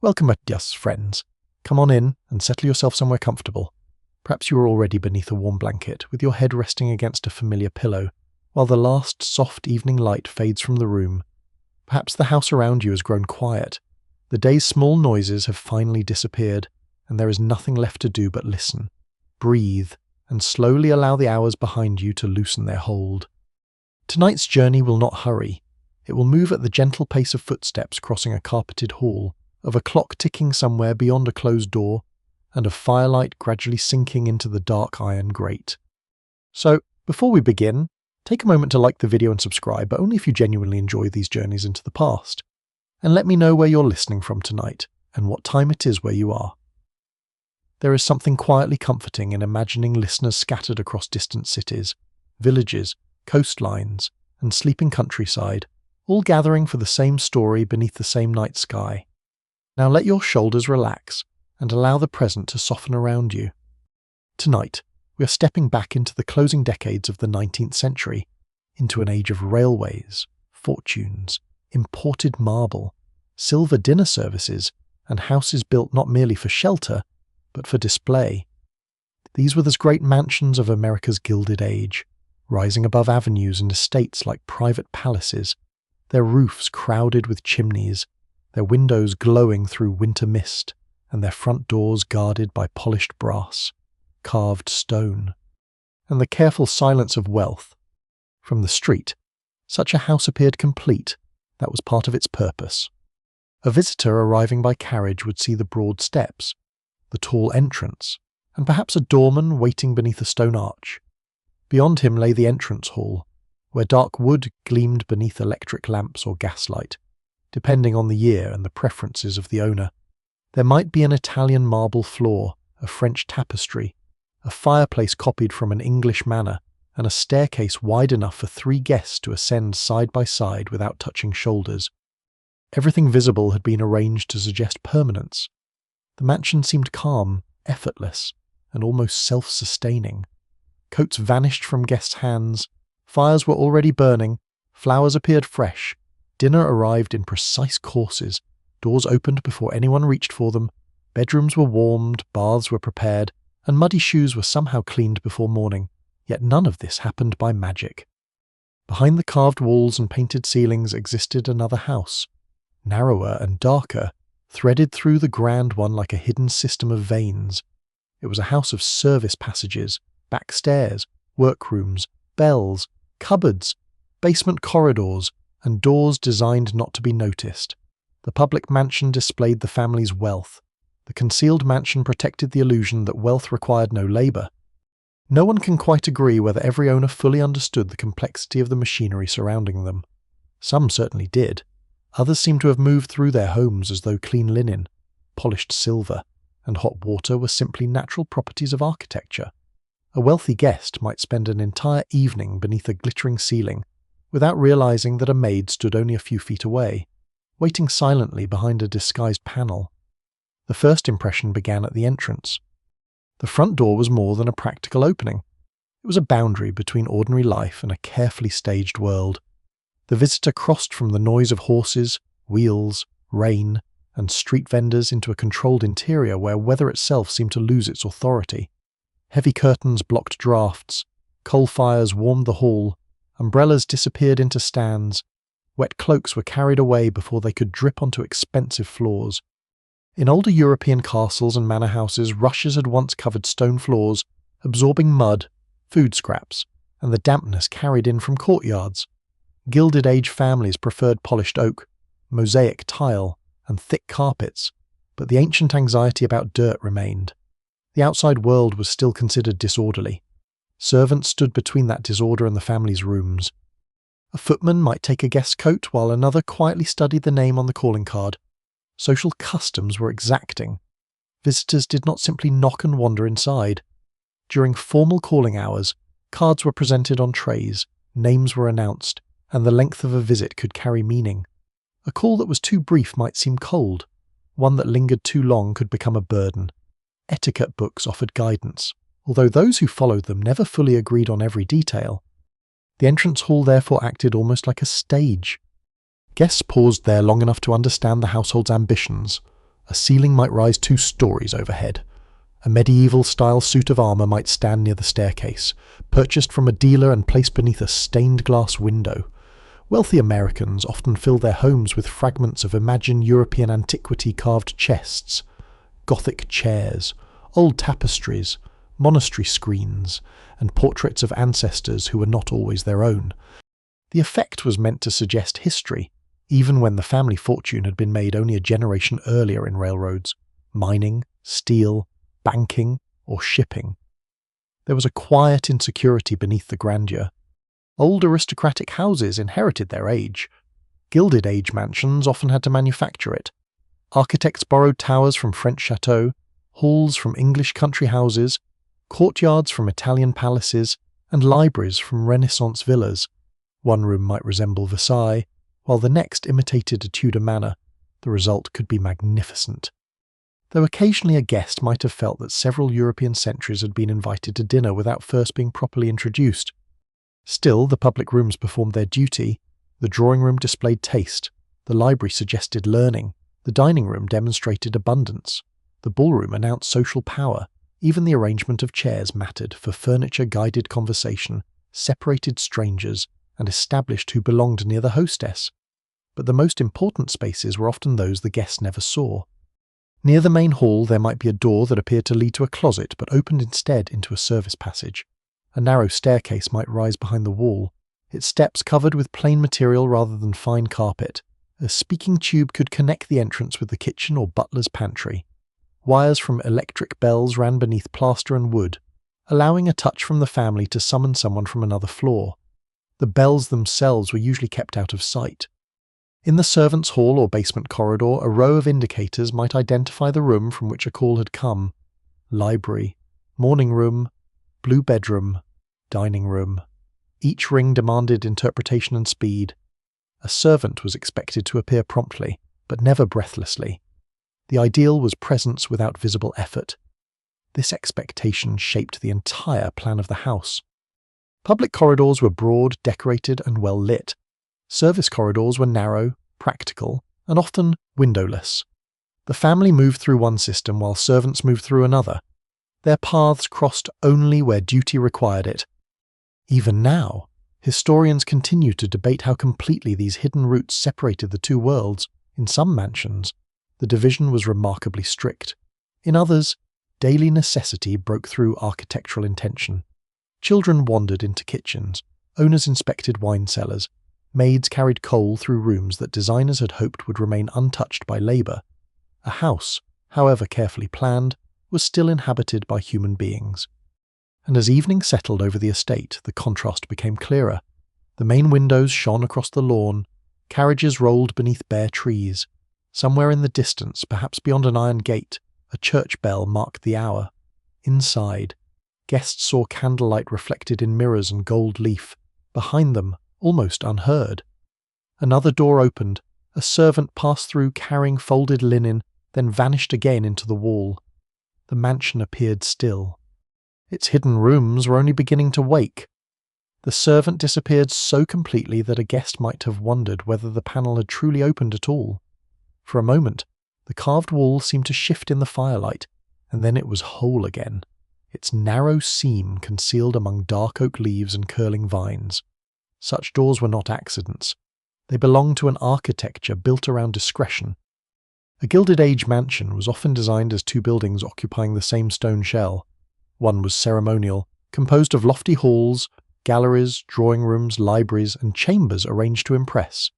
Welcome, yes, friends. Come on in and settle yourself somewhere comfortable. Perhaps you are already beneath a warm blanket, with your head resting against a familiar pillow, while the last soft evening light fades from the room. Perhaps the house around you has grown quiet. The day's small noises have finally disappeared, and there is nothing left to do but listen, breathe, and slowly allow the hours behind you to loosen their hold. Tonight's journey will not hurry. It will move at the gentle pace of footsteps crossing a carpeted hall, of a clock ticking somewhere beyond a closed door, and of firelight gradually sinking into the dark iron grate. So, before we begin, take a moment to like the video and subscribe, but only if you genuinely enjoy these journeys into the past. And let me know where you're listening from tonight, and what time it is where you are. There is something quietly comforting in imagining listeners scattered across distant cities, villages, coastlines, and sleeping countryside, all gathering for the same story beneath the same night sky. Now let your shoulders relax and allow the present to soften around you. Tonight, we are stepping back into the closing decades of the 19th century, into an age of railways, fortunes, imported marble, silver dinner services, and houses built not merely for shelter, but for display. These were the great mansions of America's Gilded Age, rising above avenues and estates like private palaces, their roofs crowded with chimneys, their windows glowing through winter mist, and their front doors guarded by polished brass, carved stone, and the careful silence of wealth. From the street, such a house appeared complete. That was part of its purpose. A visitor arriving by carriage would see the broad steps, the tall entrance, and perhaps a doorman waiting beneath a stone arch. Beyond him lay the entrance hall, where dark wood gleamed beneath electric lamps or gaslight, depending on the year and the preferences of the owner. There might be an Italian marble floor, a French tapestry, a fireplace copied from an English manor, and a staircase wide enough for 3 guests to ascend side by side without touching shoulders. Everything visible had been arranged to suggest permanence. The mansion seemed calm, effortless, and almost self-sustaining. Coats vanished from guests' hands, fires were already burning, flowers appeared fresh, dinner arrived in precise courses, doors opened before anyone reached for them, bedrooms were warmed, baths were prepared, and muddy shoes were somehow cleaned before morning, yet none of this happened by magic. Behind the carved walls and painted ceilings existed another house, narrower and darker, threaded through the grand one like a hidden system of veins. It was a house of service passages, back stairs, workrooms, bells, cupboards, basement corridors, and doors designed not to be noticed. The public mansion displayed the family's wealth. The concealed mansion protected the illusion that wealth required no labour. No one can quite agree whether every owner fully understood the complexity of the machinery surrounding them. Some certainly did. Others seem to have moved through their homes as though clean linen, polished silver, and hot water were simply natural properties of architecture. A wealthy guest might spend an entire evening beneath a glittering ceiling, without realizing that a maid stood only a few feet away, waiting silently behind a disguised panel. The first impression began at the entrance. The front door was more than a practical opening. It was a boundary between ordinary life and a carefully staged world. The visitor crossed from the noise of horses, wheels, rain, and street vendors into a controlled interior where weather itself seemed to lose its authority. Heavy curtains blocked drafts, coal fires warmed the hall, umbrellas disappeared into stands, wet cloaks were carried away before they could drip onto expensive floors. In older European castles and manor houses, rushes had once covered stone floors, absorbing mud, food scraps, and the dampness carried in from courtyards. Gilded Age families preferred polished oak, mosaic tile, and thick carpets, but the ancient anxiety about dirt remained. The outside world was still considered disorderly. Servants stood between that disorder and the family's rooms. A footman might take a guest's coat while another quietly studied the name on the calling card. Social customs were exacting. Visitors did not simply knock and wander inside. During formal calling hours, cards were presented on trays, names were announced, and the length of a visit could carry meaning. A call that was too brief might seem cold. One that lingered too long could become a burden. Etiquette books offered guidance, although those who followed them never fully agreed on every detail. The entrance hall therefore acted almost like a stage. Guests paused there long enough to understand the household's ambitions, A ceiling might rise 2 stories overhead. A medieval-style suit of armour might stand near the staircase, purchased from a dealer and placed beneath a stained-glass window. Wealthy Americans often filled their homes with fragments of imagined European antiquity carved chests, Gothic chairs, old tapestries, monastery screens, and portraits of ancestors who were not always their own. The effect was meant to suggest history, even when the family fortune had been made only a generation earlier in railroads, mining, steel, banking, or shipping. There was a quiet insecurity beneath the grandeur. Old aristocratic houses inherited their age. Gilded Age mansions often had to manufacture it. Architects borrowed towers from French chateaux, halls from English country houses, courtyards from Italian palaces, and libraries from Renaissance villas. One room might resemble Versailles, while the next imitated a Tudor manor. The result could be magnificent. Though occasionally a guest might have felt that several European centuries had been invited to dinner without first being properly introduced. Still, the public rooms performed their duty. The drawing room displayed taste, the library suggested learning, the dining room demonstrated abundance, the ballroom announced social power. Even the arrangement of chairs mattered, for furniture guided conversation, separated strangers, and established who belonged near the hostess. But the most important spaces were often those the guests never saw. Near the main hall there might be a door that appeared to lead to a closet but opened instead into a service passage. A narrow staircase might rise behind the wall, its steps covered with plain material rather than fine carpet. A speaking tube could connect the entrance with the kitchen or butler's pantry. Wires from electric bells ran beneath plaster and wood, allowing a touch from the family to summon someone from another floor. The bells themselves were usually kept out of sight. In the servants' hall or basement corridor, a row of indicators might identify the room from which a call had come. Library, morning room, blue bedroom, dining room. Each ring demanded interpretation and speed. A servant was expected to appear promptly, but never breathlessly. The ideal was presence without visible effort. This expectation shaped the entire plan of the house. Public corridors were broad, decorated, and well lit. Service corridors were narrow, practical, and often windowless. The family moved through one system while servants moved through another. Their paths crossed only where duty required it. Even now, historians continue to debate how completely these hidden routes separated the two worlds. In some mansions, the division was remarkably strict. In others, daily necessity broke through architectural intention. Children wandered into kitchens, owners inspected wine cellars, maids carried coal through rooms that designers had hoped would remain untouched by labour. A house, however carefully planned, was still inhabited by human beings. And as evening settled over the estate, the contrast became clearer. The main windows shone across the lawn, carriages rolled beneath bare trees. Somewhere in the distance, perhaps beyond an iron gate, a church bell marked the hour. Inside, guests saw candlelight reflected in mirrors and gold leaf. Behind them, almost unheard, another door opened. A servant passed through carrying folded linen, then vanished again into the wall. The mansion appeared still. Its hidden rooms were only beginning to wake. The servant disappeared so completely that a guest might have wondered whether the panel had truly opened at all. For a moment, the carved wall seemed to shift in the firelight, and then it was whole again, its narrow seam concealed among dark oak leaves and curling vines. Such doors were not accidents. They belonged to an architecture built around discretion. A Gilded Age mansion was often designed as two buildings occupying the same stone shell. One was ceremonial, composed of lofty halls, galleries, drawing rooms, libraries, and chambers arranged to impress.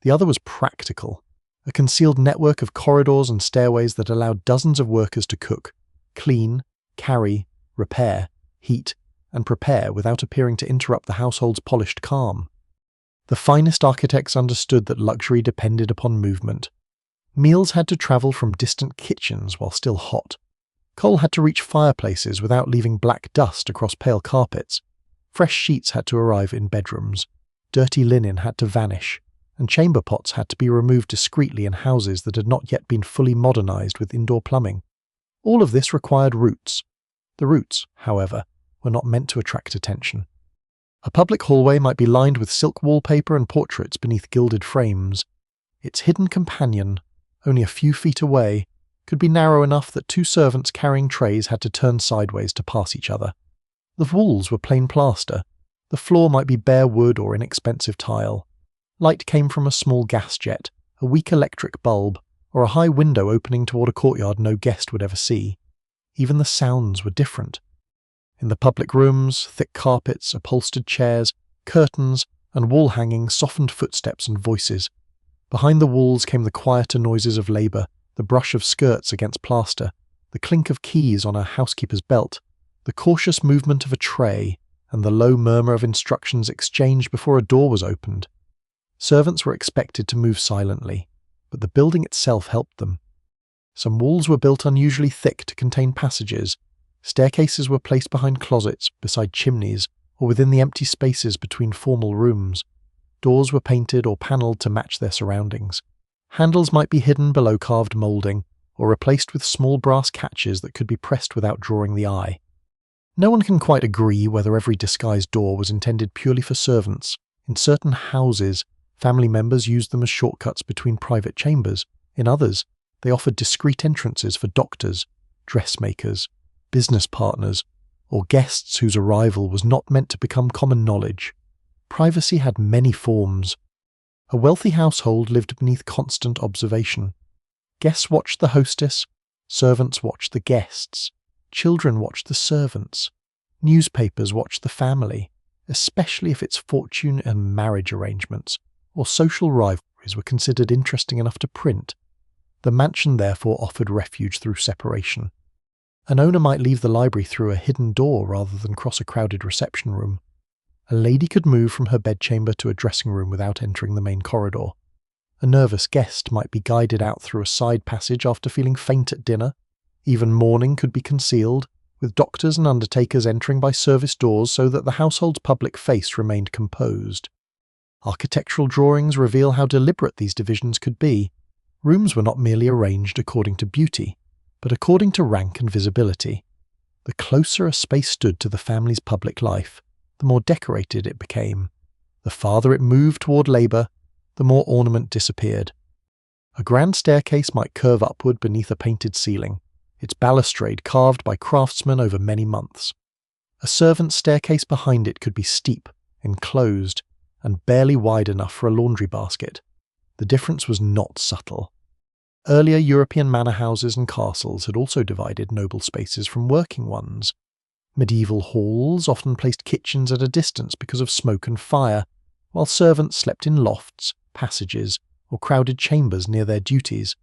The other was practical, a concealed network of corridors and stairways that allowed dozens of workers to cook, clean, carry, repair, heat, and prepare without appearing to interrupt the household's polished calm. The finest architects understood that luxury depended upon movement. Meals had to travel from distant kitchens while still hot. Coal had to reach fireplaces without leaving black dust across pale carpets. Fresh sheets had to arrive in bedrooms. Dirty linen had to vanish, and chamber pots had to be removed discreetly in houses that had not yet been fully modernized with indoor plumbing. All of this required roots. The roots, however, were not meant to attract attention. A public hallway might be lined with silk wallpaper and portraits beneath gilded frames. Its hidden companion, only a few feet away, could be narrow enough that two servants carrying trays had to turn sideways to pass each other. The walls were plain plaster. The floor might be bare wood or inexpensive tile. Light came from a small gas jet, a weak electric bulb, or a high window opening toward a courtyard no guest would ever see. Even the sounds were different. In the public rooms, thick carpets, upholstered chairs, curtains, and wall hangings softened footsteps and voices. Behind the walls came the quieter noises of labour, the brush of skirts against plaster, the clink of keys on a housekeeper's belt, the cautious movement of a tray, and the low murmur of instructions exchanged before a door was opened. Servants were expected to move silently, but the building itself helped them. Some walls were built unusually thick to contain passages. Staircases were placed behind closets, beside chimneys, or within the empty spaces between formal rooms. Doors were painted or panelled to match their surroundings. Handles might be hidden below carved moulding, or replaced with small brass catches that could be pressed without drawing the eye. No one can quite agree whether every disguised door was intended purely for servants. In certain houses, family members used them as shortcuts between private chambers. In others, they offered discreet entrances for doctors, dressmakers, business partners, or guests whose arrival was not meant to become common knowledge. Privacy had many forms. A wealthy household lived beneath constant observation. Guests watched the hostess, servants watched the guests, children watched the servants, newspapers watched the family, especially if its fortune and marriage arrangements or social rivalries were considered interesting enough to print. The mansion therefore offered refuge through separation. An owner might leave the library through a hidden door rather than cross a crowded reception room. A lady could move from her bedchamber to a dressing room without entering the main corridor. A nervous guest might be guided out through a side passage after feeling faint at dinner. Even mourning could be concealed, with doctors and undertakers entering by service doors so that the household's public face remained composed. Architectural drawings reveal how deliberate these divisions could be. Rooms were not merely arranged according to beauty, but according to rank and visibility. The closer a space stood to the family's public life, the more decorated it became. The farther it moved toward labour, the more ornament disappeared. A grand staircase might curve upward beneath a painted ceiling, its balustrade carved by craftsmen over many months. A servant's staircase behind it could be steep, enclosed, and barely wide enough for a laundry basket. The difference was not subtle. Earlier European manor houses and castles had also divided noble spaces from working ones. Medieval halls often placed kitchens at a distance because of smoke and fire, while servants slept in lofts, passages, or crowded chambers near their duties.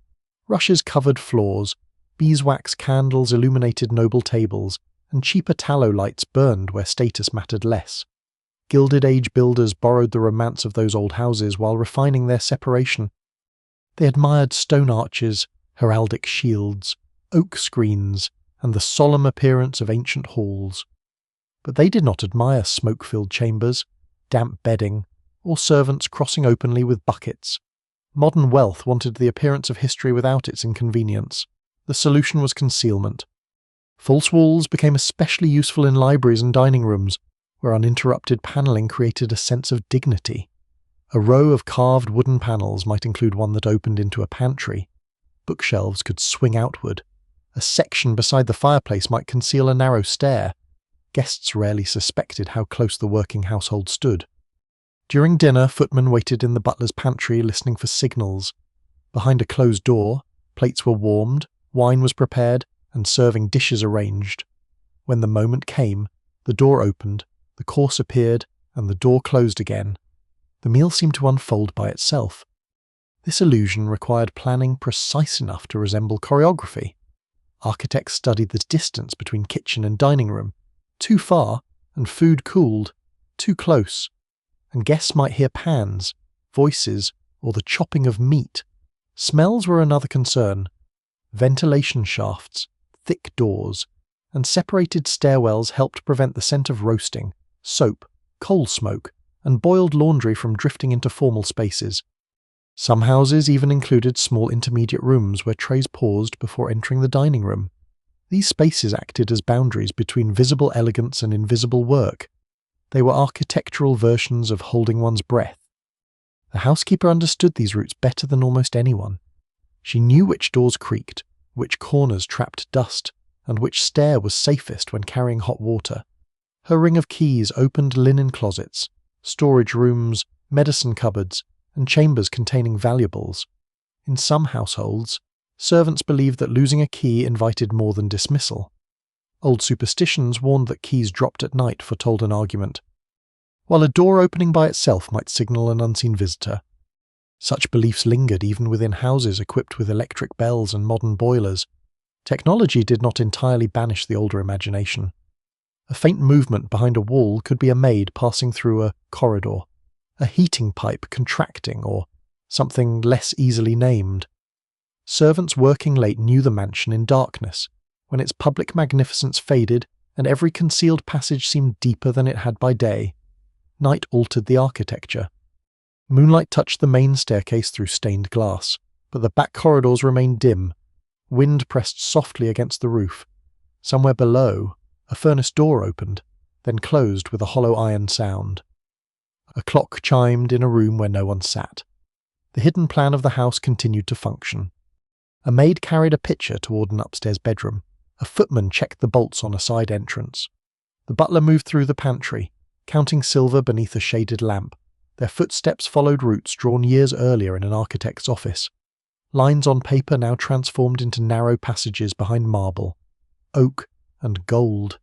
Rushes covered floors, beeswax candles illuminated noble tables, and cheaper tallow lights burned where status mattered less. Gilded Age builders borrowed the romance of those old houses while refining their separation. They admired stone arches, heraldic shields, oak screens, and the solemn appearance of ancient halls. But they did not admire smoke-filled chambers, damp bedding, or servants crossing openly with buckets. Modern wealth wanted the appearance of history without its inconvenience. The solution was concealment. False walls became especially useful in libraries and dining rooms, where uninterrupted panelling created a sense of dignity. A row of carved wooden panels might include one that opened into a pantry. Bookshelves could swing outward. A section beside the fireplace might conceal a narrow stair. Guests rarely suspected how close the working household stood. During dinner, footmen waited in the butler's pantry listening for signals. Behind a closed door, plates were warmed, wine was prepared, and serving dishes arranged. When the moment came, the door opened, the course appeared, and the door closed again. The meal seemed to unfold by itself. This illusion required planning precise enough to resemble choreography. Architects studied the distance between kitchen and dining room. Too far, and food cooled. Too close, and guests might hear pans, voices, or the chopping of meat. Smells were another concern. Ventilation shafts, thick doors, and separated stairwells helped prevent the scent of roasting, soap, coal smoke, and boiled laundry from drifting into formal spaces. Some houses even included small intermediate rooms where trays paused before entering the dining room. These spaces acted as boundaries between visible elegance and invisible work. They were architectural versions of holding one's breath. The housekeeper understood these routes better than almost anyone. She knew which doors creaked, which corners trapped dust, and which stair was safest when carrying hot water. Her ring of keys opened linen closets, storage rooms, medicine cupboards, and chambers containing valuables. In some households, servants believed that losing a key invited more than dismissal. Old superstitions warned that keys dropped at night foretold an argument, while a door opening by itself might signal an unseen visitor. Such beliefs lingered even within houses equipped with electric bells and modern boilers. Technology did not entirely banish the older imagination. A faint movement behind a wall could be a maid passing through a corridor, a heating pipe contracting, or something less easily named. Servants working late knew the mansion in darkness, when its public magnificence faded and every concealed passage seemed deeper than it had by day. Night altered the architecture. Moonlight touched the main staircase through stained glass, but the back corridors remained dim. Wind pressed softly against the roof. Somewhere below, a furnace door opened, then closed with a hollow iron sound. A clock chimed in a room where no one sat. The hidden plan of the house continued to function. A maid carried a pitcher toward an upstairs bedroom. A footman checked the bolts on a side entrance. The butler moved through the pantry, counting silver beneath a shaded lamp. Their footsteps followed routes drawn years earlier in an architect's office. Lines on paper now transformed into narrow passages behind marble, oak, and gold.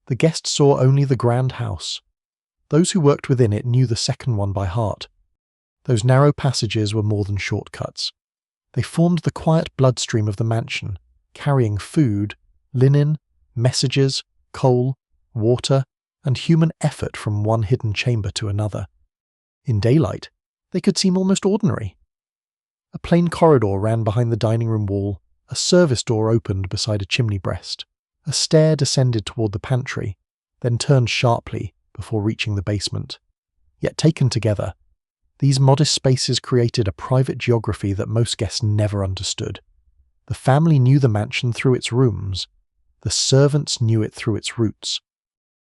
The guest saw only the grand house. Those who worked within it knew the second one by heart. Those narrow passages were more than shortcuts. They formed the quiet bloodstream of the mansion, carrying food, linen, messages, coal, water, and human effort from one hidden chamber to another. In daylight, they could seem almost ordinary. A plain corridor ran behind the dining room wall, a service door opened beside a chimney breast. A stair descended toward the pantry, then turned sharply before reaching the basement. Yet taken together, these modest spaces created a private geography that most guests never understood. The family knew the mansion through its rooms. The servants knew it through its roots.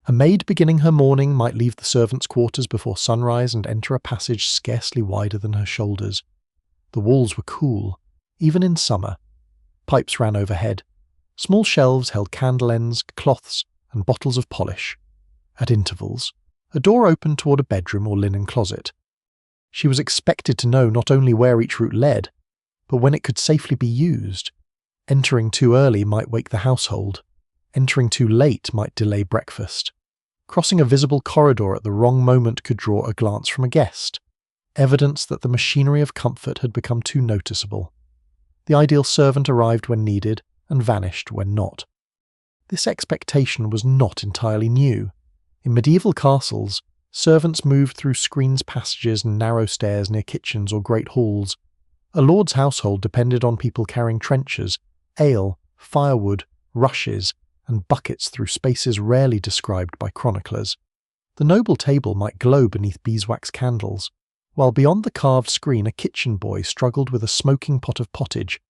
A maid beginning her morning might leave the servants' quarters before sunrise and enter a passage scarcely wider than her shoulders. The walls were cool, even in summer. Pipes ran overhead. Small shelves held candle ends, cloths, and bottles of polish. At intervals, a door opened toward a bedroom or linen closet. She was expected to know not only where each route led, but when it could safely be used. Entering too early might wake the household. Entering too late might delay breakfast. Crossing a visible corridor at the wrong moment could draw a glance from a guest, evidence that the machinery of comfort had become too noticeable. The ideal servant arrived when needed and vanished when not. This expectation was not entirely new. In medieval castles, servants moved through screened passages and narrow stairs near kitchens or great halls. A lord's household depended on people carrying trenchers, ale, firewood, rushes, and buckets through spaces rarely described by chroniclers. The noble table might glow beneath beeswax candles, while beyond the carved screen a kitchen boy struggled with a smoking pot of pottage.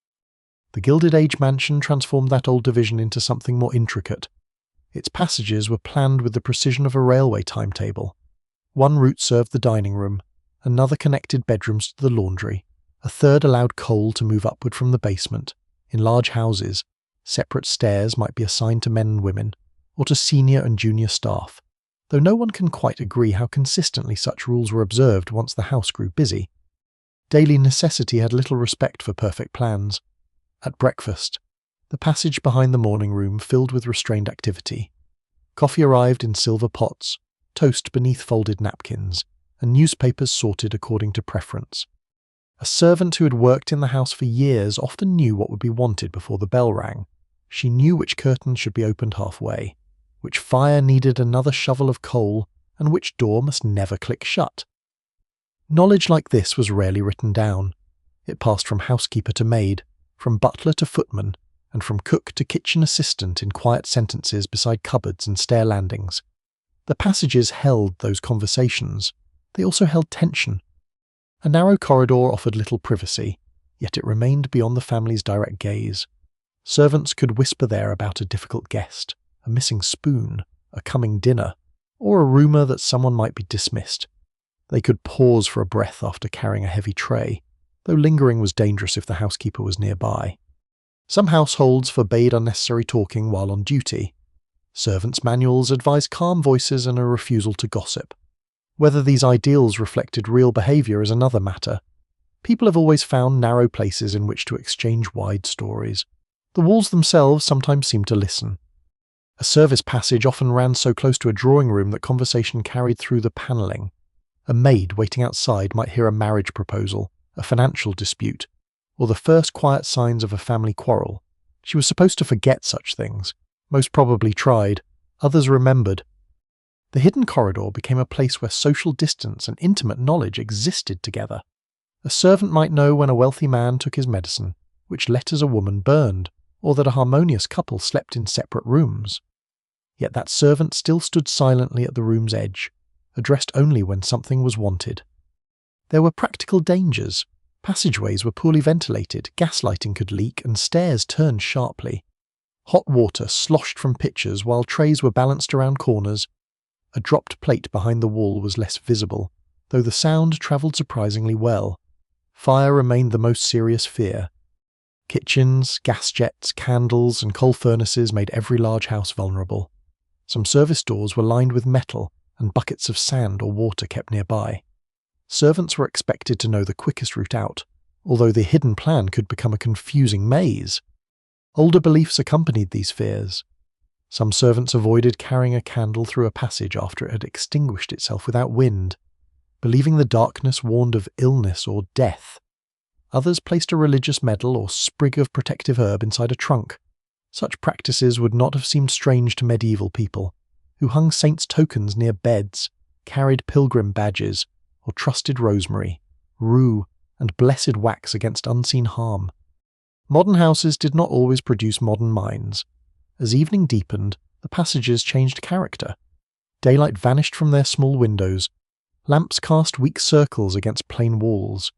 The Gilded Age mansion transformed that old division into something more intricate. Its passages were planned with the precision of a railway timetable. One route served the dining room, another connected bedrooms to the laundry, a third allowed coal to move upward from the basement. In large houses, separate stairs might be assigned to men and women, or to senior and junior staff, though no one can quite agree how consistently such rules were observed once the house grew busy. Daily necessity had little respect for perfect plans. At breakfast, the passage behind the morning room filled with restrained activity. Coffee arrived in silver pots, toast beneath folded napkins, and newspapers sorted according to preference. A servant who had worked in the house for years often knew what would be wanted before the bell rang. She knew which curtain should be opened halfway, which fire needed another shovel of coal, and which door must never click shut. Knowledge like this was rarely written down. It passed from housekeeper to maid, from butler to footman, and from cook to kitchen assistant in quiet sentences beside cupboards and stair landings. The passages held those conversations. They also held tension. A narrow corridor offered little privacy, yet it remained beyond the family's direct gaze. Servants could whisper there about a difficult guest, a missing spoon, a coming dinner, or a rumour that someone might be dismissed. They could pause for a breath after carrying a heavy tray, though lingering was dangerous if the housekeeper was nearby. Some households forbade unnecessary talking while on duty. Servants' manuals advised calm voices and a refusal to gossip. Whether these ideals reflected real behaviour is another matter. People have always found narrow places in which to exchange wide stories. The walls themselves sometimes seemed to listen. A service passage often ran so close to a drawing room that conversation carried through the panelling. A maid waiting outside might hear a marriage proposal, a financial dispute, or the first quiet signs of a family quarrel. She was supposed to forget such things. Most probably tried. Others remembered. The hidden corridor became a place where social distance and intimate knowledge existed together. A servant might know when a wealthy man took his medicine, which letters a woman burned, or that a harmonious couple slept in separate rooms. Yet that servant still stood silently at the room's edge, addressed only when something was wanted. There were practical dangers. Passageways were poorly ventilated, gas lighting could leak, and stairs turned sharply. Hot water sloshed from pitchers while trays were balanced around corners. A dropped plate behind the wall was less visible, though the sound travelled surprisingly well. Fire remained the most serious fear. Kitchens, gas jets, candles, and coal furnaces made every large house vulnerable. Some service doors were lined with metal, and buckets of sand or water kept nearby. Servants were expected to know the quickest route out, although the hidden plan could become a confusing maze. Older beliefs accompanied these fears. Some servants avoided carrying a candle through a passage after it had extinguished itself without wind, believing the darkness warned of illness or death. Others placed a religious medal or sprig of protective herb inside a trunk. Such practices would not have seemed strange to medieval people, who hung saints' tokens near beds, carried pilgrim badges, or trusted rosemary, rue, and blessed wax against unseen harm. Modern houses did not always produce modern minds. As evening deepened, the passages changed character. Daylight vanished from their small windows. Lamps cast weak circles against plain walls.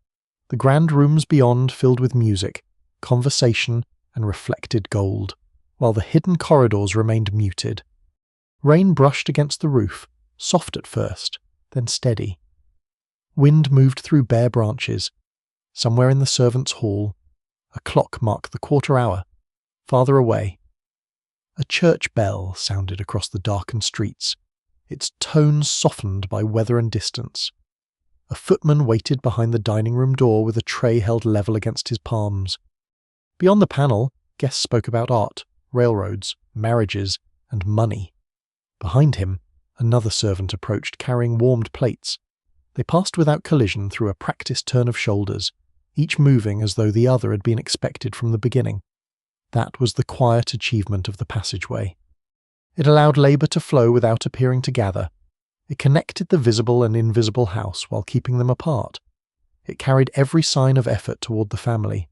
The grand rooms beyond filled with music, conversation, and reflected gold, while the hidden corridors remained muted. Rain brushed against the roof, soft at first, then steady. Wind moved through bare branches. Somewhere in the servants' hall, a clock marked the quarter hour. Farther away, a church bell sounded across the darkened streets, its tones softened by weather and distance. A footman waited behind the dining room door with a tray held level against his palms. Beyond the panel, guests spoke about art, railroads, marriages, and money. Behind him, another servant approached carrying warmed plates. They passed without collision through a practiced turn of shoulders, each moving as though the other had been expected from the beginning. That was the quiet achievement of the passageway. It allowed labour to flow without appearing to gather. It connected the visible and invisible house while keeping them apart. It carried every sign of effort toward the family,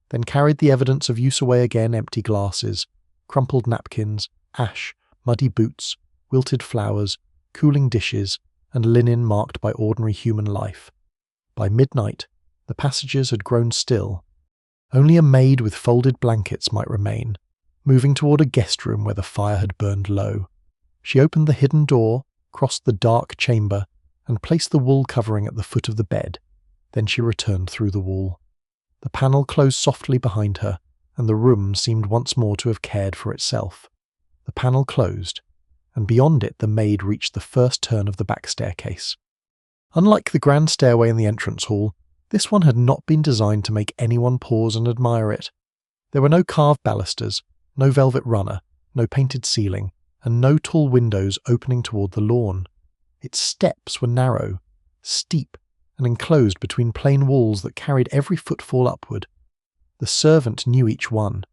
then carried the evidence of use away again: empty glasses, crumpled napkins, ash, muddy boots, wilted flowers, cooling dishes, and linen marked by ordinary human life. By midnight, the passages had grown still. Only a maid with folded blankets might remain, moving toward a guest room where the fire had burned low. She opened the hidden door, crossed the dark chamber, and placed the wool covering at the foot of the bed. Then she returned through the wall. The panel closed softly behind her, and the room seemed once more to have cared for itself. The panel closed, and beyond it the maid reached the first turn of the back staircase. Unlike the grand stairway in the entrance hall, this one had not been designed to make anyone pause and admire it. There were no carved balusters, no velvet runner, no painted ceiling, and no tall windows opening toward the lawn. Its steps were narrow, steep, and enclosed between plain walls that carried every footfall upward. The servant knew each one.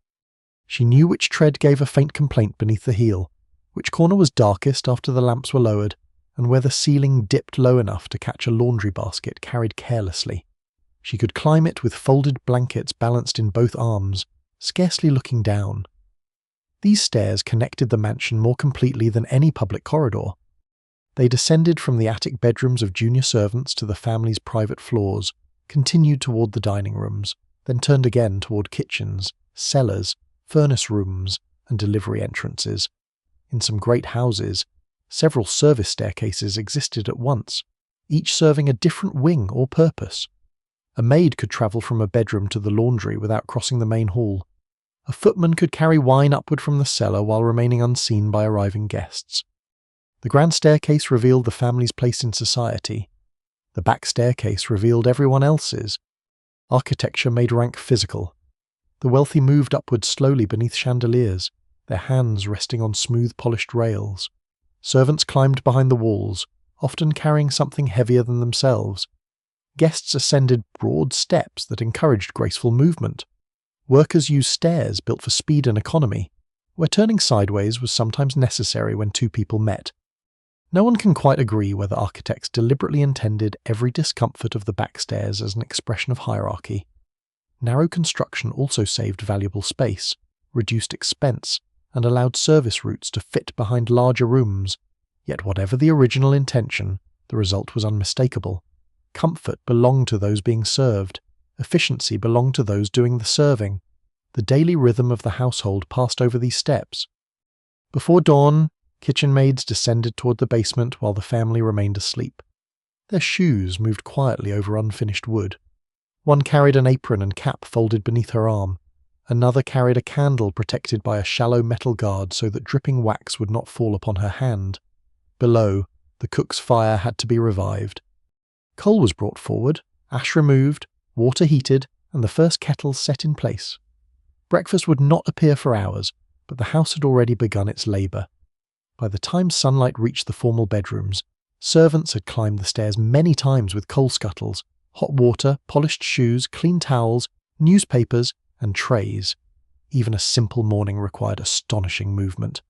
She knew which tread gave a faint complaint beneath the heel, which corner was darkest after the lamps were lowered, and where the ceiling dipped low enough to catch a laundry basket carried carelessly. She could climb it with folded blankets balanced in both arms, scarcely looking down. These stairs connected the mansion more completely than any public corridor. They descended from the attic bedrooms of junior servants to the family's private floors, continued toward the dining rooms, then turned again toward kitchens, cellars, furnace rooms, and delivery entrances. In some great houses, several service staircases existed at once, each serving a different wing or purpose. A maid could travel from a bedroom to the laundry without crossing the main hall. A footman could carry wine upward from the cellar while remaining unseen by arriving guests. The grand staircase revealed the family's place in society. The back staircase revealed everyone else's. Architecture made rank physical. The wealthy moved upward slowly beneath chandeliers, their hands resting on smooth polished rails. Servants climbed behind the walls, often carrying something heavier than themselves. Guests ascended broad steps that encouraged graceful movement. Workers used stairs built for speed and economy, where turning sideways was sometimes necessary when two people met. No one can quite agree whether architects deliberately intended every discomfort of the back stairs as an expression of hierarchy. Narrow construction also saved valuable space, reduced expense, and allowed service routes to fit behind larger rooms. Yet whatever the original intention, the result was unmistakable. Comfort belonged to those being served. Efficiency belonged to those doing the serving. The daily rhythm of the household passed over these steps. Before dawn, kitchen maids descended toward the basement while the family remained asleep. Their shoes moved quietly over unfinished wood. One carried an apron and cap folded beneath her arm. Another carried a candle protected by a shallow metal guard so that dripping wax would not fall upon her hand. Below, the cook's fire had to be revived. Coal was brought forward, ash removed, water heated, and the first kettles set in place. Breakfast would not appear for hours, but the house had already begun its labour. By the time sunlight reached the formal bedrooms, servants had climbed the stairs many times with coal scuttles, hot water, polished shoes, clean towels, newspapers, and trays. Even a simple morning required astonishing movement.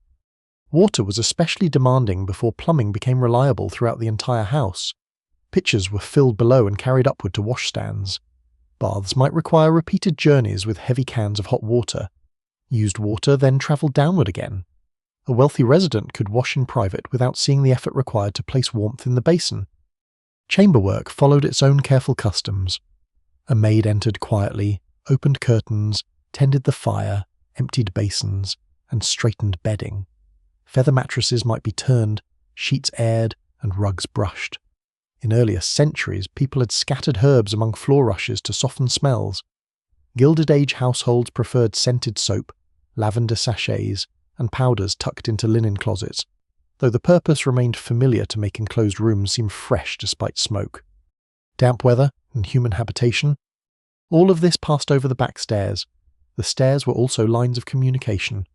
Water was especially demanding before plumbing became reliable throughout the entire house. Pitchers were filled below and carried upward to washstands. Baths might require repeated journeys with heavy cans of hot water. Used water then travelled downward again. A wealthy resident could wash in private without seeing the effort required to place warmth in the basin. Chamber work followed its own careful customs. A maid entered quietly, opened curtains, tended the fire, emptied basins, and straightened bedding. Feather mattresses might be turned, sheets aired, and rugs brushed. In earlier centuries, people had scattered herbs among floor rushes to soften smells. Gilded Age households preferred scented soap, lavender sachets, and powders tucked into linen closets, though the purpose remained familiar to make enclosed rooms seem fresh despite smoke. Damp weather and human habitation. All of this passed over the back stairs. The stairs were also lines of communication.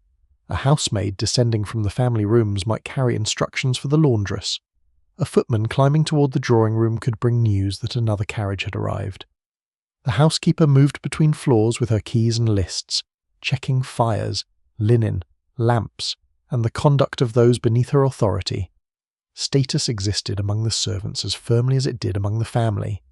A housemaid descending from the family rooms might carry instructions for the laundress. A footman climbing toward the drawing room could bring news that another carriage had arrived. The housekeeper moved between floors with her keys and lists, checking fires, linen, lamps, and the conduct of those beneath her authority. Status existed among the servants as firmly as it did among the family.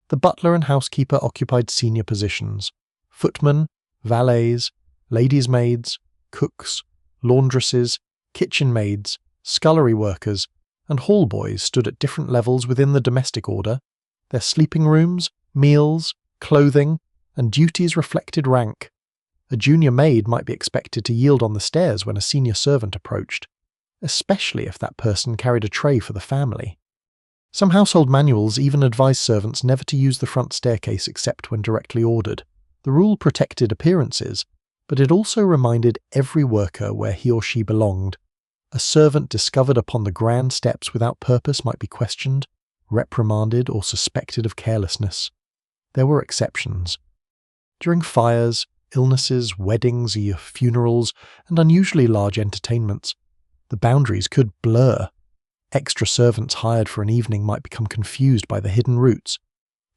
The butler and housekeeper occupied senior positions. Footmen, valets, ladies' maids, cooks, laundresses, kitchen maids, scullery workers, and hall boys stood at different levels within the domestic order. Their sleeping rooms, meals, clothing, and duties reflected rank. A junior maid might be expected to yield on the stairs when a senior servant approached, especially if that person carried a tray for the family. Some household manuals even advised servants never to use the front staircase except when directly ordered. The rule protected appearances, but it also reminded every worker where he or she belonged. A servant discovered upon the grand steps without purpose might be questioned, reprimanded, or suspected of carelessness. There were exceptions. During fires, illnesses, weddings, funerals, and unusually large entertainments, the boundaries could blur. Extra servants hired for an evening might become confused by the hidden routes.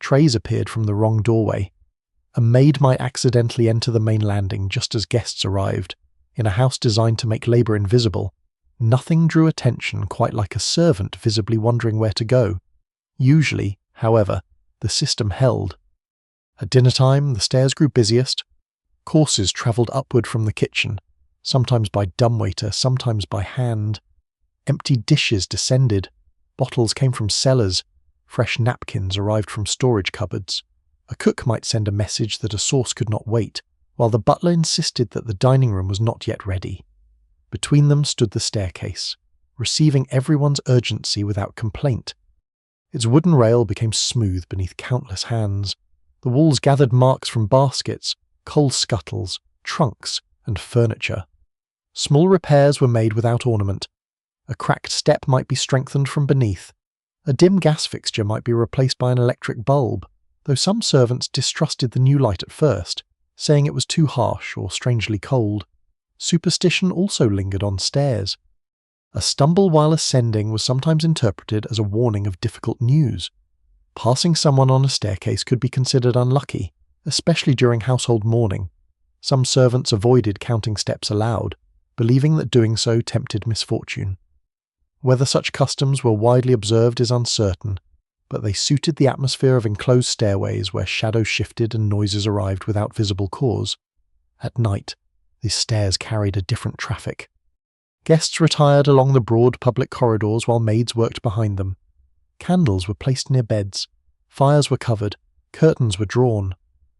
Trays appeared from the wrong doorway. A maid might accidentally enter the main landing just as guests arrived. In a house designed to make labour invisible, nothing drew attention quite like a servant visibly wondering where to go. Usually, however, the system held. At dinner time, the stairs grew busiest. Courses travelled upward from the kitchen, sometimes by dumbwaiter, sometimes by hand. Empty dishes descended. Bottles came from cellars. Fresh napkins arrived from storage cupboards. A cook might send a message that a sauce could not wait, while the butler insisted that the dining room was not yet ready. Between them stood the staircase, receiving everyone's urgency without complaint. Its wooden rail became smooth beneath countless hands. The walls gathered marks from baskets, coal scuttles, trunks, and furniture. Small repairs were made without ornament. A cracked step might be strengthened from beneath. A dim gas fixture might be replaced by an electric bulb, though some servants distrusted the new light at first, saying it was too harsh or strangely cold. Superstition also lingered on stairs. A stumble while ascending was sometimes interpreted as a warning of difficult news. Passing someone on a staircase could be considered unlucky, especially during household mourning. Some servants avoided counting steps aloud, believing that doing so tempted misfortune. Whether such customs were widely observed is uncertain, but they suited the atmosphere of enclosed stairways where shadows shifted and noises arrived without visible cause. At night, these stairs carried a different traffic. Guests retired along the broad public corridors while maids worked behind them. Candles were placed near beds, fires were covered, curtains were drawn,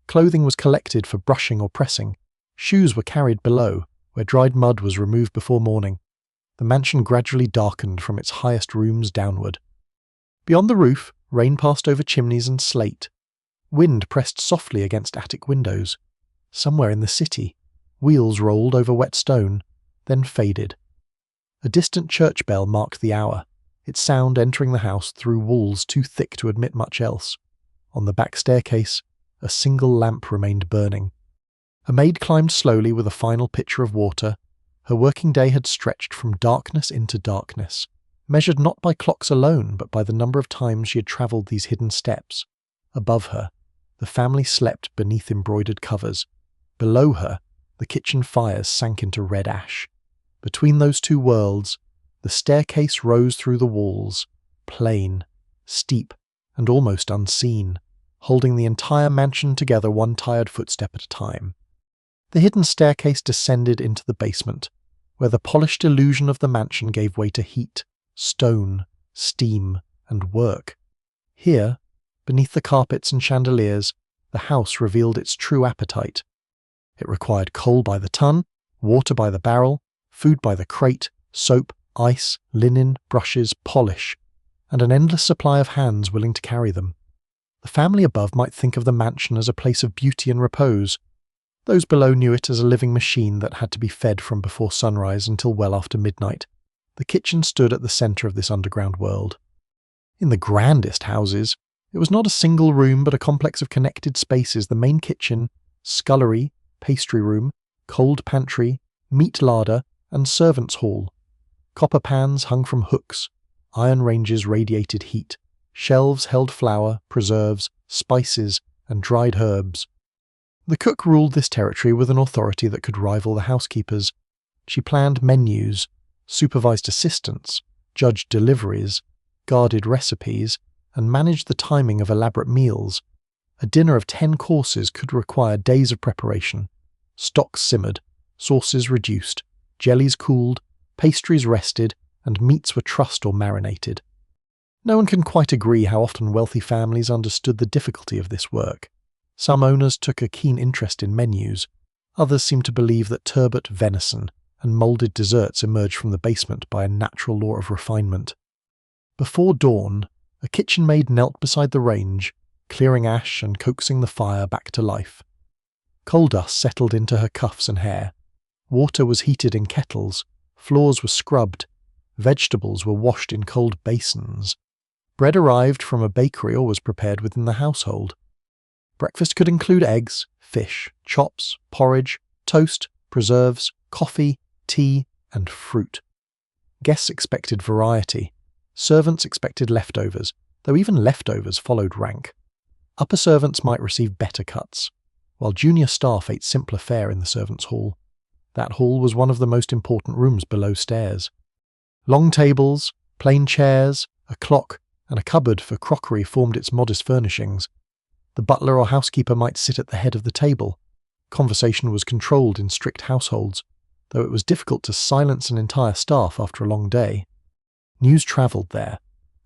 clothing was collected for brushing or pressing, shoes were carried below, where dried mud was removed before morning. The mansion gradually darkened from its highest rooms downward. Beyond the roof, rain passed over chimneys and slate. Wind pressed softly against attic windows. Somewhere in the city, wheels rolled over wet stone, then faded. A distant church bell marked the hour, its sound entering the house through walls too thick to admit much else. On the back staircase, a single lamp remained burning. A maid climbed slowly with a final pitcher of water. Her working day had stretched from darkness into darkness, measured not by clocks alone, but by the number of times she had travelled these hidden steps. Above her, the family slept beneath embroidered covers. Below her, the kitchen fires sank into red ash. Between those two worlds, the staircase rose through the walls, plain, steep, and almost unseen, holding the entire mansion together one tired footstep at a time. The hidden staircase descended into the basement, where the polished illusion of the mansion gave way to heat, stone, steam, and work. Here, beneath the carpets and chandeliers, the house revealed its true appetite. It required coal by the ton, water by the barrel, food by the crate, soap, ice, linen, brushes, polish, and an endless supply of hands willing to carry them. The family above might think of the mansion as a place of beauty and repose. Those below knew it as a living machine that had to be fed from before sunrise until well after midnight. The kitchen stood at the centre of this underground world. In the grandest houses, it was not a single room but a complex of connected spaces: the main kitchen, scullery, pastry room, cold pantry, meat larder, and servants' hall. Copper pans hung from hooks, iron ranges radiated heat, shelves held flour, preserves, spices, and dried herbs. The cook ruled this territory with an authority that could rival the housekeeper's. She planned menus, supervised assistants, judged deliveries, guarded recipes, and managed the timing of elaborate meals. A dinner of 10 courses could require days of preparation. Stocks simmered, sauces reduced, jellies cooled, pastries rested, and meats were trussed or marinated. No one can quite agree how often wealthy families understood the difficulty of this work. Some owners took a keen interest in menus. Others seemed to believe that turbot, venison, and moulded desserts emerged from the basement by a natural law of refinement. Before dawn, a kitchen maid knelt beside the range, clearing ash and coaxing the fire back to life. Coal dust settled into her cuffs and hair. Water was heated in kettles, floors were scrubbed, vegetables were washed in cold basins. Bread arrived from a bakery or was prepared within the household. Breakfast could include eggs, fish, chops, porridge, toast, preserves, coffee, tea, and fruit. Guests expected variety. Servants expected leftovers, though even leftovers followed rank. Upper servants might receive better cuts, while junior staff ate simpler fare in the servants' hall. That hall was one of the most important rooms below stairs. Long tables, plain chairs, a clock, and a cupboard for crockery formed its modest furnishings. The butler or housekeeper might sit at the head of the table. Conversation was controlled in strict households, though it was difficult to silence an entire staff after a long day. News travelled there.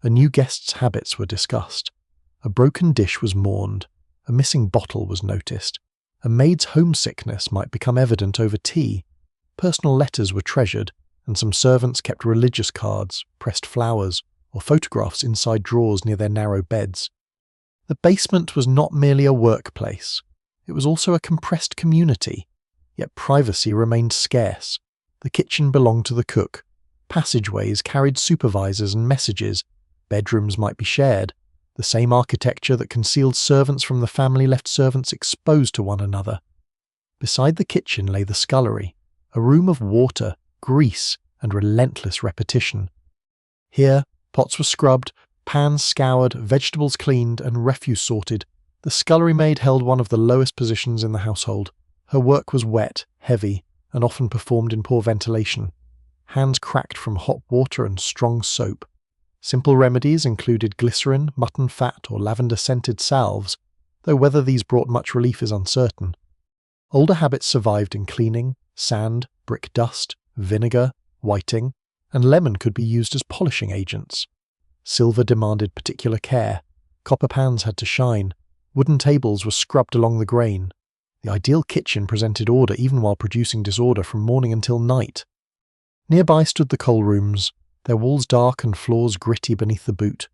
A new guest's habits were discussed. A broken dish was mourned. A missing bottle was noticed. A maid's homesickness might become evident over tea. Personal letters were treasured, and some servants kept religious cards, pressed flowers, or photographs inside drawers near their narrow beds. The basement was not merely a workplace. It was also a compressed community. Yet privacy remained scarce. The kitchen belonged to the cook. Passageways carried supervisors and messages. Bedrooms might be shared. The same architecture that concealed servants from the family left servants exposed to one another. Beside the kitchen lay the scullery, a room of water, grease, and relentless repetition. Here, pots were scrubbed, pans scoured, vegetables cleaned, and refuse sorted. The scullery maid held one of the lowest positions in the household. Her work was wet, heavy, and often performed in poor ventilation. Hands cracked from hot water and strong soap. Simple remedies included glycerin, mutton fat, or lavender-scented salves, though whether these brought much relief is uncertain. Older habits survived in cleaning. Sand, brick dust, vinegar, whiting, and lemon could be used as polishing agents. Silver demanded particular care. Copper pans had to shine. Wooden tables were scrubbed along the grain. The ideal kitchen presented order even while producing disorder from morning until night. Nearby stood the coal rooms, their walls dark and floors gritty beneath the boot.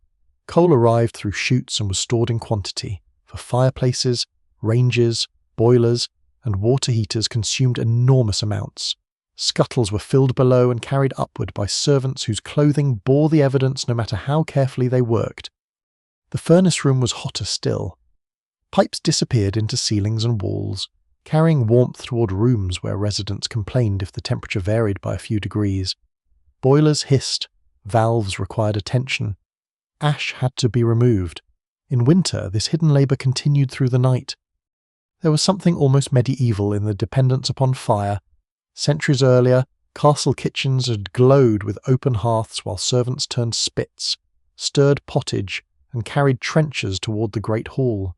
Coal arrived through chutes and was stored in quantity, for fireplaces, ranges, boilers, and water heaters consumed enormous amounts. Scuttles were filled below and carried upward by servants whose clothing bore the evidence no matter how carefully they worked. The furnace room was hotter still. Pipes disappeared into ceilings and walls, carrying warmth toward rooms where residents complained if the temperature varied by a few degrees. Boilers hissed, valves required attention. Ash had to be removed. In winter, this hidden labour continued through the night. There was something almost medieval in the dependence upon fire. Centuries earlier, castle kitchens had glowed with open hearths while servants turned spits, stirred pottage, and carried trenchers toward the great hall.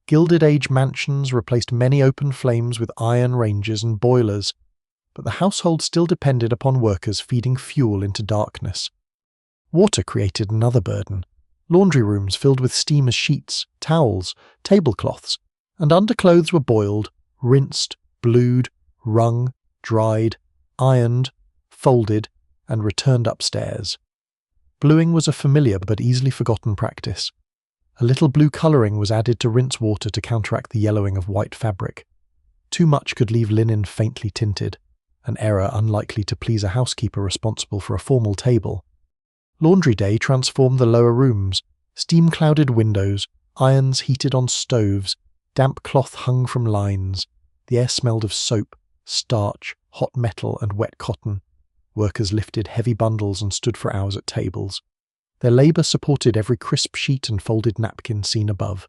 Gilded Age mansions replaced many open flames with iron ranges and boilers, but the household still depended upon workers feeding fuel into darkness. Water created another burden. Laundry rooms filled with steam as sheets, towels, tablecloths, and underclothes were boiled, rinsed, blued, wrung, dried, ironed, folded, and returned upstairs. Bluing was a familiar but easily forgotten practice. A little blue colouring was added to rinse water to counteract the yellowing of white fabric. Too much could leave linen faintly tinted, an error unlikely to please a housekeeper responsible for a formal table. Laundry day transformed the lower rooms, steam-clouded windows, irons heated on stoves, damp cloth hung from lines. The air smelled of soap, starch, hot metal, and wet cotton. Workers lifted heavy bundles and stood for hours at tables. Their labour supported every crisp sheet and folded napkin seen above.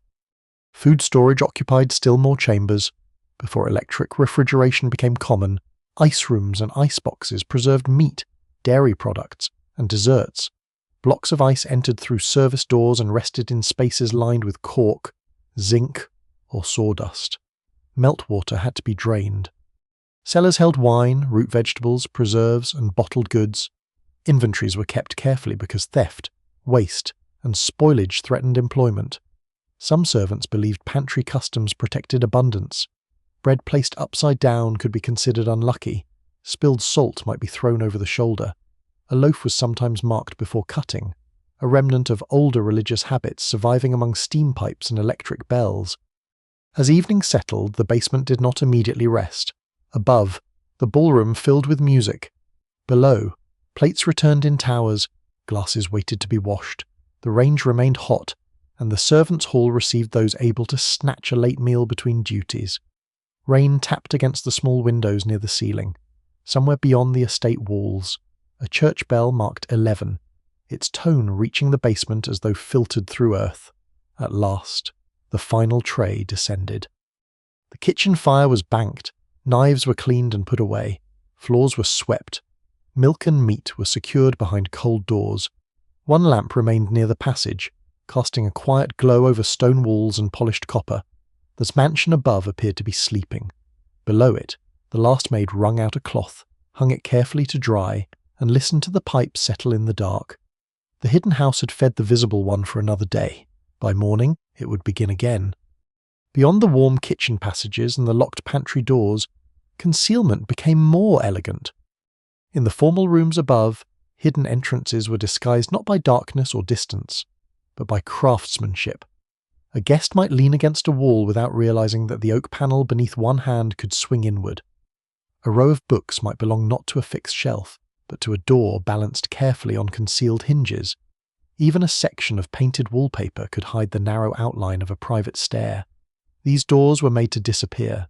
Food storage occupied still more chambers. Before electric refrigeration became common, ice rooms and ice boxes preserved meat, dairy products, and desserts. Blocks of ice entered through service doors and rested in spaces lined with cork, zinc, or sawdust. Meltwater had to be drained. Cellars held wine, root vegetables, preserves, and bottled goods. Inventories were kept carefully because theft, waste, and spoilage threatened employment. Some servants believed pantry customs protected abundance. Bread placed upside down could be considered unlucky. Spilled salt might be thrown over the shoulder. A loaf was sometimes marked before cutting, a remnant of older religious habits surviving among steam pipes and electric bells. As evening settled, the basement did not immediately rest. Above, the ballroom filled with music. Below, plates returned in towers, glasses waited to be washed, the range remained hot, and the servants' hall received those able to snatch a late meal between duties. Rain tapped against the small windows near the ceiling. Somewhere beyond the estate walls, a church bell marked 11, its tone reaching the basement as though filtered through earth. At last, the final tray descended. The kitchen fire was banked, knives were cleaned and put away, floors were swept. Milk and meat were secured behind cold doors. One lamp remained near the passage, casting a quiet glow over stone walls and polished copper. The mansion above appeared to be sleeping. Below it, the last maid wrung out a cloth, hung it carefully to dry, and listened to the pipes settle in the dark. The hidden house had fed the visible one for another day. By morning, it would begin again. Beyond the warm kitchen passages and the locked pantry doors, concealment became more elegant. In the formal rooms above, hidden entrances were disguised not by darkness or distance, but by craftsmanship. A guest might lean against a wall without realizing that the oak panel beneath one hand could swing inward. A row of books might belong not to a fixed shelf, but to a door balanced carefully on concealed hinges. Even a section of painted wallpaper could hide the narrow outline of a private stair. These doors were made to disappear.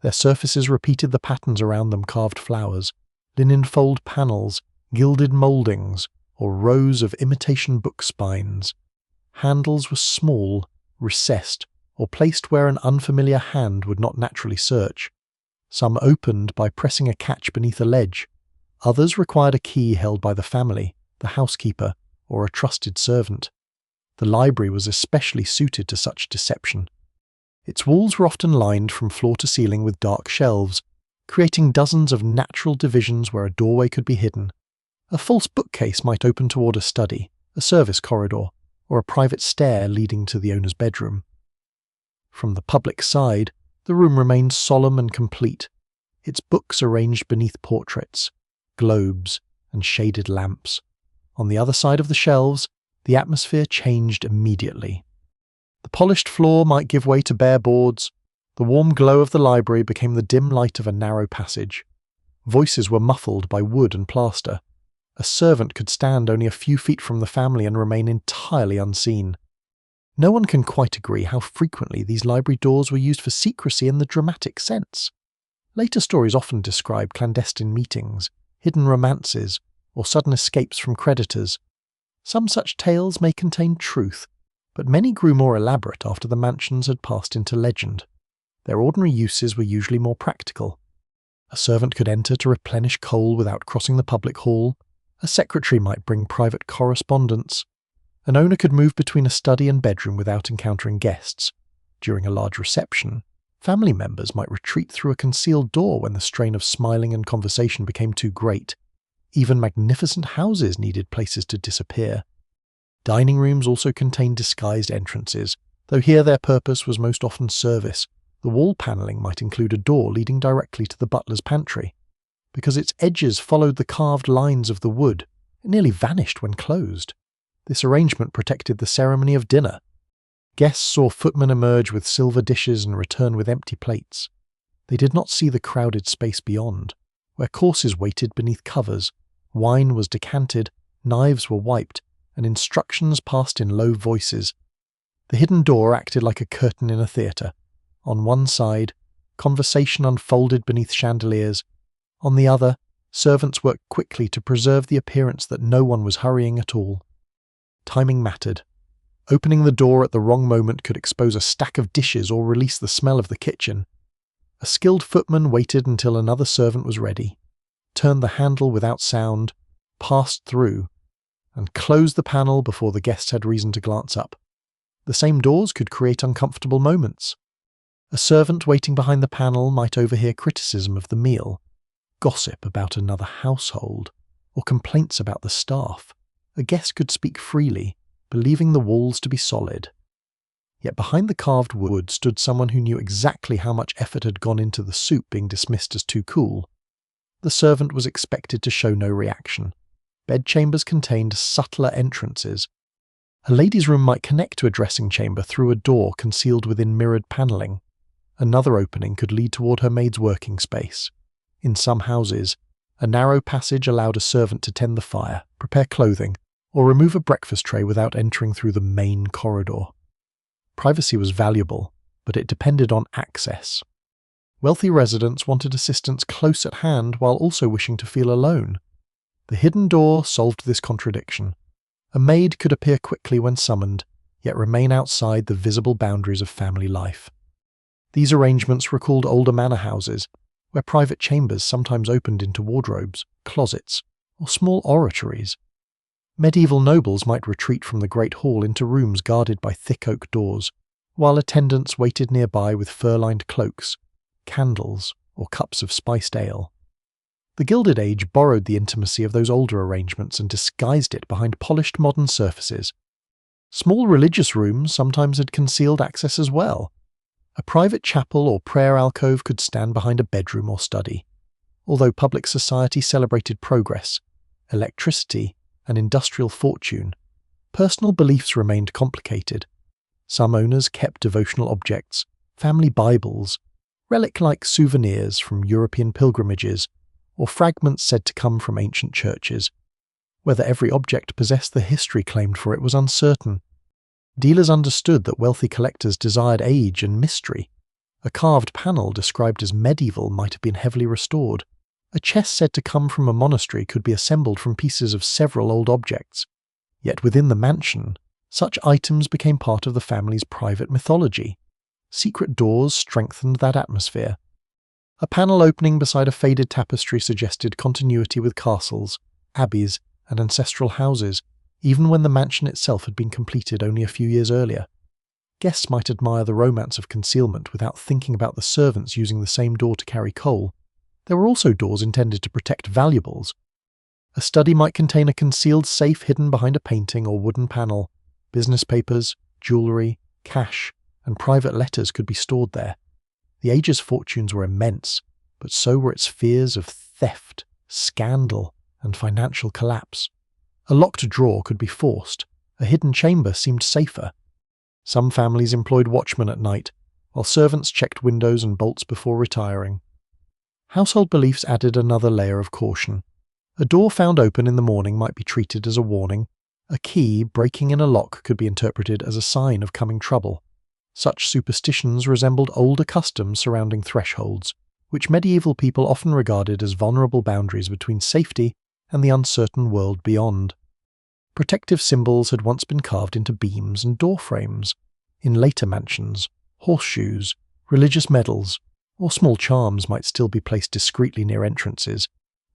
Their surfaces repeated the patterns around them: carved flowers, linen fold panels, gilded mouldings, or rows of imitation book spines. Handles were small, recessed, or placed where an unfamiliar hand would not naturally search. Some opened by pressing a catch beneath a ledge. Others required a key held by the family, the housekeeper, or a trusted servant. The library was especially suited to such deception. Its walls were often lined from floor to ceiling with dark shelves, creating dozens of natural divisions where a doorway could be hidden. A false bookcase might open toward a study, a service corridor, or a private stair leading to the owner's bedroom. From the public side, the room remained solemn and complete, its books arranged beneath portraits, globes, and shaded lamps. On the other side of the shelves, the atmosphere changed immediately. The polished floor might give way to bare boards. The warm glow of the library became the dim light of a narrow passage. Voices were muffled by wood and plaster. A servant could stand only a few feet from the family and remain entirely unseen. No one can quite agree how frequently these library doors were used for secrecy in the dramatic sense. Later stories often describe clandestine meetings, hidden romances, or sudden escapes from creditors. Some such tales may contain truth, but many grew more elaborate after the mansions had passed into legend. Their ordinary uses were usually more practical. A servant could enter to replenish coal without crossing the public hall. A secretary might bring private correspondence. An owner could move between a study and bedroom without encountering guests. During a large reception, family members might retreat through a concealed door when the strain of smiling and conversation became too great. Even magnificent houses needed places to disappear. Dining rooms also contained disguised entrances, though here their purpose was most often service. The wall panelling might include a door leading directly to the butler's pantry. Because its edges followed the carved lines of the wood, it nearly vanished when closed. This arrangement protected the ceremony of dinner. Guests saw footmen emerge with silver dishes and return with empty plates. They did not see the crowded space beyond, where courses waited beneath covers, wine was decanted, knives were wiped, and instructions passed in low voices. The hidden door acted like a curtain in a theatre. On one side, conversation unfolded beneath chandeliers. On the other, servants worked quickly to preserve the appearance that no one was hurrying at all. Timing mattered. Opening the door at the wrong moment could expose a stack of dishes or release the smell of the kitchen. A skilled footman waited until another servant was ready, turned the handle without sound, passed through, and closed the panel before the guests had reason to glance up. The same doors could create uncomfortable moments. A servant waiting behind the panel might overhear criticism of the meal, gossip about another household, or complaints about the staff. A guest could speak freely, believing the walls to be solid. Yet behind the carved wood stood someone who knew exactly how much effort had gone into the soup being dismissed as too cool. The servant was expected to show no reaction. Bedchambers contained subtler entrances. A lady's room might connect to a dressing chamber through a door concealed within mirrored panelling. Another opening could lead toward her maid's working space. In some houses, a narrow passage allowed a servant to tend the fire, prepare clothing, or remove a breakfast tray without entering through the main corridor. Privacy was valuable, but it depended on access. Wealthy residents wanted assistance close at hand while also wishing to feel alone. The hidden door solved this contradiction. A maid could appear quickly when summoned, yet remain outside the visible boundaries of family life. These arrangements recalled older manor houses, where private chambers sometimes opened into wardrobes, closets, or small oratories. Medieval nobles might retreat from the great hall into rooms guarded by thick oak doors, while attendants waited nearby with fur-lined cloaks, candles, or cups of spiced ale. The Gilded Age borrowed the intimacy of those older arrangements and disguised it behind polished modern surfaces. Small religious rooms sometimes had concealed access as well. A private chapel or prayer alcove could stand behind a bedroom or study. Although public society celebrated progress, electricity, and industrial fortune, personal beliefs remained complicated. Some owners kept devotional objects, family Bibles, relic-like souvenirs from European pilgrimages, or fragments said to come from ancient churches. Whether every object possessed the history claimed for it was uncertain. Dealers understood that wealthy collectors desired age and mystery. A carved panel described as medieval might have been heavily restored. A chest said to come from a monastery could be assembled from pieces of several old objects. Yet within the mansion, such items became part of the family's private mythology. Secret doors strengthened that atmosphere. A panel opening beside a faded tapestry suggested continuity with castles, abbeys, and ancestral houses, even when the mansion itself had been completed only a few years earlier. Guests might admire the romance of concealment without thinking about the servants using the same door to carry coal. There were also doors intended to protect valuables. A study might contain a concealed safe hidden behind a painting or wooden panel. Business papers, jewellery, cash, and private letters could be stored there. The age's fortunes were immense, but so were its fears of theft, scandal, and financial collapse. A locked drawer could be forced. A hidden chamber seemed safer. Some families employed watchmen at night, while servants checked windows and bolts before retiring. Household beliefs added another layer of caution. A door found open in the morning might be treated as a warning. A key breaking in a lock could be interpreted as a sign of coming trouble. Such superstitions resembled older customs surrounding thresholds, which medieval people often regarded as vulnerable boundaries between safety and the uncertain world beyond. Protective symbols had once been carved into beams and door frames. In later mansions, horseshoes, religious medals, or small charms might still be placed discreetly near entrances,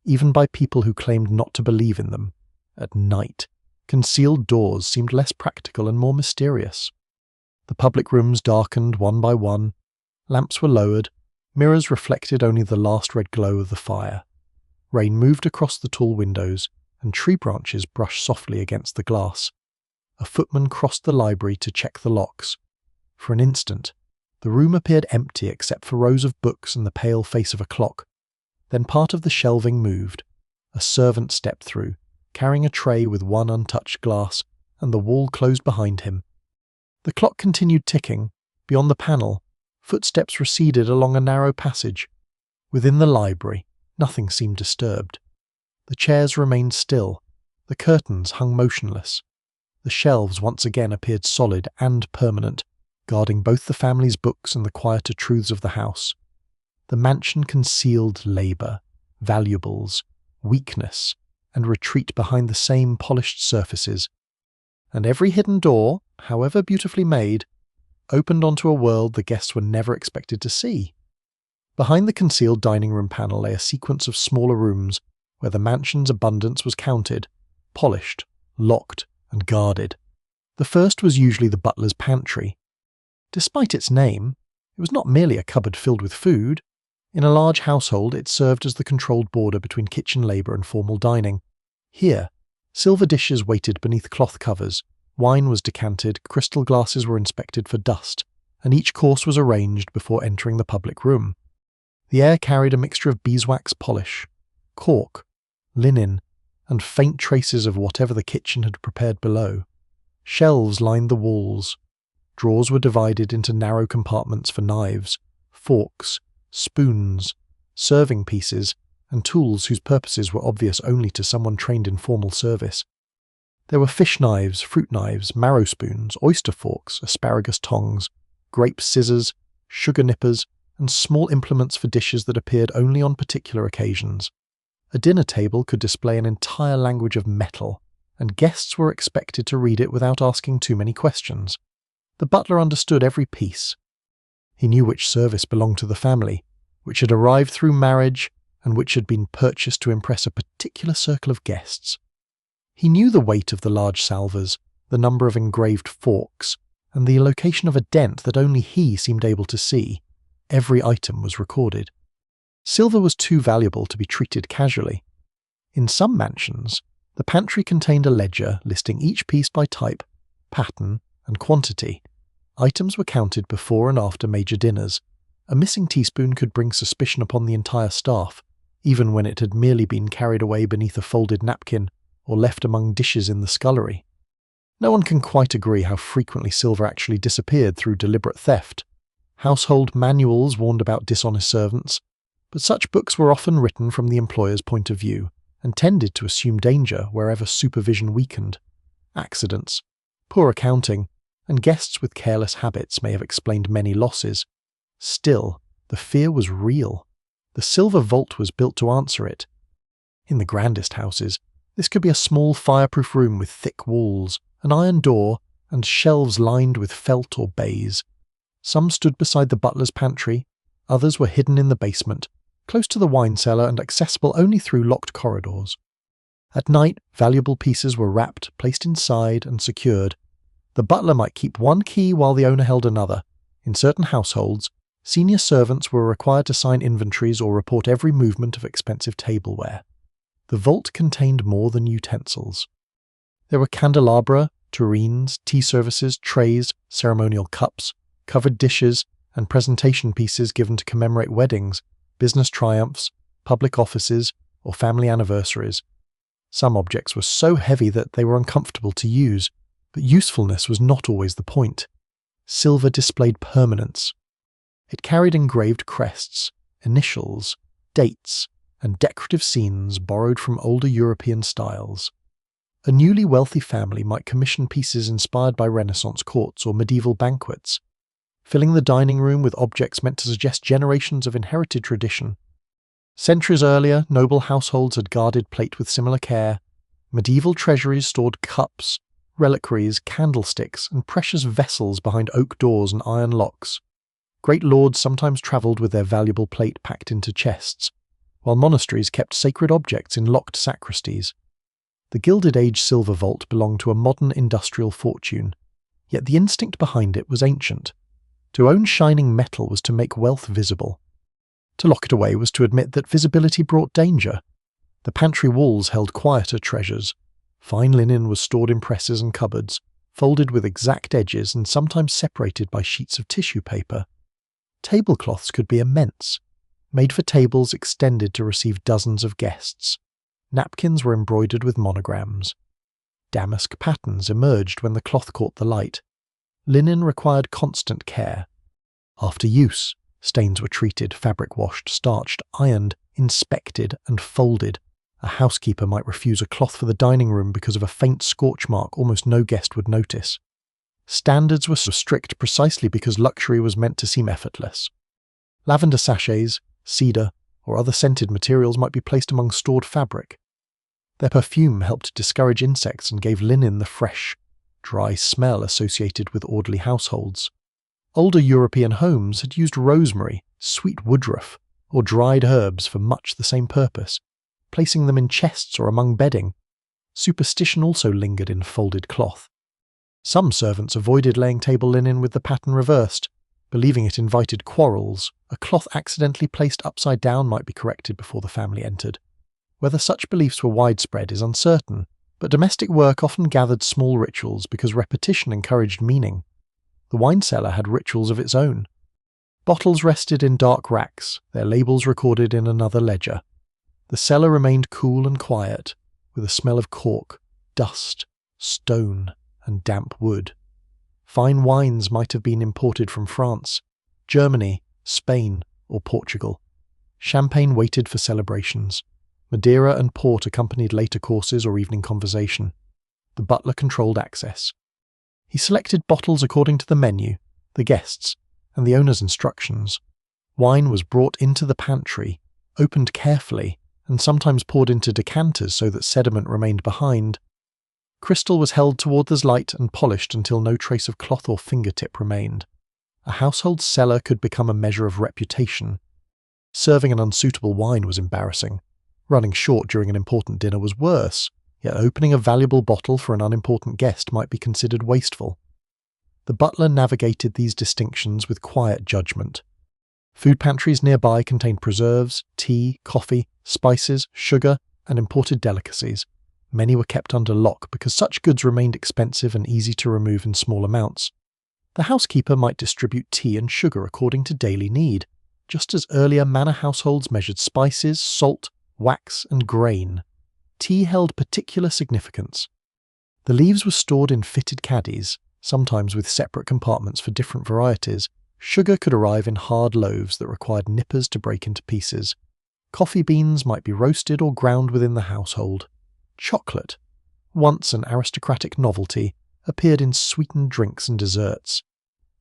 even by people who claimed not to believe in them. At night, concealed doors seemed less practical and more mysterious. The public rooms darkened one by one. Lamps were lowered. Mirrors reflected only the last red glow of the fire. Rain moved across the tall windows, and tree branches brushed softly against the glass. A footman crossed the library to check the locks. For an instant, the room appeared empty except for rows of books and the pale face of a clock. Then part of the shelving moved. A servant stepped through, carrying a tray with one untouched glass, and the wall closed behind him. The clock continued ticking. Beyond the panel, footsteps receded along a narrow passage. Within the library, nothing seemed disturbed. The chairs remained still. The curtains hung motionless. The shelves once again appeared solid and permanent, guarding both the family's books and the quieter truths of the house. The mansion concealed labour, valuables, weakness, and retreat behind the same polished surfaces. And every hidden door, however beautifully made, opened onto a world the guests were never expected to see. Behind the concealed dining room panel lay a sequence of smaller rooms where the mansion's abundance was counted, polished, locked, and guarded. The first was usually the butler's pantry. Despite its name, it was not merely a cupboard filled with food. In a large household, it served as the controlled border between kitchen labour and formal dining. Here, silver dishes waited beneath cloth covers, wine was decanted, crystal glasses were inspected for dust, and each course was arranged before entering the public room. The air carried a mixture of beeswax polish, cork, linen, and faint traces of whatever the kitchen had prepared below. Shelves lined the walls. Drawers were divided into narrow compartments for knives, forks, spoons, serving pieces, and tools whose purposes were obvious only to someone trained in formal service. There were fish knives, fruit knives, marrow spoons, oyster forks, asparagus tongs, grape scissors, sugar nippers, and small implements for dishes that appeared only on particular occasions. A dinner table could display an entire language of metal, and guests were expected to read it without asking too many questions. The butler understood every piece. He knew which service belonged to the family, which had arrived through marriage, and which had been purchased to impress a particular circle of guests. He knew the weight of the large salvers, the number of engraved forks, and the location of a dent that only he seemed able to see. Every item was recorded. Silver was too valuable to be treated casually. In some mansions, the pantry contained a ledger listing each piece by type, pattern, and quantity. Items were counted before and after major dinners. A missing teaspoon could bring suspicion upon the entire staff, even when it had merely been carried away beneath a folded napkin or left among dishes in the scullery. No one can quite agree how frequently silver actually disappeared through deliberate theft. Household manuals warned about dishonest servants, but such books were often written from the employer's point of view and tended to assume danger wherever supervision weakened. Accidents, poor accounting, and guests with careless habits may have explained many losses. Still, the fear was real. The silver vault was built to answer it. In the grandest houses, this could be a small fireproof room with thick walls, an iron door, and shelves lined with felt or baize. Some stood beside the butler's pantry, others were hidden in the basement, close to the wine cellar and accessible only through locked corridors. At night, valuable pieces were wrapped, placed inside, and secured. The butler might keep one key while the owner held another. In certain households, senior servants were required to sign inventories or report every movement of expensive tableware. The vault contained more than utensils. There were candelabra, tureens, tea services, trays, ceremonial cups, covered dishes, and presentation pieces given to commemorate weddings, business triumphs, public offices, or family anniversaries. Some objects were so heavy that they were uncomfortable to use, but usefulness was not always the point. Silver displayed permanence. It carried engraved crests, initials, dates, and decorative scenes borrowed from older European styles. A newly wealthy family might commission pieces inspired by Renaissance courts or medieval banquets, filling the dining room with objects meant to suggest generations of inherited tradition. Centuries earlier, noble households had guarded plate with similar care. Medieval treasuries stored cups, reliquaries, candlesticks, and precious vessels behind oak doors and iron locks. Great lords sometimes travelled with their valuable plate packed into chests, while monasteries kept sacred objects in locked sacristies. The Gilded Age silver vault belonged to a modern industrial fortune, yet the instinct behind it was ancient. To own shining metal was to make wealth visible. To lock it away was to admit that visibility brought danger. The pantry walls held quieter treasures. Fine linen was stored in presses and cupboards, folded with exact edges and sometimes separated by sheets of tissue paper. Tablecloths could be immense, made for tables extended to receive dozens of guests. Napkins were embroidered with monograms. Damask patterns emerged when the cloth caught the light. Linen required constant care. After use, stains were treated, fabric washed, starched, ironed, inspected, and folded. A housekeeper might refuse a cloth for the dining room because of a faint scorch mark almost no guest would notice. Standards were so strict precisely because luxury was meant to seem effortless. Lavender sachets, cedar, or other scented materials might be placed among stored fabric. Their perfume helped discourage insects and gave linen the fresh, dry smell associated with orderly households. Older European homes had used rosemary, sweet woodruff, or dried herbs for much the same purpose, placing them in chests or among bedding. Superstition also lingered in folded cloth. Some servants avoided laying table linen with the pattern reversed, believing it invited quarrels. A cloth accidentally placed upside down might be corrected before the family entered. Whether such beliefs were widespread is uncertain, but domestic work often gathered small rituals because repetition encouraged meaning. The wine cellar had rituals of its own. Bottles rested in dark racks, their labels recorded in another ledger. The cellar remained cool and quiet, with a smell of cork, dust, stone, and damp wood. Fine wines might have been imported from France, Germany, Spain, or Portugal. Champagne waited for celebrations. Madeira and port accompanied later courses or evening conversation. The butler controlled access. He selected bottles according to the menu, the guests, and the owner's instructions. Wine was brought into the pantry, opened carefully, and sometimes poured into decanters so that sediment remained behind. Crystal was held toward the light and polished until no trace of cloth or fingertip remained. A household cellar could become a measure of reputation. Serving an unsuitable wine was embarrassing. Running short during an important dinner was worse, yet opening a valuable bottle for an unimportant guest might be considered wasteful. The butler navigated these distinctions with quiet judgment. Food pantries nearby contained preserves, tea, coffee, spices, sugar, and imported delicacies. Many were kept under lock because such goods remained expensive and easy to remove in small amounts. The housekeeper might distribute tea and sugar according to daily need, just as earlier manor households measured spices, salt, wax, and grain. Tea held particular significance. The leaves were stored in fitted caddies, sometimes with separate compartments for different varieties, Sugar could arrive in hard loaves that required nippers to break into pieces. Coffee beans might be roasted or ground within the household. Chocolate, once an aristocratic novelty, appeared in sweetened drinks and desserts.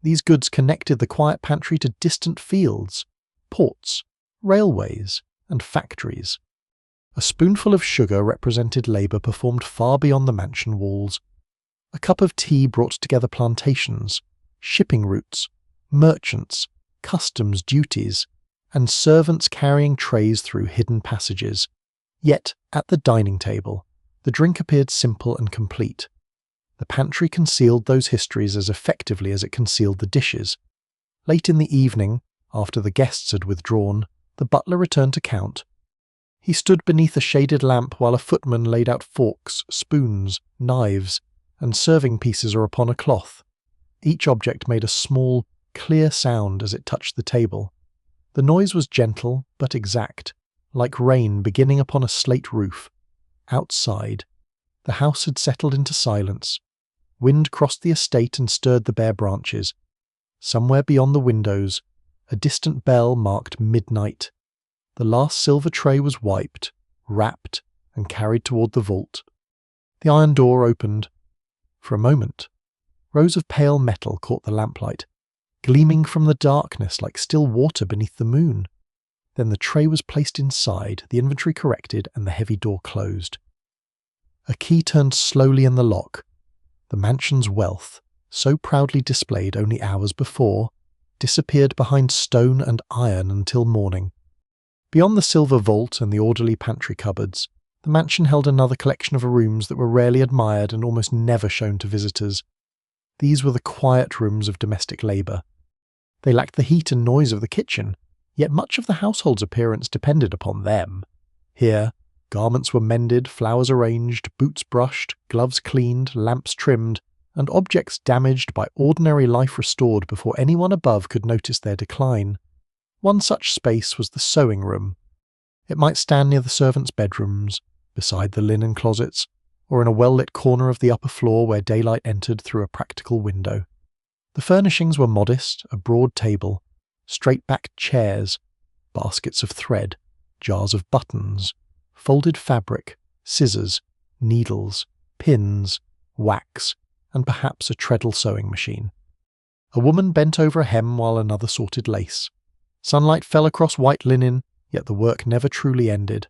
These goods connected the quiet pantry to distant fields, ports, railways, and factories. A spoonful of sugar represented labour performed far beyond the mansion walls. A cup of tea brought together plantations, shipping routes, merchants, customs duties, and servants carrying trays through hidden passages. Yet, at the dining table, the drink appeared simple and complete. The pantry concealed those histories as effectively as it concealed the dishes. Late in the evening, after the guests had withdrawn, the butler returned to count. He stood beneath a shaded lamp while a footman laid out forks, spoons, knives, and serving pieces upon a cloth. Each object made a small, clear sound as it touched the table. The noise was gentle but exact, like rain beginning upon a slate roof. Outside, the house had settled into silence. Wind crossed the estate and stirred the bare branches. Somewhere beyond the windows, a distant bell marked midnight. The last silver tray was wiped, wrapped, and carried toward the vault. The iron door opened. For a moment, rows of pale metal caught the lamplight, gleaming from the darkness like still water beneath the moon. Then the tray was placed inside, the inventory corrected, and the heavy door closed. A key turned slowly in the lock. The mansion's wealth, so proudly displayed only hours before, disappeared behind stone and iron until morning. Beyond the silver vault and the orderly pantry cupboards, the mansion held another collection of rooms that were rarely admired and almost never shown to visitors. These were the quiet rooms of domestic labour. They lacked the heat and noise of the kitchen, yet much of the household's appearance depended upon them. Here, garments were mended, flowers arranged, boots brushed, gloves cleaned, lamps trimmed, and objects damaged by ordinary life restored before anyone above could notice their decline. One such space was the sewing room. It might stand near the servants' bedrooms, beside the linen closets, or in a well-lit corner of the upper floor where daylight entered through a practical window. The furnishings were modest: a broad table, straight-backed chairs, baskets of thread, jars of buttons, folded fabric, scissors, needles, pins, wax, and perhaps a treadle sewing machine. A woman bent over a hem while another sorted lace. Sunlight fell across white linen, yet the work never truly ended.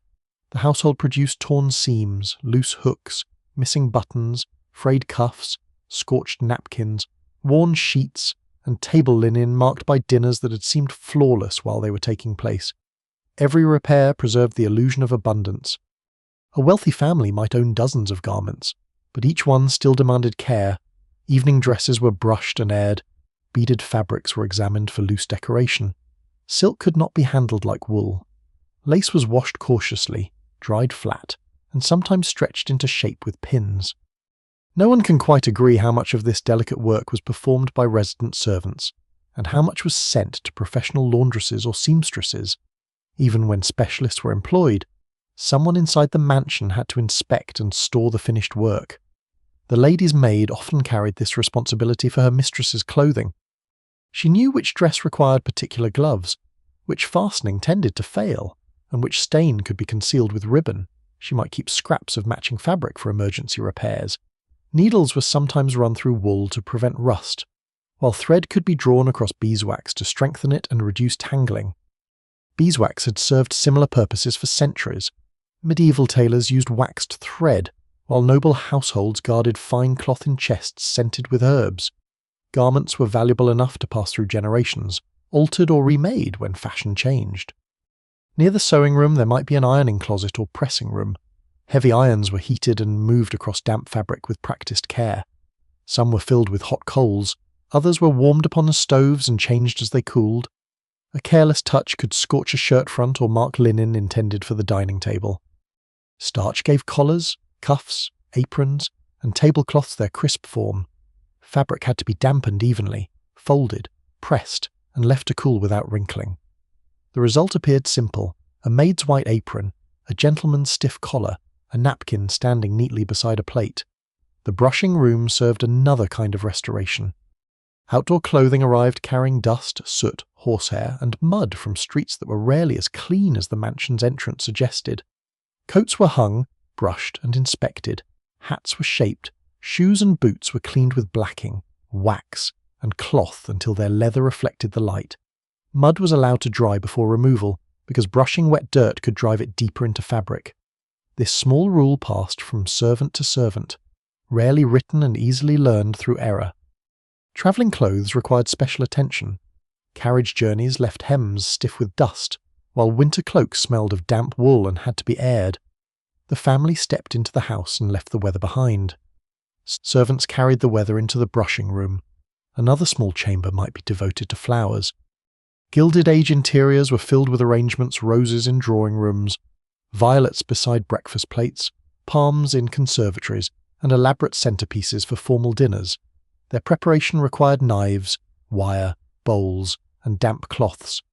The household produced torn seams, loose hooks, missing buttons, frayed cuffs, scorched napkins, worn sheets, and table linen marked by dinners that had seemed flawless while they were taking place. Every repair preserved the illusion of abundance. A wealthy family might own dozens of garments, but each one still demanded care. Evening dresses were brushed and aired. Beaded fabrics were examined for loose decoration. Silk could not be handled like wool. Lace was washed cautiously, dried flat, and sometimes stretched into shape with pins. No one can quite agree how much of this delicate work was performed by resident servants, and how much was sent to professional laundresses or seamstresses. Even when specialists were employed, someone inside the mansion had to inspect and store the finished work. The lady's maid often carried this responsibility for her mistress's clothing. She knew which dress required particular gloves, which fastening tended to fail, and which stain could be concealed with ribbon. She might keep scraps of matching fabric for emergency repairs. Needles were sometimes run through wool to prevent rust, while thread could be drawn across beeswax to strengthen it and reduce tangling. Beeswax had served similar purposes for centuries. Medieval tailors used waxed thread, while noble households guarded fine cloth in chests scented with herbs. Garments were valuable enough to pass through generations, altered or remade when fashion changed. Near the sewing room there might be an ironing closet or pressing room. Heavy irons were heated and moved across damp fabric with practiced care. Some were filled with hot coals, others were warmed upon the stoves and changed as they cooled. A careless touch could scorch a shirt front or mark linen intended for the dining table. Starch gave collars, cuffs, aprons, and tablecloths their crisp form. Fabric had to be dampened evenly, folded, pressed, and left to cool without wrinkling. The result appeared simple: a maid's white apron, a gentleman's stiff collar, a napkin standing neatly beside a plate. The brushing room served another kind of restoration. Outdoor clothing arrived carrying dust, soot, horsehair, and mud from streets that were rarely as clean as the mansion's entrance suggested. Coats were hung, brushed, and inspected. Hats were shaped. Shoes and boots were cleaned with blacking, wax, and cloth until their leather reflected the light. Mud was allowed to dry before removal, because brushing wet dirt could drive it deeper into fabric. This small rule passed from servant to servant, rarely written and easily learned through error. Travelling clothes required special attention. Carriage journeys left hems stiff with dust, while winter cloaks smelled of damp wool and had to be aired. The family stepped into the house and left the weather behind. Servants carried the weather into the brushing room. Another small chamber might be devoted to flowers. Gilded age interiors were filled with arrangements, roses in drawing rooms, violets beside breakfast plates, palms in conservatories, and elaborate centerpieces for formal dinners. Their preparation required knives, wire, bowls, and damp cloths.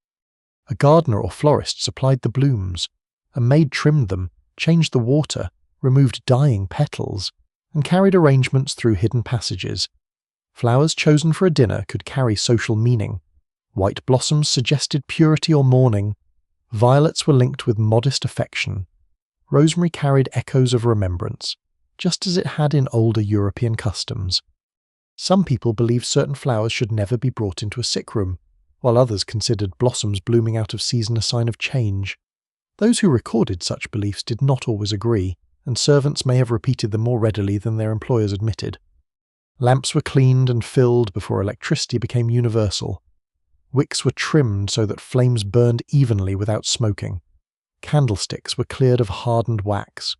A gardener or florist supplied the blooms. A maid trimmed them, changed the water, removed dying petals, and carried arrangements through hidden passages. Flowers chosen for a dinner could carry social meaning. White blossoms suggested purity or mourning. Violets were linked with modest affection. Rosemary carried echoes of remembrance, just as it had in older European customs. Some people believed certain flowers should never be brought into a sick room, while others considered blossoms blooming out of season a sign of change. Those who recorded such beliefs did not always agree, and servants may have repeated them more readily than their employers admitted. Lamps were cleaned and filled before electricity became universal. Wicks were trimmed so that flames burned evenly without smoking. Candlesticks were cleared of hardened wax.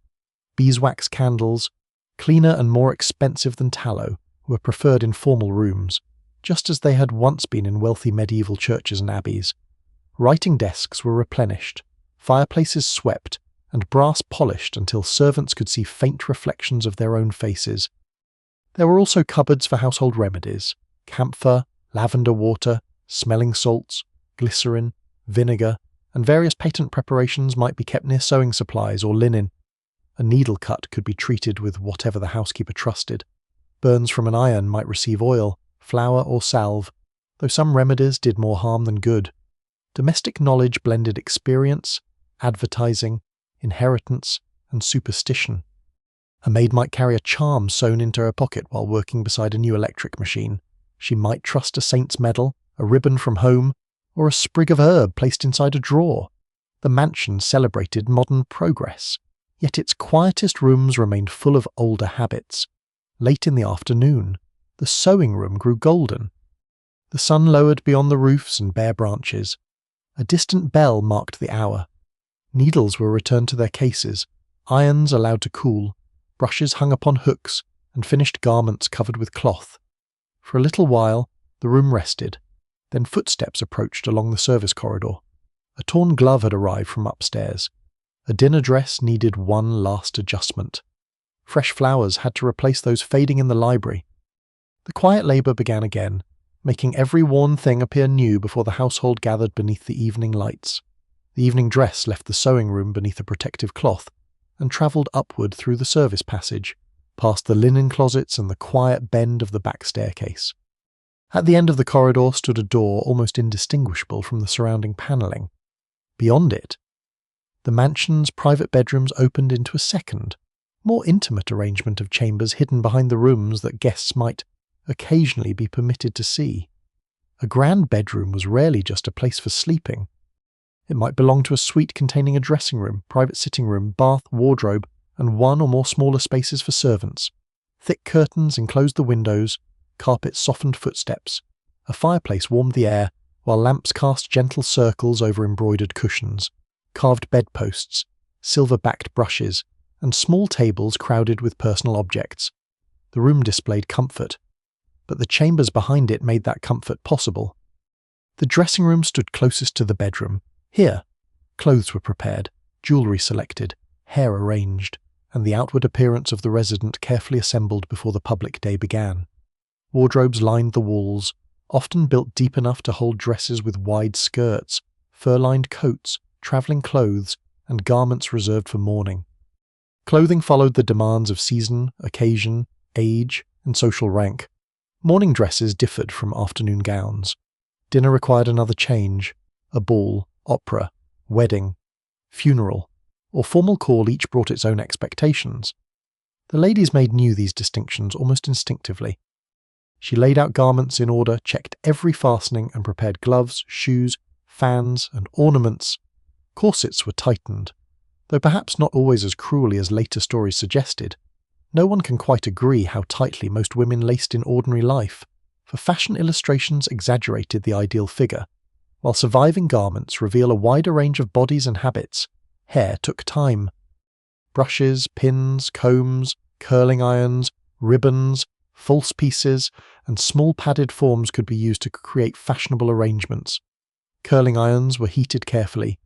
Beeswax candles, cleaner and more expensive than tallow, were preferred in formal rooms, just as they had once been in wealthy medieval churches and abbeys. Writing desks were replenished, fireplaces swept, and brass polished until servants could see faint reflections of their own faces. There were also cupboards for household remedies: camphor, lavender water, smelling salts, glycerin, vinegar, and various patent preparations might be kept near sewing supplies or linen. A needle cut could be treated with whatever the housekeeper trusted. Burns from an iron might receive oil, flour, or salve, though some remedies did more harm than good. Domestic knowledge blended experience, advertising, inheritance, and superstition. A maid might carry a charm sewn into her pocket while working beside a new electric machine. She might trust a saint's medal, a ribbon from home, or a sprig of herb placed inside a drawer. The mansion celebrated modern progress, yet its quietest rooms remained full of older habits. Late in the afternoon, the sewing room grew golden. The sun lowered beyond the roofs and bare branches. A distant bell marked the hour. Needles were returned to their cases, irons allowed to cool, brushes hung upon hooks, and finished garments covered with cloth. For a little while, the room rested. Then footsteps approached along the service corridor. A torn glove had arrived from upstairs. A dinner dress needed one last adjustment. Fresh flowers had to replace those fading in the library. The quiet labour began again, making every worn thing appear new before the household gathered beneath the evening lights. The evening dress left the sewing room beneath a protective cloth and travelled upward through the service passage, past the linen closets and the quiet bend of the back staircase. At the end of the corridor stood a door almost indistinguishable from the surrounding panelling. Beyond it, the mansion's private bedrooms opened into a second, more intimate arrangement of chambers hidden behind the rooms that guests might occasionally be permitted to see. A grand bedroom was rarely just a place for sleeping. It might belong to a suite containing a dressing room, private sitting room, bath, wardrobe, and one or more smaller spaces for servants. Thick curtains enclosed the windows, carpets softened footsteps. A fireplace warmed the air, while lamps cast gentle circles over embroidered cushions. Carved bedposts, silver-backed brushes, and small tables crowded with personal objects. The room displayed comfort, but the chambers behind it made that comfort possible. The dressing room stood closest to the bedroom. Here, clothes were prepared, jewellery selected, hair arranged, and the outward appearance of the resident carefully assembled before the public day began. Wardrobes lined the walls, often built deep enough to hold dresses with wide skirts, fur-lined coats, travelling clothes, and garments reserved for mourning. Clothing followed the demands of season, occasion, age, and social rank. Morning dresses differed from afternoon gowns. Dinner required another change. A ball, opera, wedding, funeral, or formal call each brought its own expectations. The lady's maid knew these distinctions almost instinctively. She laid out garments in order, checked every fastening, and prepared gloves, shoes, fans, and ornaments. Corsets were tightened, though perhaps not always as cruelly as later stories suggested. No one can quite agree how tightly most women laced in ordinary life, for fashion illustrations exaggerated the ideal figure. While surviving garments reveal a wider range of bodies and habits, hair took time. Brushes, pins, combs, curling irons, ribbons, false pieces, and small padded forms could be used to create fashionable arrangements. Curling irons were heated carefully,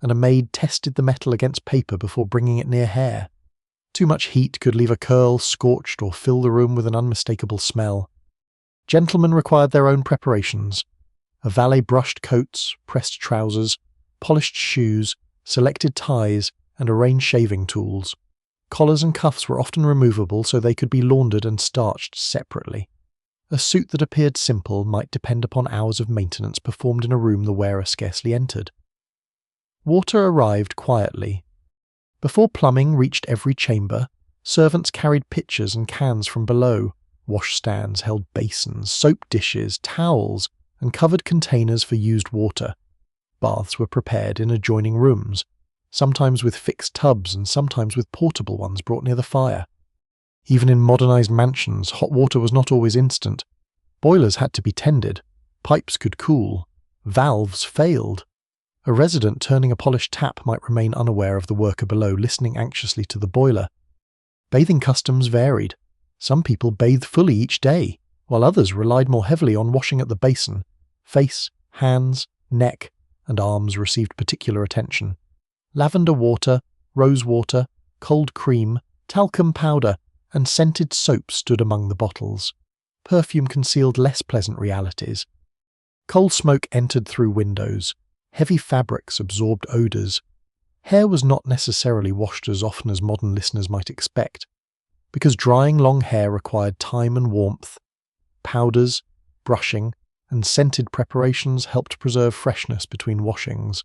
and a maid tested the metal against paper before bringing it near hair. Too much heat could leave a curl scorched or fill the room with an unmistakable smell. Gentlemen required their own preparations. A valet brushed coats, pressed trousers, polished shoes, selected ties, and arranged shaving tools. Collars and cuffs were often removable so they could be laundered and starched separately. A suit that appeared simple might depend upon hours of maintenance performed in a room the wearer scarcely entered. Water arrived quietly. Before plumbing reached every chamber, servants carried pitchers and cans from below. Washstands held basins, soap dishes, towels, and covered containers for used water. Baths were prepared in adjoining rooms, sometimes with fixed tubs and sometimes with portable ones brought near the fire. Even in modernized mansions, hot water was not always instant. Boilers had to be tended, pipes could cool, valves failed. A resident turning a polished tap might remain unaware of the worker below, listening anxiously to the boiler. Bathing customs varied. Some people bathed fully each day, while others relied more heavily on washing at the basin. Face, hands, neck, and arms received particular attention. Lavender water, rose water, cold cream, talcum powder, and scented soap stood among the bottles. Perfume concealed less pleasant realities. Coal smoke entered through windows. Heavy fabrics absorbed odours. Hair was not necessarily washed as often as modern listeners might expect, because drying long hair required time and warmth. Powders, brushing, and scented preparations helped preserve freshness between washings.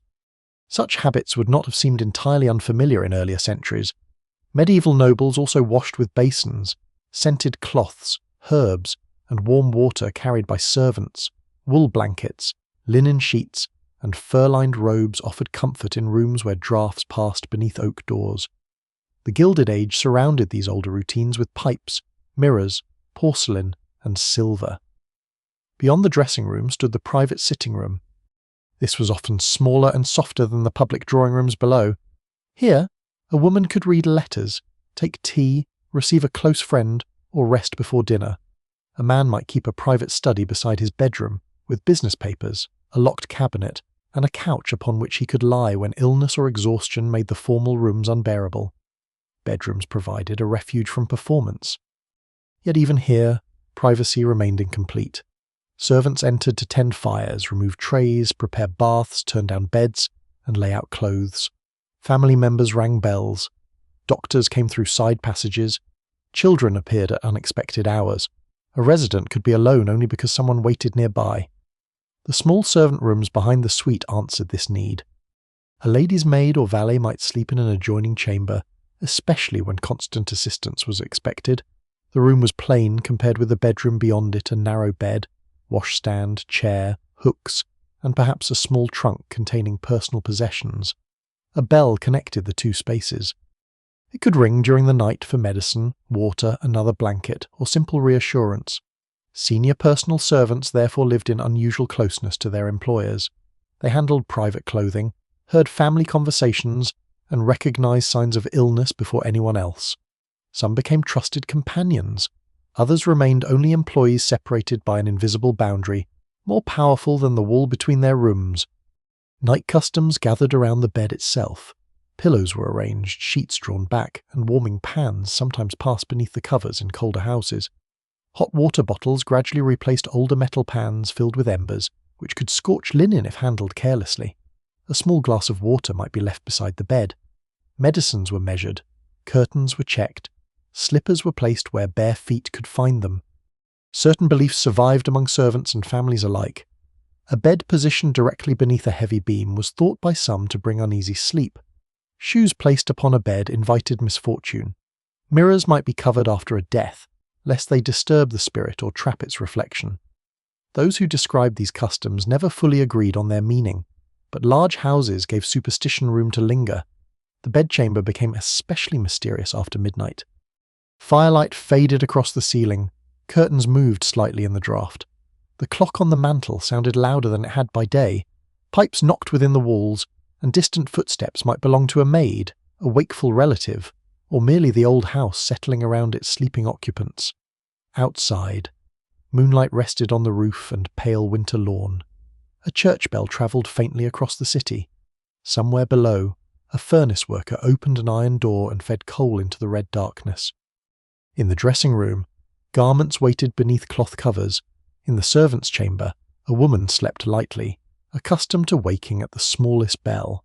Such habits would not have seemed entirely unfamiliar in earlier centuries. Medieval nobles also washed with basins, scented cloths, herbs, and warm water carried by servants. Wool blankets, linen sheets, and fur-lined robes offered comfort in rooms where draughts passed beneath oak doors. The Gilded Age surrounded these older routines with pipes, mirrors, porcelain, and silver. Beyond the dressing room stood the private sitting room. This was often smaller and softer than the public drawing rooms below. Here, a woman could read letters, take tea, receive a close friend, or rest before dinner. A man might keep a private study beside his bedroom, with business papers, a locked cabinet, and a couch upon which he could lie when illness or exhaustion made the formal rooms unbearable. Bedrooms provided a refuge from performance. Yet even here, privacy remained incomplete. Servants entered to tend fires, remove trays, prepare baths, turn down beds, and lay out clothes. Family members rang bells. Doctors came through side passages. Children appeared at unexpected hours. A resident could be alone only because someone waited nearby. The small servant rooms behind the suite answered this need. A lady's maid or valet might sleep in an adjoining chamber, especially when constant assistance was expected. The room was plain compared with the bedroom beyond it: a narrow bed, washstand, chair, hooks, and perhaps a small trunk containing personal possessions. A bell connected the two spaces. It could ring during the night for medicine, water, another blanket, or simple reassurance. Senior personal servants therefore lived in unusual closeness to their employers. They handled private clothing, heard family conversations, and recognized signs of illness before anyone else. Some became trusted companions. Others remained only employees separated by an invisible boundary, more powerful than the wall between their rooms. Night customs gathered around the bed itself. Pillows were arranged, sheets drawn back, and warming pans sometimes passed beneath the covers in colder houses. Hot water bottles gradually replaced older metal pans filled with embers, which could scorch linen if handled carelessly. A small glass of water might be left beside the bed. Medicines were measured, curtains were checked, slippers were placed where bare feet could find them. Certain beliefs survived among servants and families alike. A bed positioned directly beneath a heavy beam was thought by some to bring uneasy sleep. Shoes placed upon a bed invited misfortune. Mirrors might be covered after a death, lest they disturb the spirit or trap its reflection. Those who described these customs never fully agreed on their meaning, but large houses gave superstition room to linger. The bedchamber became especially mysterious after midnight. Firelight faded across the ceiling, curtains moved slightly in the draught. The clock on the mantel sounded louder than it had by day, pipes knocked within the walls, and distant footsteps might belong to a maid, a wakeful relative, or merely the old house settling around its sleeping occupants. Outside, moonlight rested on the roof and pale winter lawn. A church bell travelled faintly across the city. Somewhere below, a furnace worker opened an iron door and fed coal into the red darkness. In the dressing room, garments waited beneath cloth covers. In the servants' chamber, a woman slept lightly, accustomed to waking at the smallest bell.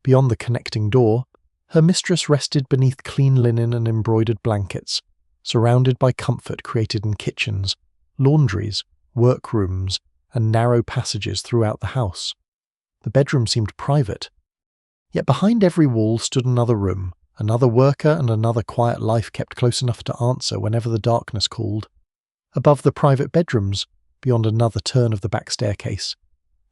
Beyond the connecting door, her mistress rested beneath clean linen and embroidered blankets, surrounded by comfort created in kitchens, laundries, workrooms, and narrow passages throughout the house. The bedroom seemed private. Yet behind every wall stood another room, another worker and another quiet life kept close enough to answer whenever the darkness called. Above the private bedrooms, beyond another turn of the back staircase,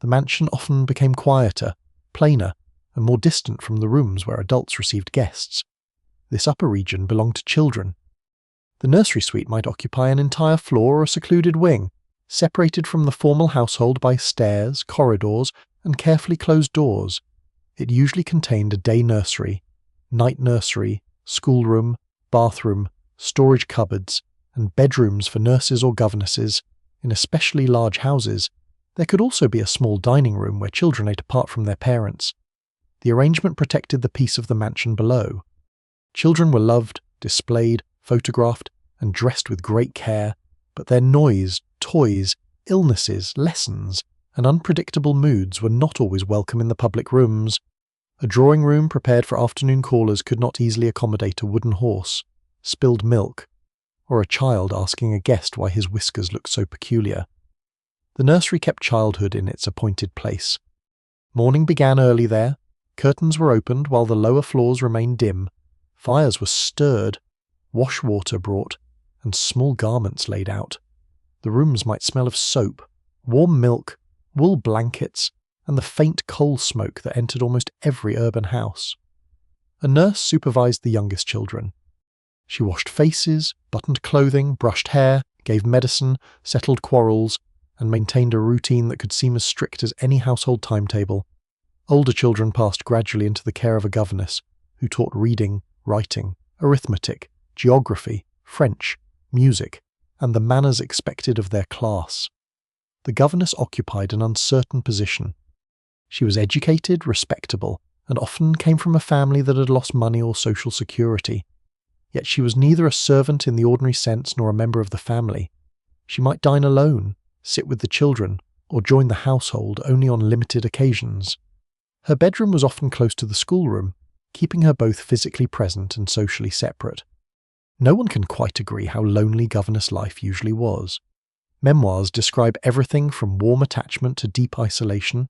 the mansion often became quieter, plainer, and more distant from the rooms where adults received guests. This upper region belonged to children. The nursery suite might occupy an entire floor or a secluded wing, separated from the formal household by stairs, corridors, and carefully closed doors. It usually contained a day nursery, night nursery, schoolroom, bathroom, storage cupboards, and bedrooms for nurses or governesses. In especially large houses, there could also be a small dining room where children ate apart from their parents. The arrangement protected the peace of the mansion below. Children were loved, displayed, photographed, and dressed with great care, but their noise, toys, illnesses, lessons, and unpredictable moods were not always welcome in the public rooms. A drawing room prepared for afternoon callers could not easily accommodate a wooden horse, spilled milk, or a child asking a guest why his whiskers looked so peculiar. The nursery kept childhood in its appointed place. Morning began early there, curtains were opened while the lower floors remained dim, fires were stirred, wash water brought, and small garments laid out. The rooms might smell of soap, warm milk, wool blankets, and the faint coal smoke that entered almost every urban house. A nurse supervised the youngest children. She washed faces, buttoned clothing, brushed hair, gave medicine, settled quarrels, and maintained a routine that could seem as strict as any household timetable. Older children passed gradually into the care of a governess, who taught reading, writing, arithmetic, geography, French, music, and the manners expected of their class. The governess occupied an uncertain position. She was educated, respectable, and often came from a family that had lost money or social security. Yet she was neither a servant in the ordinary sense nor a member of the family. She might dine alone, sit with the children, or join the household only on limited occasions. Her bedroom was often close to the schoolroom, keeping her both physically present and socially separate. No one can quite agree how lonely governess life usually was. Memoirs describe everything from warm attachment to deep isolation.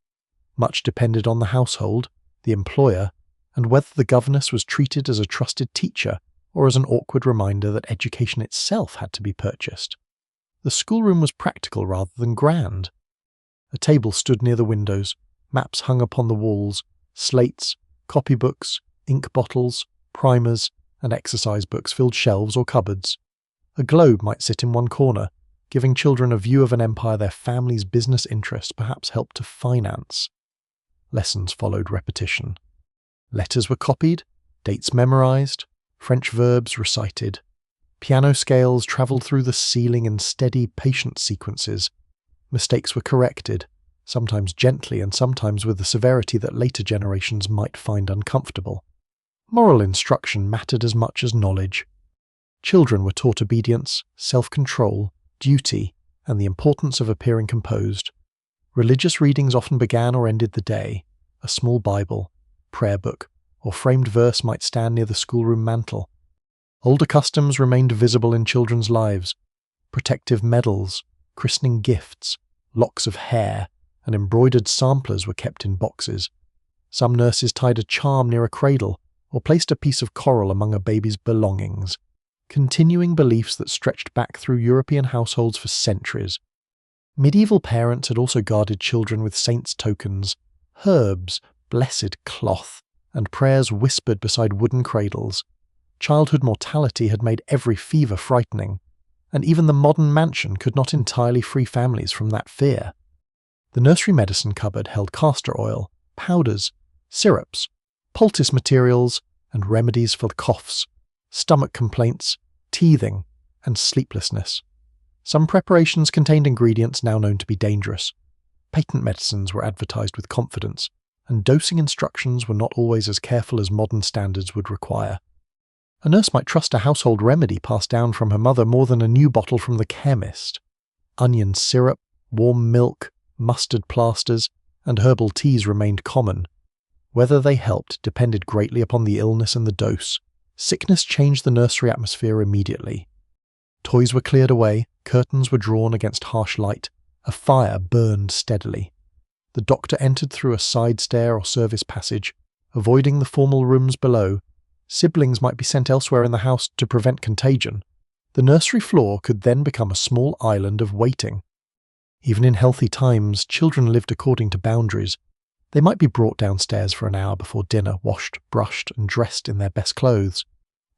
Much depended on the household, the employer, and whether the governess was treated as a trusted teacher or as an awkward reminder that education itself had to be purchased. The schoolroom was practical rather than grand. A table stood near the windows, maps hung upon the walls, slates, copybooks, ink bottles, primers, and exercise books filled shelves or cupboards. A globe might sit in one corner, giving children a view of an empire their family's business interests perhaps helped to finance. Lessons followed repetition. Letters were copied, dates memorized, French verbs recited. Piano scales travelled through the ceiling in steady, patient sequences. Mistakes were corrected, sometimes gently and sometimes with a severity that later generations might find uncomfortable. Moral instruction mattered as much as knowledge. Children were taught obedience, self-control, duty, and the importance of appearing composed. Religious readings often began or ended the day. A small Bible, prayer book, or framed verse might stand near the schoolroom mantel. Older customs remained visible in children's lives. Protective medals, christening gifts, locks of hair, and embroidered samplers were kept in boxes. Some nurses tied a charm near a cradle or placed a piece of coral among a baby's belongings, continuing beliefs that stretched back through European households for centuries. Medieval parents had also guarded children with saints' tokens, herbs, blessed cloth, and prayers whispered beside wooden cradles. Childhood mortality had made every fever frightening, and even the modern mansion could not entirely free families from that fear. The nursery medicine cupboard held castor oil, powders, syrups, poultice materials, and remedies for coughs, stomach complaints, teething, and sleeplessness. Some preparations contained ingredients now known to be dangerous. Patent medicines were advertised with confidence, and dosing instructions were not always as careful as modern standards would require. A nurse might trust a household remedy passed down from her mother more than a new bottle from the chemist. Onion syrup, warm milk, mustard plasters, and herbal teas remained common. Whether they helped depended greatly upon the illness and the dose. Sickness changed the nursery atmosphere immediately. Toys were cleared away, curtains were drawn against harsh light, a fire burned steadily. The doctor entered through a side stair or service passage, avoiding the formal rooms below. Siblings might be sent elsewhere in the house to prevent contagion. The nursery floor could then become a small island of waiting. Even in healthy times, children lived according to boundaries. They might be brought downstairs for an hour before dinner, washed, brushed, and dressed in their best clothes.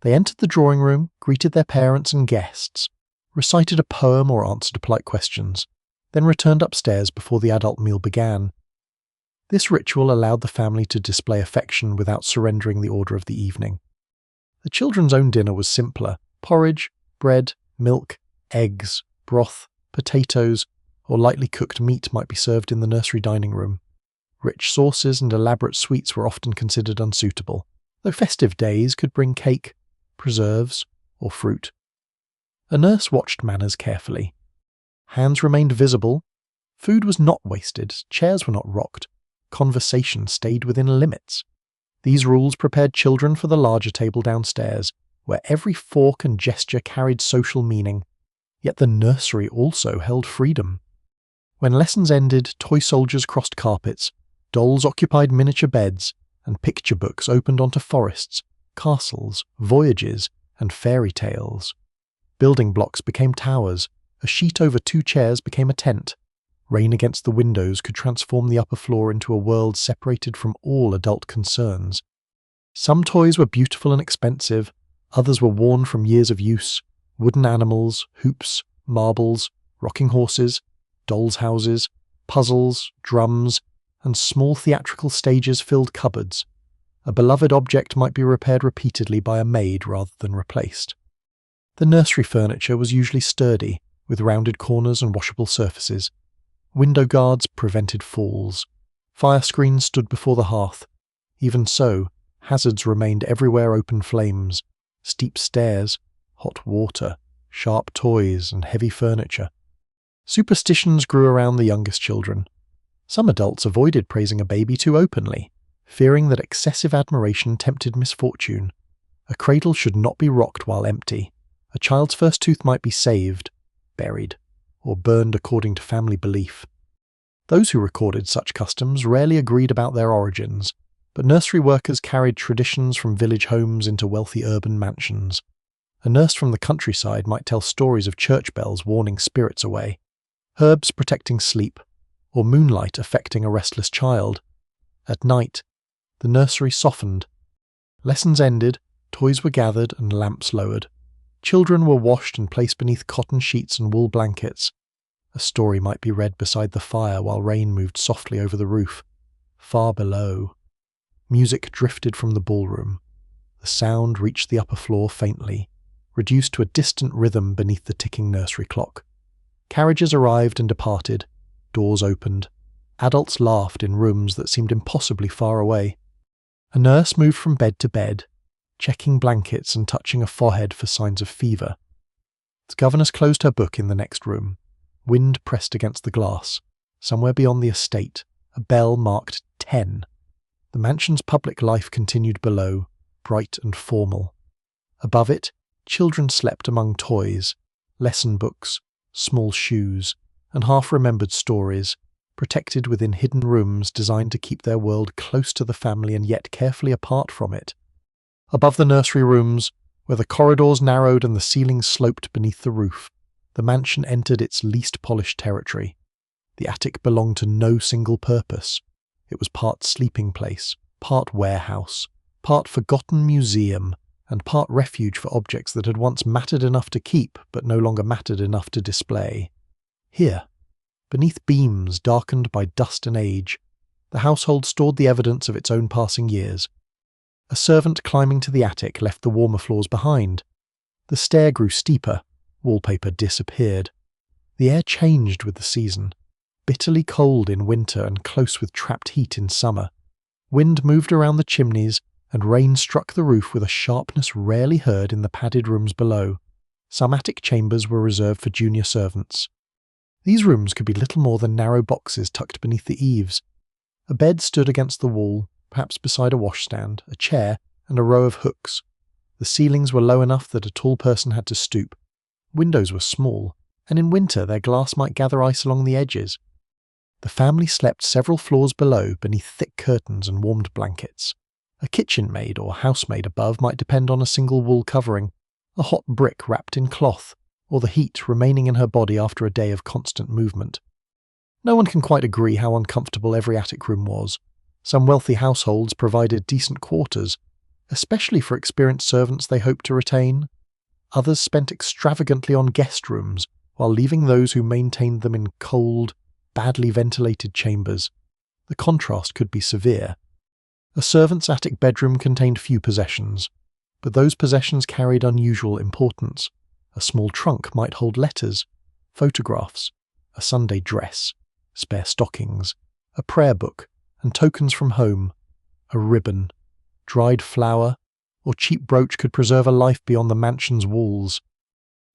They entered the drawing room, greeted their parents and guests, recited a poem or answered polite questions, then returned upstairs before the adult meal began. This ritual allowed the family to display affection without surrendering the order of the evening. The children's own dinner was simpler: porridge, bread, milk, eggs, broth, potatoes, or lightly cooked meat might be served in the nursery dining room. Rich sauces and elaborate sweets were often considered unsuitable, though festive days could bring cake, preserves, or fruit. A nurse watched manners carefully. Hands remained visible. Food was not wasted, chairs were not rocked, conversation stayed within limits. These rules prepared children for the larger table downstairs, where every fork and gesture carried social meaning. Yet the nursery also held freedom. When lessons ended, toy soldiers crossed carpets, dolls occupied miniature beds, and picture books opened onto forests, castles, voyages, and fairy tales. Building blocks became towers, a sheet over 2 chairs became a tent. Rain against the windows could transform the upper floor into a world separated from all adult concerns. Some toys were beautiful and expensive, others were worn from years of use: wooden animals, hoops, marbles, rocking horses, dolls' houses, puzzles, drums, and small theatrical stages filled cupboards. A beloved object might be repaired repeatedly by a maid rather than replaced. The nursery furniture was usually sturdy, with rounded corners and washable surfaces. Window guards prevented falls. Fire screens stood before the hearth. Even so, hazards remained everywhere: open flames, steep stairs, hot water, sharp toys, and heavy furniture. Superstitions grew around the youngest children. Some adults avoided praising a baby too openly, fearing that excessive admiration tempted misfortune. A cradle should not be rocked while empty. A child's first tooth might be saved, buried, or burned according to family belief. Those who recorded such customs rarely agreed about their origins, but nursery workers carried traditions from village homes into wealthy urban mansions. A nurse from the countryside might tell stories of church bells warning spirits away, herbs protecting sleep, or moonlight affecting a restless child. At night, the nursery softened. Lessons ended, toys were gathered and lamps lowered. Children were washed and placed beneath cotton sheets and wool blankets. A story might be read beside the fire while rain moved softly over the roof. Far below, music drifted from the ballroom. The sound reached the upper floor faintly, reduced to a distant rhythm beneath the ticking nursery clock. Carriages arrived and departed. Doors opened. Adults laughed in rooms that seemed impossibly far away. A nurse moved from bed to bed, checking blankets and touching a forehead for signs of fever. The governess closed her book in the next room. Wind pressed against the glass. Somewhere beyond the estate, a bell marked 10. The mansion's public life continued below, bright and formal. Above it, children slept among toys, lesson books, small shoes, and half-remembered stories, protected within hidden rooms designed to keep their world close to the family and yet carefully apart from it. Above the nursery rooms, where the corridors narrowed and the ceilings sloped beneath the roof, the mansion entered its least polished territory. The attic belonged to no single purpose. It was part sleeping place, part warehouse, part forgotten museum, and part refuge for objects that had once mattered enough to keep but no longer mattered enough to display. Here, beneath beams darkened by dust and age, the household stored the evidence of its own passing years. A servant climbing to the attic left the warmer floors behind. The stair grew steeper, wallpaper disappeared. The air changed with the season, bitterly cold in winter and close with trapped heat in summer. Wind moved around the chimneys, and rain struck the roof with a sharpness rarely heard in the padded rooms below. Some attic chambers were reserved for junior servants. These rooms could be little more than narrow boxes tucked beneath the eaves. A bed stood against the wall, perhaps beside a washstand, a chair, and a row of hooks. The ceilings were low enough that a tall person had to stoop. Windows were small, and in winter their glass might gather ice along the edges. The family slept several floors below beneath thick curtains and warmed blankets. A kitchen maid or housemaid above might depend on a single wool covering, a hot brick wrapped in cloth, or the heat remaining in her body after a day of constant movement. No one can quite agree how uncomfortable every attic room was. Some wealthy households provided decent quarters, especially for experienced servants they hoped to retain. Others spent extravagantly on guest rooms, while leaving those who maintained them in cold, badly ventilated chambers. The contrast could be severe. A servant's attic bedroom contained few possessions, but those possessions carried unusual importance. A small trunk might hold letters, photographs, a Sunday dress, spare stockings, a prayer book, and tokens from home. A ribbon, dried flower, or cheap brooch could preserve a life beyond the mansion's walls.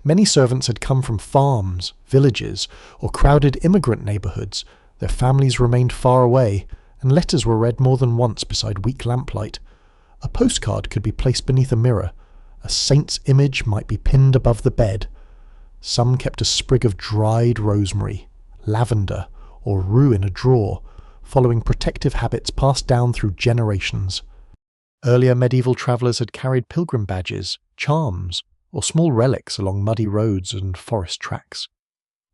Many servants had come from farms, villages, or crowded immigrant neighbourhoods. Their families remained far away, and letters were read more than once beside weak lamplight. A postcard could be placed beneath a mirror. A saint's image might be pinned above the bed. Some kept a sprig of dried rosemary, lavender, or rue in a drawer, following protective habits passed down through generations. Earlier medieval travellers had carried pilgrim badges, charms, or small relics along muddy roads and forest tracks.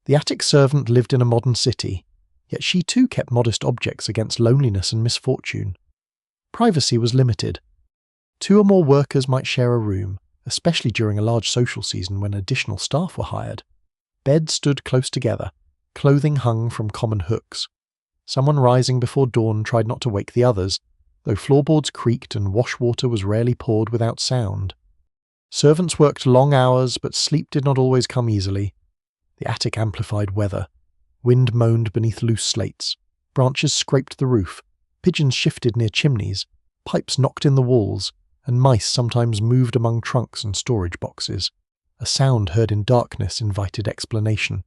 The attic servant lived in a modern city, yet she too kept modest objects against loneliness and misfortune. Privacy was limited. 2 or more workers might share a room, especially during a large social season when additional staff were hired. Beds stood close together, clothing hung from common hooks. Someone rising before dawn tried not to wake the others, though floorboards creaked and washwater was rarely poured without sound. Servants worked long hours, but sleep did not always come easily. The attic amplified weather. Wind moaned beneath loose slates. Branches scraped the roof. Pigeons shifted near chimneys. Pipes knocked in the walls, and mice sometimes moved among trunks and storage boxes. A sound heard in darkness invited explanation.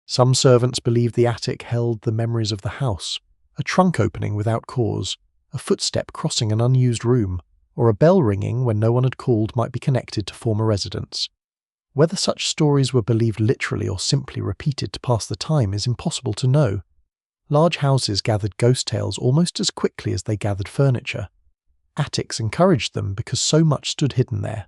Some servants believed the attic held the memories of the house, a trunk opening without cause, a footstep crossing an unused room, or a bell ringing when no one had called might be connected to former residents. Whether such stories were believed literally or simply repeated to pass the time is impossible to know. Large houses gathered ghost tales almost as quickly as they gathered furniture. Attics encouraged them because so much stood hidden there.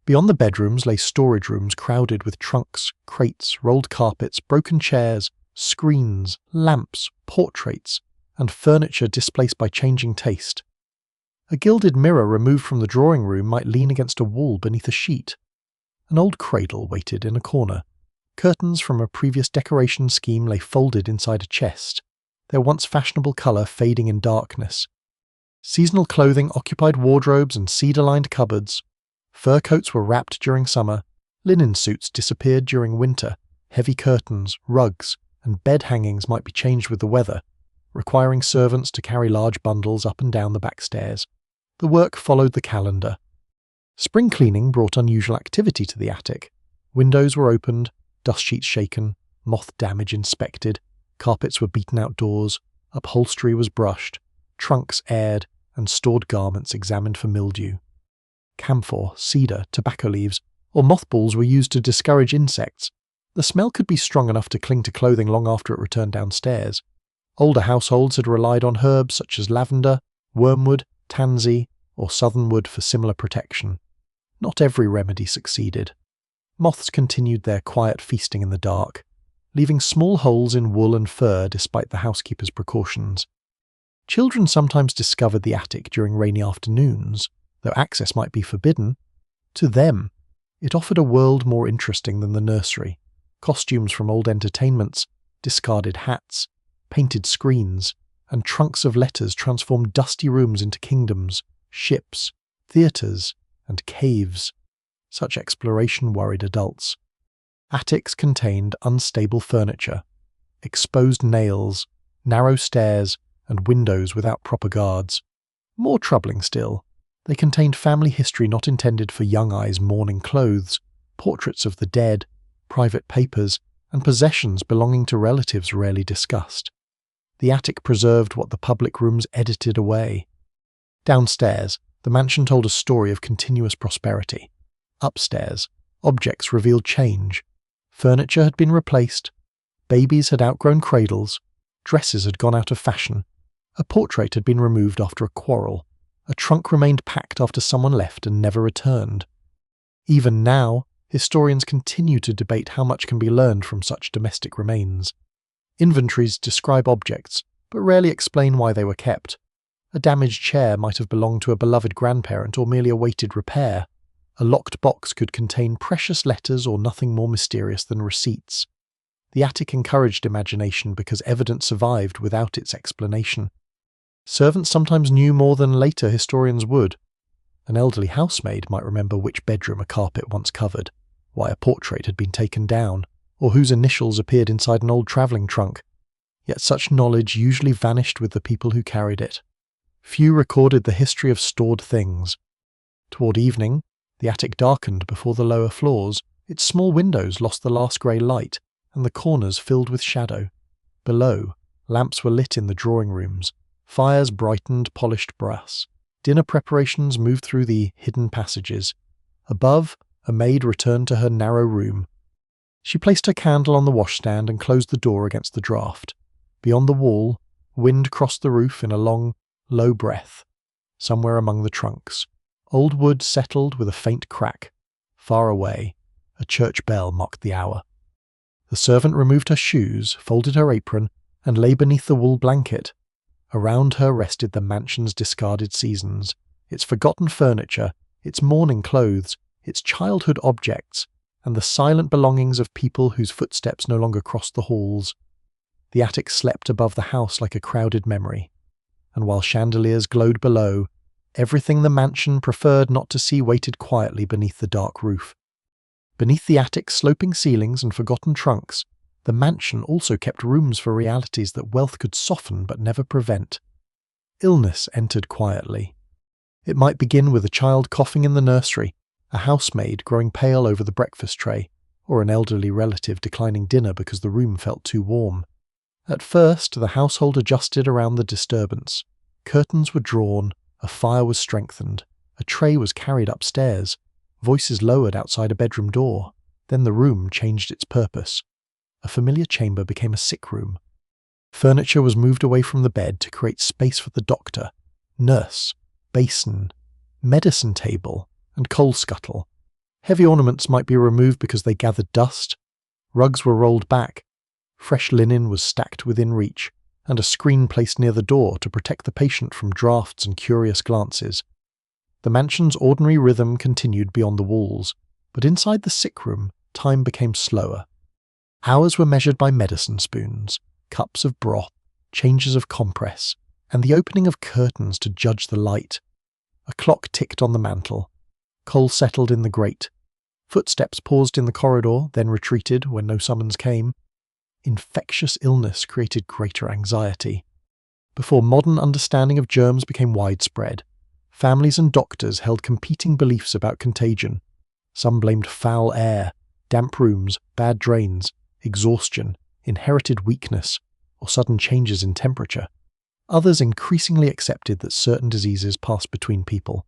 Beyond the bedrooms lay storage rooms crowded with trunks, crates, rolled carpets, broken chairs, screens, lamps, portraits, and furniture displaced by changing taste. A gilded mirror removed from the drawing room might lean against a wall beneath a sheet. An old cradle waited in a corner. Curtains from a previous decoration scheme lay folded inside a chest, their once fashionable colour fading in darkness. Seasonal clothing occupied wardrobes and cedar-lined cupboards. Fur coats were wrapped during summer. Linen suits disappeared during winter. Heavy curtains, rugs, and bed hangings might be changed with the weather, requiring servants to carry large bundles up and down the back stairs. The work followed the calendar. Spring cleaning brought unusual activity to the attic. Windows were opened, dust sheets shaken, moth damage inspected, carpets were beaten outdoors, upholstery was brushed, trunks aired, and stored garments examined for mildew. Camphor, cedar, tobacco leaves, or mothballs were used to discourage insects. The smell could be strong enough to cling to clothing long after it returned downstairs. Older households had relied on herbs such as lavender, wormwood, tansy, or southernwood for similar protection. Not every remedy succeeded. Moths continued their quiet feasting in the dark, leaving small holes in wool and fur despite the housekeeper's precautions. Children sometimes discovered the attic during rainy afternoons, though access might be forbidden. To them, it offered a world more interesting than the nursery. Costumes from old entertainments, discarded hats, painted screens, and trunks of letters transformed dusty rooms into kingdoms, ships, theatres, and caves. Such exploration worried adults. Attics contained unstable furniture, exposed nails, narrow stairs, and windows without proper guards. More troubling still, they contained family history not intended for young eyes' mourning clothes, portraits of the dead, private papers, and possessions belonging to relatives rarely discussed. The attic preserved what the public rooms edited away. Downstairs, the mansion told a story of continuous prosperity. Upstairs, objects revealed change. Furniture had been replaced, babies had outgrown cradles, dresses had gone out of fashion, a portrait had been removed after a quarrel, a trunk remained packed after someone left and never returned. Even now, historians continue to debate how much can be learned from such domestic remains. Inventories describe objects, but rarely explain why they were kept. A damaged chair might have belonged to a beloved grandparent or merely awaited repair. A locked box could contain precious letters or nothing more mysterious than receipts. The attic encouraged imagination because evidence survived without its explanation. Servants sometimes knew more than later historians would. An elderly housemaid might remember which bedroom a carpet once covered, why a portrait had been taken down, or whose initials appeared inside an old travelling trunk. Yet such knowledge usually vanished with the people who carried it. Few recorded the history of stored things. Toward evening, the attic darkened before the lower floors, its small windows lost the last grey light, and the corners filled with shadow. Below, lamps were lit in the drawing rooms, fires brightened polished brass, dinner preparations moved through the hidden passages. Above, a maid returned to her narrow room. She placed her candle on the washstand and closed the door against the draught. Beyond the wall, wind crossed the roof in a long, low breath. Somewhere among the trunks, old wood settled with a faint crack. Far away, a church bell mocked the hour. The servant removed her shoes, folded her apron, and lay beneath the wool blanket. Around her rested the mansion's discarded seasons, its forgotten furniture, its mourning clothes, its childhood objects, and the silent belongings of people whose footsteps no longer crossed the halls. The attic slept above the house like a crowded memory, and while chandeliers glowed below, everything the mansion preferred not to see waited quietly beneath the dark roof. Beneath the attic's sloping ceilings and forgotten trunks, the mansion also kept rooms for realities that wealth could soften but never prevent. Illness entered quietly. It might begin with a child coughing in the nursery, a housemaid growing pale over the breakfast tray, or an elderly relative declining dinner because the room felt too warm. At first, the household adjusted around the disturbance. Curtains were drawn, a fire was strengthened, a tray was carried upstairs, voices lowered outside a bedroom door. Then the room changed its purpose. A familiar chamber became a sick room. Furniture was moved away from the bed to create space for the doctor, nurse, basin, medicine table, and coal scuttle. Heavy ornaments might be removed because they gathered dust. Rugs were rolled back. Fresh linen was stacked within reach, and a screen placed near the door to protect the patient from drafts and curious glances. The mansion's ordinary rhythm continued beyond the walls, but inside the sick room, time became slower. Hours were measured by medicine spoons, cups of broth, changes of compress, and the opening of curtains to judge the light. A clock ticked on the mantel. Coal settled in the grate. Footsteps paused in the corridor, then retreated when no summons came. Infectious illness created greater anxiety. Before modern understanding of germs became widespread, families and doctors held competing beliefs about contagion. Some blamed foul air, damp rooms, bad drains, exhaustion, inherited weakness, or sudden changes in temperature. Others increasingly accepted that certain diseases passed between people.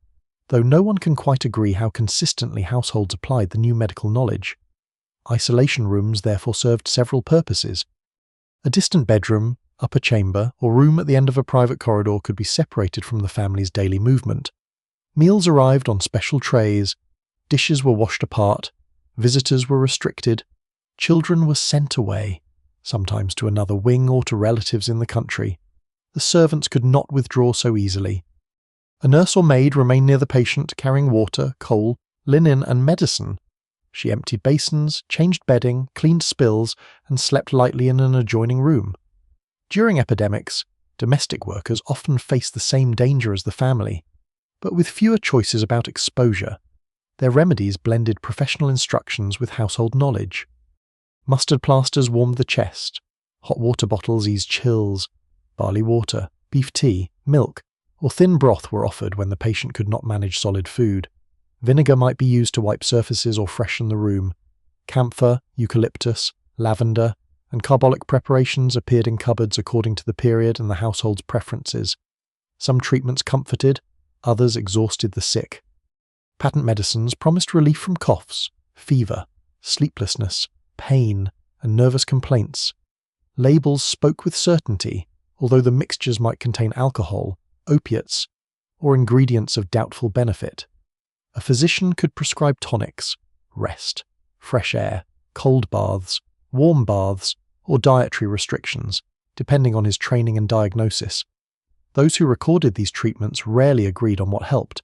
though no one can quite agree how consistently households applied the new medical knowledge. Isolation rooms therefore served several purposes. A distant bedroom, upper chamber, or room at the end of a private corridor could be separated from the family's daily movement. Meals arrived on special trays, dishes were washed apart, visitors were restricted, children were sent away, sometimes to another wing or to relatives in the country. The servants could not withdraw so easily. A nurse or maid remained near the patient, carrying water, coal, linen, and medicine. She emptied basins, changed bedding, cleaned spills, and slept lightly in an adjoining room. During epidemics, domestic workers often faced the same danger as the family, but with fewer choices about exposure. Their remedies blended professional instructions with household knowledge. Mustard plasters warmed the chest, hot water bottles eased chills, barley water, beef tea, milk, or thin broth were offered when the patient could not manage solid food. Vinegar might be used to wipe surfaces or freshen the room. Camphor, eucalyptus, lavender, and carbolic preparations appeared in cupboards according to the period and the household's preferences. Some treatments comforted, others exhausted the sick. Patent medicines promised relief from coughs, fever, sleeplessness, pain, and nervous complaints. Labels spoke with certainty, although the mixtures might contain alcohol, opiates, or ingredients of doubtful benefit. A physician could prescribe tonics, rest, fresh air, cold baths, warm baths, or dietary restrictions, depending on his training and diagnosis. Those who recorded these treatments rarely agreed on what helped.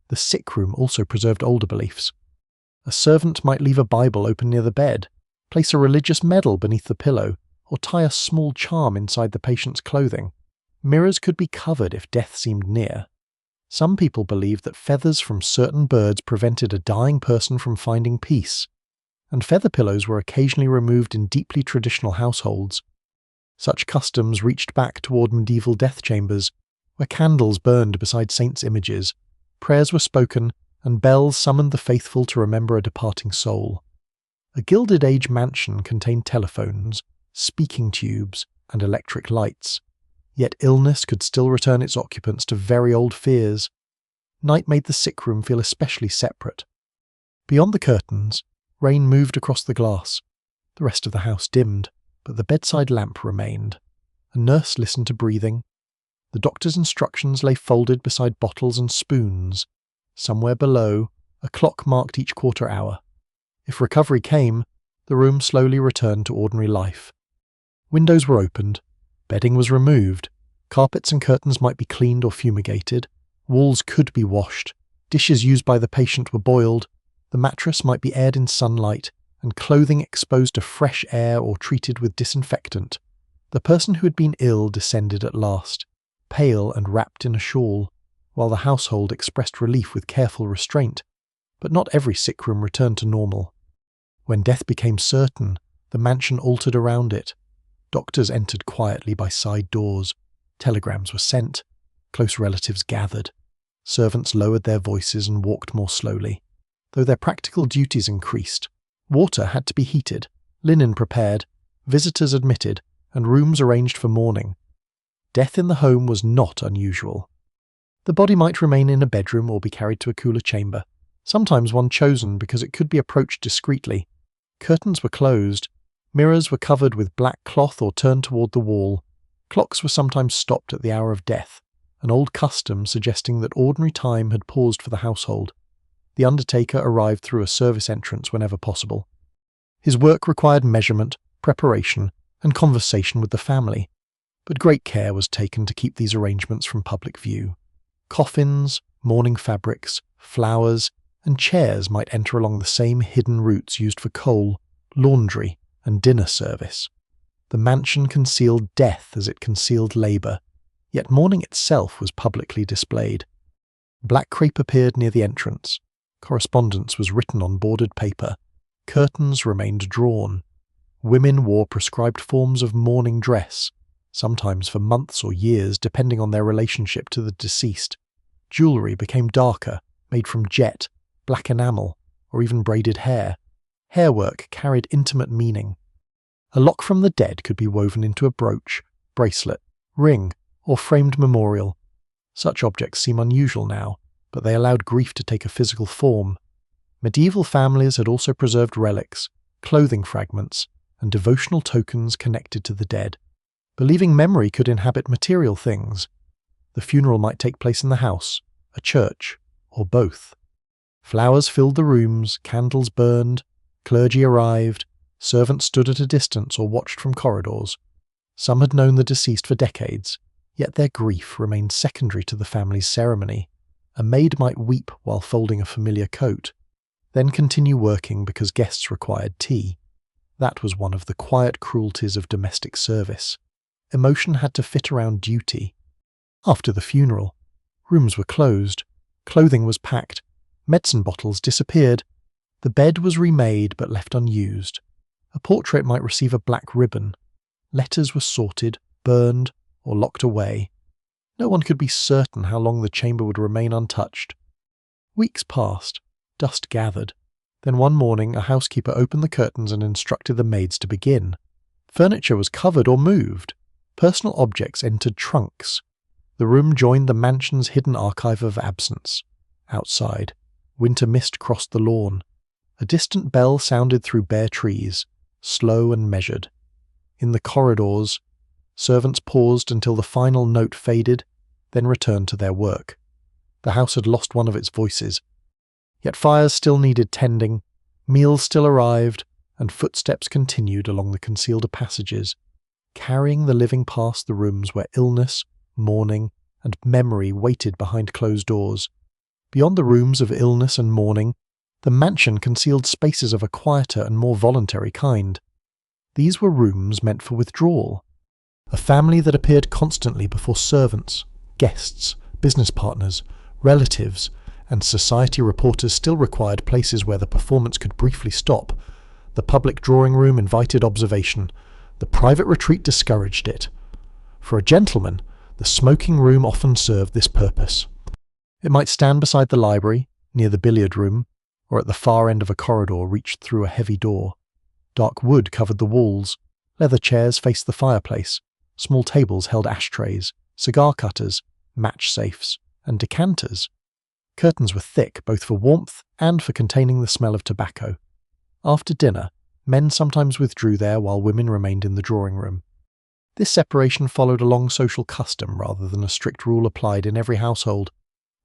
The sick room also preserved older beliefs. A servant might leave a Bible open near the bed, place a religious medal beneath the pillow, or tie a small charm inside the patient's clothing. Mirrors could be covered if death seemed near. Some people believed that feathers from certain birds prevented a dying person from finding peace, and feather pillows were occasionally removed in deeply traditional households. Such customs reached back toward medieval death chambers, where candles burned beside saints' images, prayers were spoken, and bells summoned the faithful to remember a departing soul. A Gilded Age mansion contained telephones, speaking tubes, and electric lights. Yet illness could still return its occupants to very old fears. Night made the sick room feel especially separate. Beyond the curtains, rain moved across the glass. The rest of the house dimmed, but the bedside lamp remained. A nurse listened to breathing. The doctor's instructions lay folded beside bottles and spoons. Somewhere below, a clock marked each quarter hour. If recovery came, the room slowly returned to ordinary life. Windows were opened, bedding was removed, carpets and curtains might be cleaned or fumigated, walls could be washed, dishes used by the patient were boiled, the mattress might be aired in sunlight, and clothing exposed to fresh air or treated with disinfectant. The person who had been ill descended at last, pale and wrapped in a shawl, while the household expressed relief with careful restraint. But not every sick room returned to normal. When death became certain, the mansion altered around it. Doctors entered quietly by side doors. Telegrams were sent. Close relatives gathered. Servants lowered their voices and walked more slowly. Though their practical duties increased, water had to be heated, linen prepared, visitors admitted, and rooms arranged for mourning. Death in the home was not unusual. The body might remain in a bedroom or be carried to a cooler chamber, sometimes one chosen because it could be approached discreetly. Curtains were closed. Mirrors were covered with black cloth or turned toward the wall. Clocks were sometimes stopped at the hour of death, an old custom suggesting that ordinary time had paused for the household. The undertaker arrived through a service entrance whenever possible. His work required measurement, preparation, and conversation with the family, but great care was taken to keep these arrangements from public view. Coffins, mourning fabrics, flowers, and chairs might enter along the same hidden routes used for coal, laundry, and dinner service. The mansion concealed death as it concealed labour, yet mourning itself was publicly displayed. Black crape appeared near the entrance. Correspondence was written on boarded paper. Curtains remained drawn. Women wore prescribed forms of mourning dress, sometimes for months or years depending on their relationship to the deceased. Jewellery became darker, made from jet, black enamel, or even braided hair. Hairwork carried intimate meaning. A lock from the dead could be woven into a brooch, bracelet, ring, or framed memorial. Such objects seem unusual now, but they allowed grief to take a physical form. Medieval families had also preserved relics, clothing fragments, and devotional tokens connected to the dead, believing memory could inhabit material things. The funeral might take place in the house, a church, or both. Flowers filled the rooms, candles burned, clergy arrived, servants stood at a distance or watched from corridors. Some had known the deceased for decades, yet their grief remained secondary to the family's ceremony. A maid might weep while folding a familiar coat, then continue working because guests required tea. That was one of the quiet cruelties of domestic service. Emotion had to fit around duty. After the funeral, rooms were closed, clothing was packed, medicine bottles disappeared, the bed was remade but left unused. A portrait might receive a black ribbon. Letters were sorted, burned, or locked away. No one could be certain how long the chamber would remain untouched. Weeks passed, dust gathered. Then one morning a housekeeper opened the curtains and instructed the maids to begin. Furniture was covered or moved. Personal objects entered trunks. The room joined the mansion's hidden archive of absence. Outside, winter mist crossed the lawn. A distant bell sounded through bare trees, slow and measured. In the corridors, servants paused until the final note faded, then returned to their work. The house had lost one of its voices. Yet fires still needed tending, meals still arrived, and footsteps continued along the concealed passages, carrying the living past the rooms where illness, mourning, and memory waited behind closed doors. Beyond the rooms of illness and mourning, the mansion concealed spaces of a quieter and more voluntary kind. These were rooms meant for withdrawal. A family that appeared constantly before servants, guests, business partners, relatives, and society reporters still required places where the performance could briefly stop. The public drawing room invited observation. The private retreat discouraged it. For a gentleman, the smoking room often served this purpose. It might stand beside the library, near the billiard room, or at the far end of a corridor reached through a heavy door. Dark wood covered the walls, leather chairs faced the fireplace, small tables held ashtrays, cigar cutters, match safes, and decanters. Curtains were thick both for warmth and for containing the smell of tobacco. After dinner, men sometimes withdrew there while women remained in the drawing room. This separation followed a long social custom rather than a strict rule applied in every household.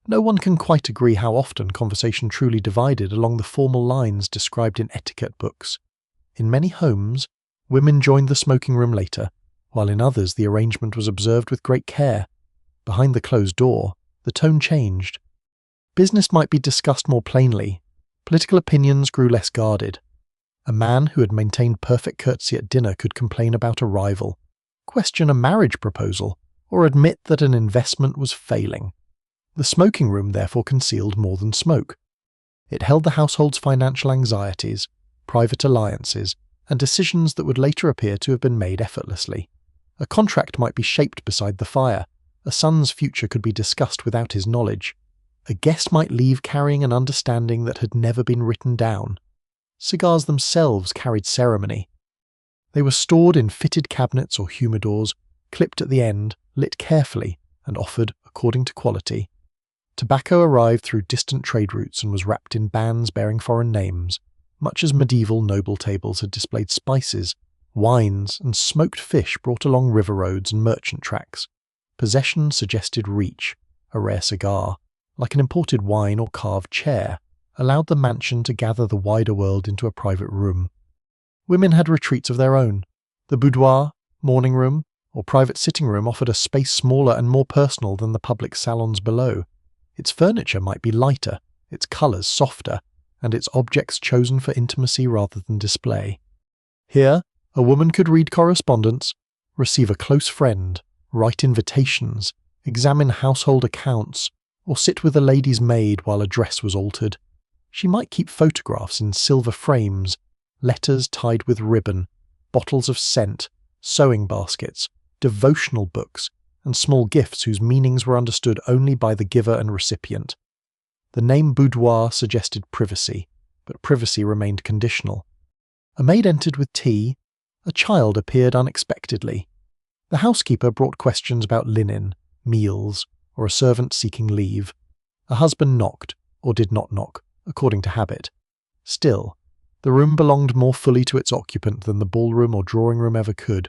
No one can quite agree how often conversation truly divided along the formal lines described in etiquette books. In many homes, women joined the smoking room later, while in others the arrangement was observed with great care. Behind the closed door, the tone changed. Business might be discussed more plainly. Political opinions grew less guarded. A man who had maintained perfect courtesy at dinner could complain about a rival, question a marriage proposal, or admit that an investment was failing. The smoking room therefore concealed more than smoke. It held the household's financial anxieties, private alliances, and decisions that would later appear to have been made effortlessly. A contract might be shaped beside the fire. A son's future could be discussed without his knowledge. A guest might leave carrying an understanding that had never been written down. Cigars themselves carried ceremony. They were stored in fitted cabinets or humidors, clipped at the end, lit carefully, and offered according to quality. Tobacco arrived through distant trade routes and was wrapped in bands bearing foreign names, much as medieval noble tables had displayed spices, wines, and smoked fish brought along river roads and merchant tracks. Possession suggested reach. A rare cigar, like an imported wine or carved chair, allowed the mansion to gather the wider world into a private room. Women had retreats of their own. The boudoir, morning room, or private sitting room offered a space smaller and more personal than the public salons below. Its furniture might be lighter, its colours softer, and its objects chosen for intimacy rather than display. Here, a woman could read correspondence, receive a close friend, write invitations, examine household accounts, or sit with a lady's maid while a dress was altered. She might keep photographs in silver frames, letters tied with ribbon, bottles of scent, sewing baskets, devotional books, and small gifts whose meanings were understood only by the giver and recipient. The name boudoir suggested privacy, but privacy remained conditional. A maid entered with tea. A child appeared unexpectedly. The housekeeper brought questions about linen, meals, or a servant seeking leave. A husband knocked, or did not knock, according to habit. Still, the room belonged more fully to its occupant than the ballroom or drawing room ever could.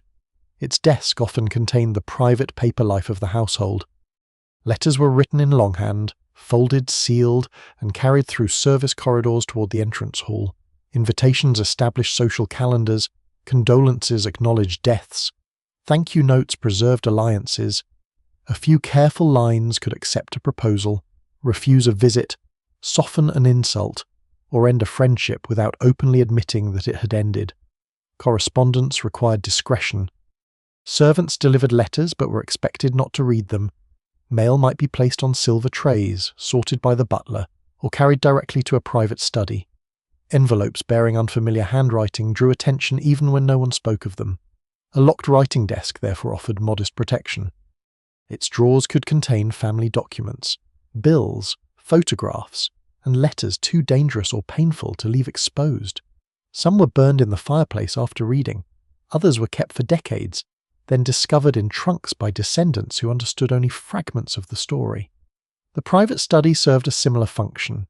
Its desk often contained the private paper life of the household. Letters were written in longhand, folded, sealed, and carried through service corridors toward the entrance hall. Invitations established social calendars, condolences acknowledged deaths, thank you notes preserved alliances. A few careful lines could accept a proposal, refuse a visit, soften an insult, or end a friendship without openly admitting that it had ended. Correspondence required discretion. Servants delivered letters but were expected not to read them. Mail might be placed on silver trays, sorted by the butler, or carried directly to a private study. Envelopes bearing unfamiliar handwriting drew attention even when no one spoke of them. A locked writing desk therefore offered modest protection. Its drawers could contain family documents, bills, photographs, and letters too dangerous or painful to leave exposed. Some were burned in the fireplace after reading, others were kept for decades, then discovered in trunks by descendants who understood only fragments of the story. The private study served a similar function.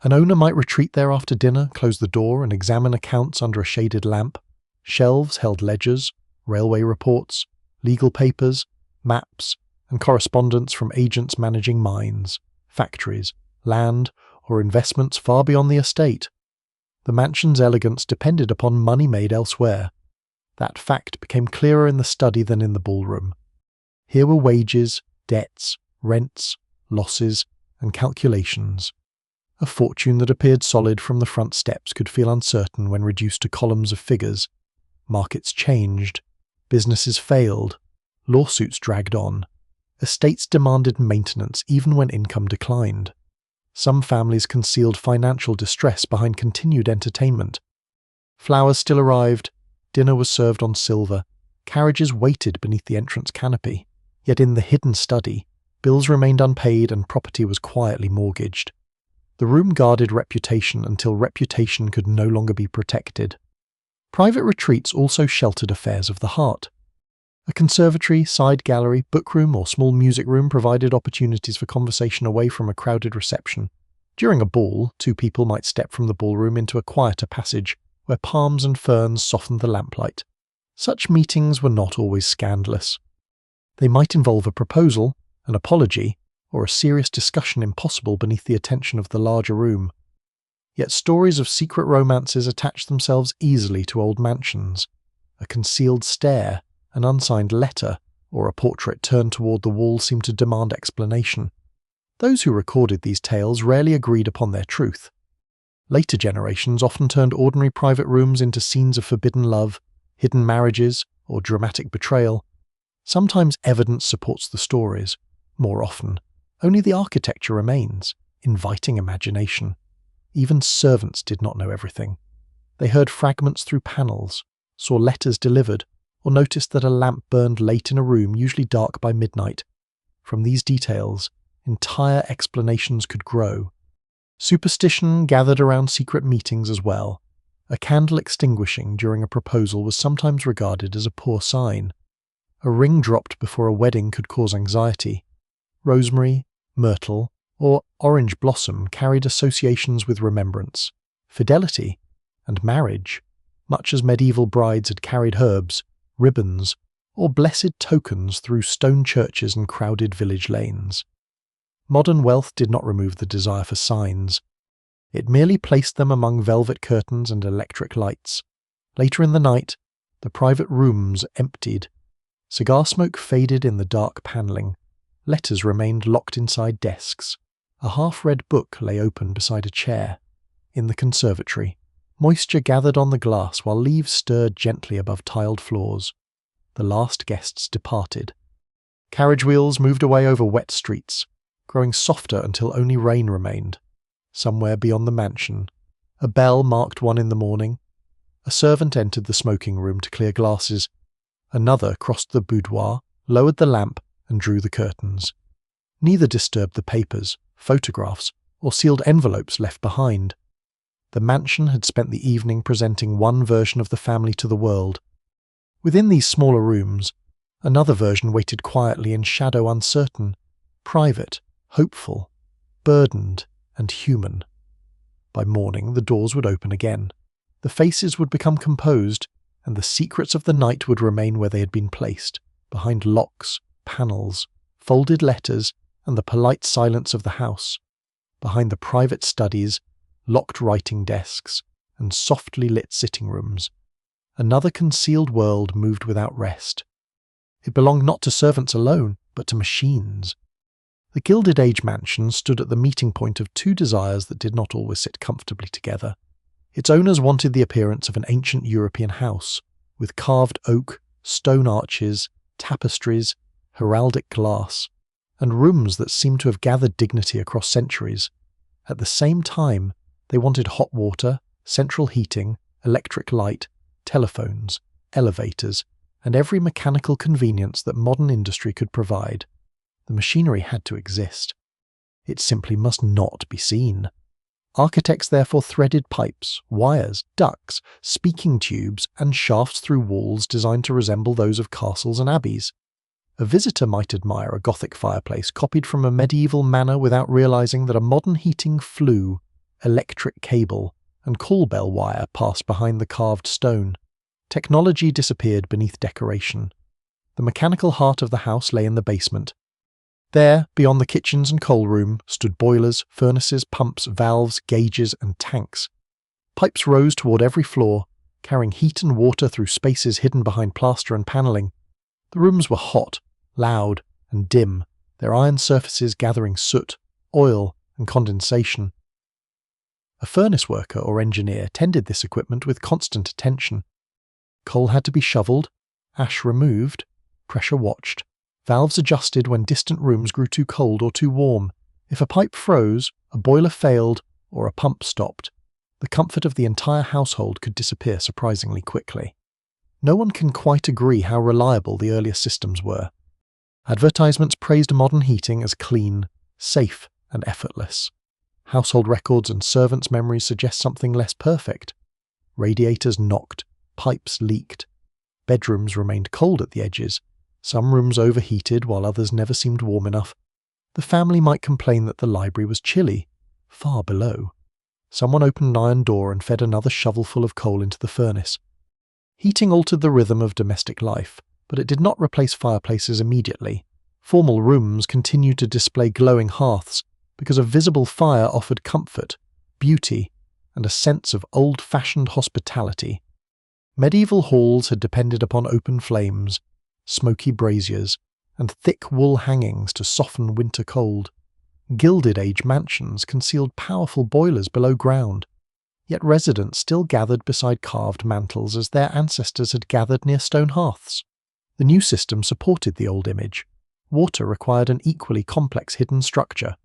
An owner might retreat there after dinner, close the door, and examine accounts under a shaded lamp. Shelves held ledgers, railway reports, legal papers, maps, and correspondence from agents managing mines, factories, land, or investments far beyond the estate. The mansion's elegance depended upon money made elsewhere. That fact became clearer in the study than in the ballroom. Here were wages, debts, rents, losses, and calculations. A fortune that appeared solid from the front steps could feel uncertain when reduced to columns of figures. Markets changed, businesses failed, lawsuits dragged on. Estates demanded maintenance even when income declined. Some families concealed financial distress behind continued entertainment. Flowers still arrived, dinner was served on silver, carriages waited beneath the entrance canopy. Yet in the hidden study, bills remained unpaid and property was quietly mortgaged. The room guarded reputation until reputation could no longer be protected. Private retreats also sheltered affairs of the heart. A conservatory, side gallery, bookroom, or small music room provided opportunities for conversation away from a crowded reception. During a ball, two people might step from the ballroom into a quieter passage, where palms and ferns softened the lamplight. Such meetings were not always scandalous. They might involve a proposal, an apology, or a serious discussion impossible beneath the attention of the larger room. Yet stories of secret romances attached themselves easily to old mansions. A concealed stare, an unsigned letter, or a portrait turned toward the wall seemed to demand explanation. Those who recorded these tales rarely agreed upon their truth. Later generations often turned ordinary private rooms into scenes of forbidden love, hidden marriages, or dramatic betrayal. Sometimes evidence supports the stories. More often, only the architecture remains, inviting imagination. Even servants did not know everything. They heard fragments through panels, saw letters delivered, or noticed that a lamp burned late in a room, usually dark by midnight. From these details, entire explanations could grow. Superstition gathered around secret meetings as well. A candle extinguishing during a proposal was sometimes regarded as a poor sign. A ring dropped before a wedding could cause anxiety. Rosemary, myrtle, or orange blossom carried associations with remembrance, fidelity, and marriage, much as medieval brides had carried herbs, ribbons, or blessed tokens through stone churches and crowded village lanes. Modern wealth did not remove the desire for signs. It merely placed them among velvet curtains and electric lights. Later in the night, the private rooms emptied. Cigar smoke faded in the dark panelling. Letters remained locked inside desks. A half-read book lay open beside a chair. In the conservatory, moisture gathered on the glass while leaves stirred gently above tiled floors. The last guests departed. Carriage wheels moved away over wet streets, growing softer until only rain remained. Somewhere beyond the mansion, a bell marked 1 in the morning. A servant entered the smoking room to clear glasses. Another crossed the boudoir, lowered the lamp, and drew the curtains. Neither disturbed the papers, photographs, or sealed envelopes left behind. The mansion had spent the evening presenting one version of the family to the world. Within these smaller rooms, another version waited quietly in shadow, uncertain, private, hopeful. burdened and human. By morning, the doors would open again. The faces would become composed, and the secrets of the night would remain where they had been placed, behind locks, panels, folded letters, and the polite silence of the house, behind the private studies, locked writing desks, and softly lit sitting rooms. Another concealed world moved without rest. It belonged not to servants alone, but to machines. The Gilded Age mansion stood at the meeting point of two desires that did not always sit comfortably together. Its owners wanted the appearance of an ancient European house, with carved oak, stone arches, tapestries, heraldic glass, and rooms that seemed to have gathered dignity across centuries. At the same time, they wanted hot water, central heating, electric light, telephones, elevators, and every mechanical convenience that modern industry could provide. The machinery had to exist. It simply must not be seen. Architects therefore threaded pipes, wires, ducts, speaking tubes, and shafts through walls designed to resemble those of castles and abbeys. A visitor might admire a Gothic fireplace copied from a medieval manor without realizing that a modern heating flue, electric cable, and call bell wire passed behind the carved stone. Technology disappeared beneath decoration. The mechanical heart of the house lay in the basement. There, beyond the kitchens and coal room, stood boilers, furnaces, pumps, valves, gauges, and tanks. Pipes rose toward every floor, carrying heat and water through spaces hidden behind plaster and panelling. The rooms were hot, loud, and dim, their iron surfaces gathering soot, oil, and condensation. A furnace worker or engineer tended this equipment with constant attention. Coal had to be shoveled, ash removed, pressure watched, valves adjusted when distant rooms grew too cold or too warm. If a pipe froze, a boiler failed, or a pump stopped, the comfort of the entire household could disappear surprisingly quickly. No one can quite agree how reliable the earlier systems were. Advertisements praised modern heating as clean, safe, and effortless. Household records and servants' memories suggest something less perfect. Radiators knocked, pipes leaked. Bedrooms remained cold at the edges. Some rooms overheated while others never seemed warm enough. The family might complain that the library was chilly, far below. Someone opened an iron door and fed another shovelful of coal into the furnace. Heating altered the rhythm of domestic life, but it did not replace fireplaces immediately. Formal rooms continued to display glowing hearths because a visible fire offered comfort, beauty, and a sense of old-fashioned hospitality. Medieval halls had depended upon open flames, smoky braziers, and thick wool hangings to soften winter cold. Gilded Age mansions concealed powerful boilers below ground, yet residents still gathered beside carved mantels as their ancestors had gathered near stone hearths. The new system supported the old image. Water required an equally complex hidden structure.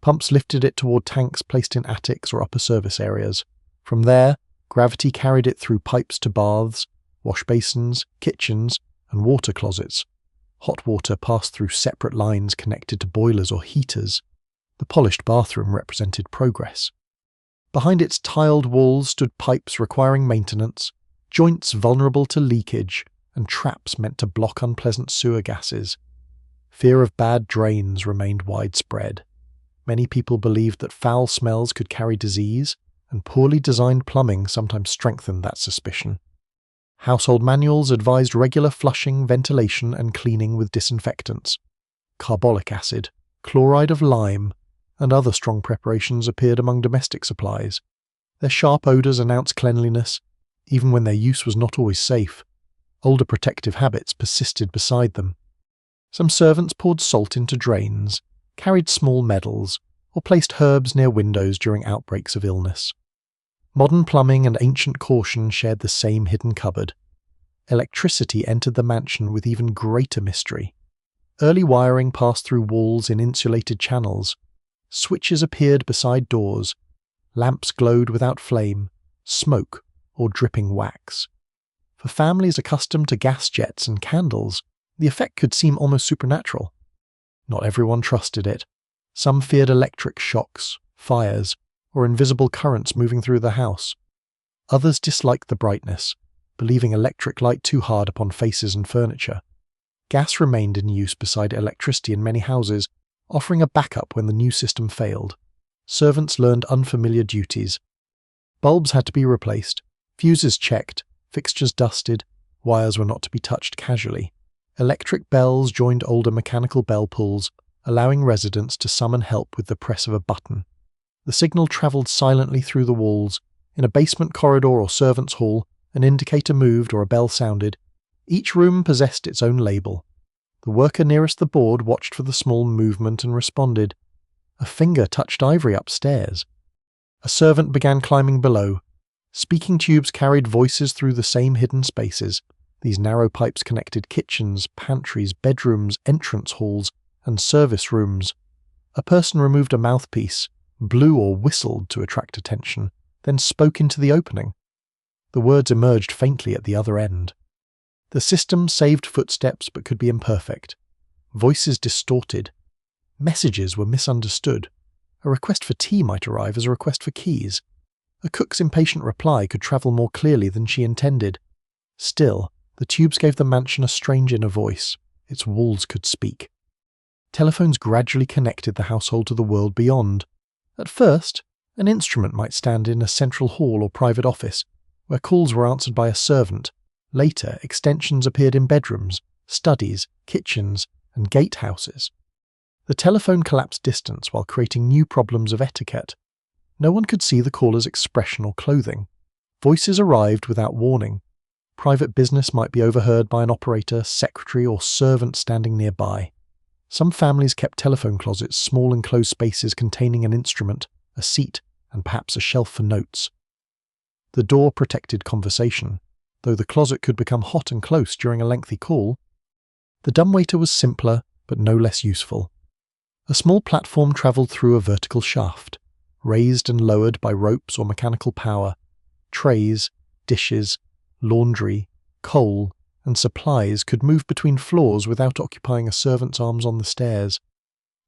Pumps lifted it toward tanks placed in attics or upper service areas. From there, gravity carried it through pipes to baths, wash basins, kitchens, and water closets. Hot water passed through separate lines connected to boilers or heaters. The polished bathroom represented progress. Behind its tiled walls stood pipes requiring maintenance, joints vulnerable to leakage, and traps meant to block unpleasant sewer gases. Fear of bad drains remained widespread. Many people believed that foul smells could carry disease, and poorly designed plumbing sometimes strengthened that suspicion. Household manuals advised regular flushing, ventilation, and cleaning with disinfectants. Carbolic acid, chloride of lime, and other strong preparations appeared among domestic supplies. Their sharp odours announced cleanliness, even when their use was not always safe. Older protective habits persisted beside them. Some servants poured salt into drains, carried small medals, or placed herbs near windows during outbreaks of illness. Modern plumbing and ancient caution shared the same hidden cupboard. Electricity entered the mansion with even greater mystery. Early wiring passed through walls in insulated channels. Switches appeared beside doors. Lamps glowed without flame, smoke, or dripping wax. For families accustomed to gas jets and candles, the effect could seem almost supernatural. Not everyone trusted it. Some feared electric shocks, fires, or invisible currents moving through the house. Others disliked the brightness, believing electric light too hard upon faces and furniture. Gas remained in use beside electricity in many houses, offering a backup when the new system failed. Servants learned unfamiliar duties. Bulbs had to be replaced, fuses checked, fixtures dusted, wires were not to be touched casually. Electric bells joined older mechanical bell pulls, allowing residents to summon help with the press of a button. The signal travelled silently through the walls. In a basement corridor or servants' hall, an indicator moved or a bell sounded. Each room possessed its own label. The worker nearest the board watched for the small movement and responded. A finger touched ivory upstairs. A servant began climbing below. Speaking tubes carried voices through the same hidden spaces. These narrow pipes connected kitchens, pantries, bedrooms, entrance halls, and service rooms. A person removed a mouthpiece, blew or whistled to attract attention, then spoke into the opening. The words emerged faintly at the other end. The system saved footsteps but could be imperfect. Voices distorted. Messages were misunderstood. A request for tea might arrive as a request for keys. A cook's impatient reply could travel more clearly than she intended. Still, the tubes gave the mansion a strange inner voice. Its walls could speak. Telephones gradually connected the household to the world beyond. At first, an instrument might stand in a central hall or private office, where calls were answered by a servant. Later, extensions appeared in bedrooms, studies, kitchens, and gatehouses. The telephone collapsed distance while creating new problems of etiquette. No one could see the caller's expression or clothing. Voices arrived without warning. Private business might be overheard by an operator, secretary, or servant standing nearby. Some families kept telephone closets, small enclosed spaces containing an instrument, a seat, and perhaps a shelf for notes. The door protected conversation, though the closet could become hot and close during a lengthy call. The dumbwaiter was simpler, but no less useful. A small platform travelled through a vertical shaft, raised and lowered by ropes or mechanical power. Trays, dishes, laundry, coal, and supplies could move between floors without occupying a servant's arms on the stairs.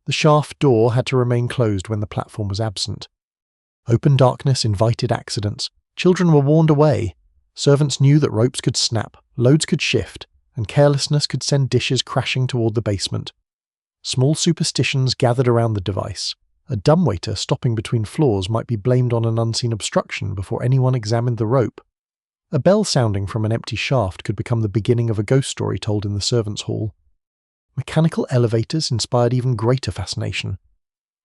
The shaft door had to remain closed when the platform was absent. Open darkness invited accidents. Children were warned away. Servants knew that ropes could snap, loads could shift, and carelessness could send dishes crashing toward the basement. Small superstitions gathered around the device. A dumbwaiter stopping between floors might be blamed on an unseen obstruction before anyone examined the rope. A bell sounding from an empty shaft could become the beginning of a ghost story told in the servants' hall. Mechanical elevators inspired even greater fascination.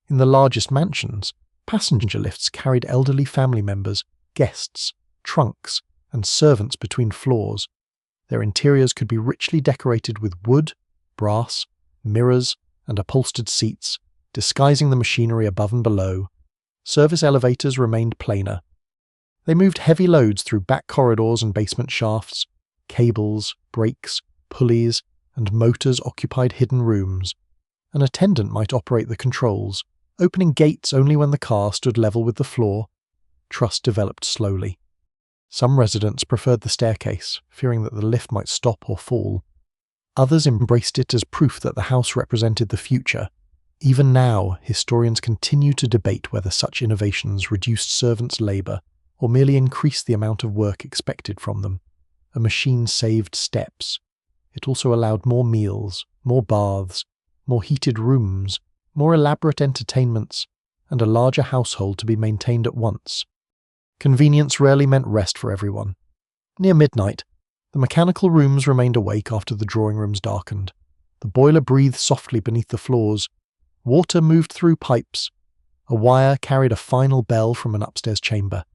In the largest mansions, passenger lifts carried elderly family members, guests, trunks, and servants between floors. Their interiors could be richly decorated with wood, brass, mirrors, and upholstered seats, disguising the machinery above and below. Service elevators remained plainer. They moved heavy loads through back corridors and basement shafts. Cables, brakes, pulleys, and motors occupied hidden rooms. An attendant might operate the controls, opening gates only when the car stood level with the floor. Trust developed slowly. Some residents preferred the staircase, fearing that the lift might stop or fall. Others embraced it as proof that the house represented the future. Even now, historians continue to debate whether such innovations reduced servants' labour or merely increased the amount of work expected from them. A machine saved steps. It also allowed more meals, more baths, more heated rooms, more elaborate entertainments, and a larger household to be maintained at once. Convenience rarely meant rest for everyone. Near midnight, the mechanical rooms remained awake after the drawing rooms darkened. The boiler breathed softly beneath the floors. Water moved through pipes. A wire carried a final bell from an upstairs chamber.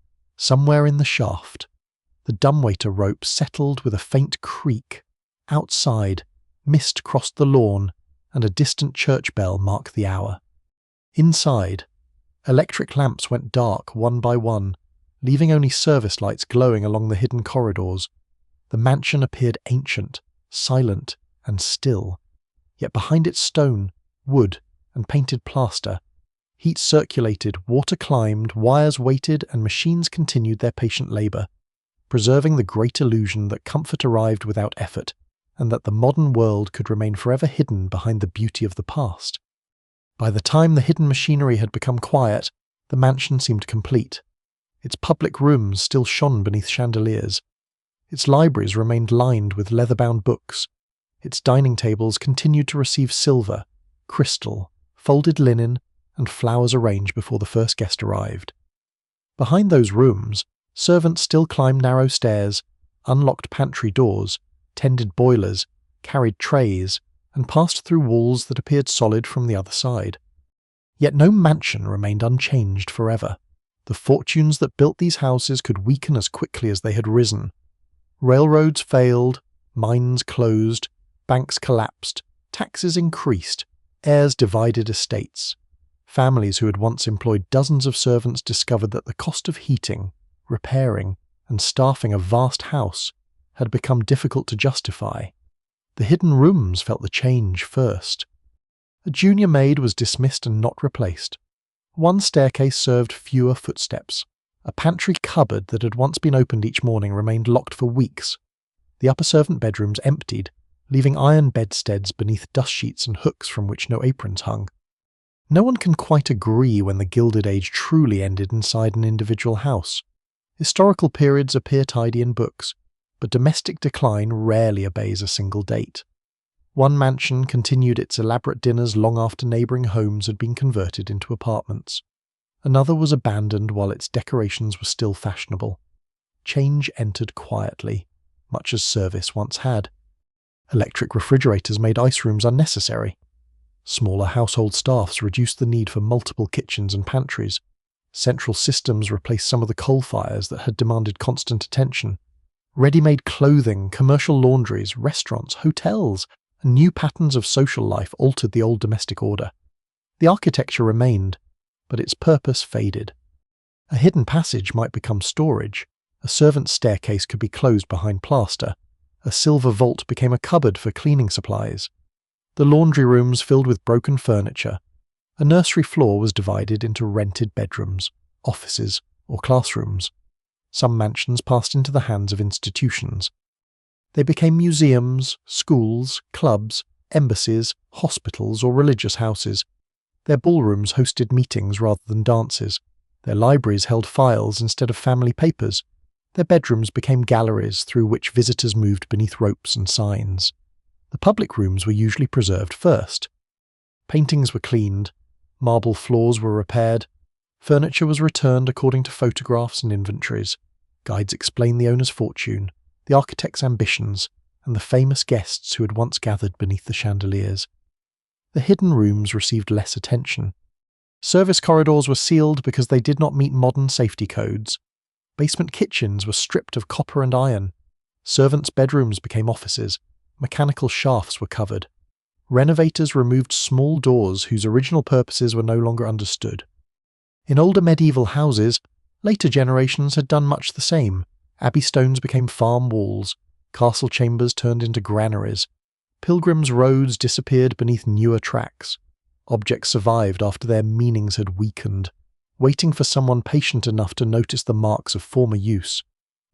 Somewhere in the shaft, the dumbwaiter rope settled with a faint creak. Outside, mist crossed the lawn, and a distant church bell marked the hour. Inside, electric lamps went dark one by one, leaving only service lights glowing along the hidden corridors. The mansion appeared ancient, silent, and still. Yet behind its stone, wood, and painted plaster, heat circulated, water climbed, wires waited, and machines continued their patient labour, preserving the great illusion that comfort arrived without effort, and that the modern world could remain forever hidden behind the beauty of the past. By the time the hidden machinery had become quiet, the mansion seemed complete. Its public rooms still shone beneath chandeliers. Its libraries remained lined with leather-bound books. Its dining tables continued to receive silver, crystal, folded linen, and flowers arranged before the first guest arrived. Behind those rooms, servants still climbed narrow stairs, unlocked pantry doors, tended boilers, carried trays, and passed through walls that appeared solid from the other side. Yet no mansion remained unchanged forever. The fortunes that built these houses could weaken as quickly as they had risen. Railroads failed, mines closed, banks collapsed, taxes increased, heirs divided estates. Families who had once employed dozens of servants discovered that the cost of heating, repairing, and staffing a vast house had become difficult to justify. The hidden rooms felt the change first. A junior maid was dismissed and not replaced. One staircase served fewer footsteps. A pantry cupboard that had once been opened each morning remained locked for weeks. The upper servant bedrooms emptied, leaving iron bedsteads beneath dust sheets and hooks from which no aprons hung. No one can quite agree when the Gilded Age truly ended inside an individual house. Historical periods appear tidy in books, but domestic decline rarely obeys a single date. One mansion continued its elaborate dinners long after neighbouring homes had been converted into apartments. Another was abandoned while its decorations were still fashionable. Change entered quietly, much as service once had. Electric refrigerators made ice rooms unnecessary. Smaller household staffs reduced the need for multiple kitchens and pantries. Central systems replaced some of the coal fires that had demanded constant attention. Ready-made clothing, commercial laundries, restaurants, hotels, and new patterns of social life altered the old domestic order. The architecture remained, but its purpose faded. A hidden passage might become storage, a servant's staircase could be closed behind plaster, a silver vault became a cupboard for cleaning supplies. The laundry rooms filled with broken furniture. A nursery floor was divided into rented bedrooms, offices, or classrooms. Some mansions passed into the hands of institutions. They became museums, schools, clubs, embassies, hospitals, or religious houses. Their ballrooms hosted meetings rather than dances. Their libraries held files instead of family papers. Their bedrooms became galleries through which visitors moved beneath ropes and signs. The public rooms were usually preserved first. Paintings were cleaned, marble floors were repaired, furniture was returned according to photographs and inventories. Guides explained the owner's fortune, the architect's ambitions, and the famous guests who had once gathered beneath the chandeliers. The hidden rooms received less attention. Service corridors were sealed because they did not meet modern safety codes. Basement kitchens were stripped of copper and iron. Servants' bedrooms became offices. Mechanical shafts were covered. Renovators removed small doors whose original purposes were no longer understood. In older medieval houses, later generations had done much the same. Abbey stones became farm walls. Castle chambers turned into granaries. Pilgrims' roads disappeared beneath newer tracks. Objects survived after their meanings had weakened, waiting for someone patient enough to notice the marks of former use.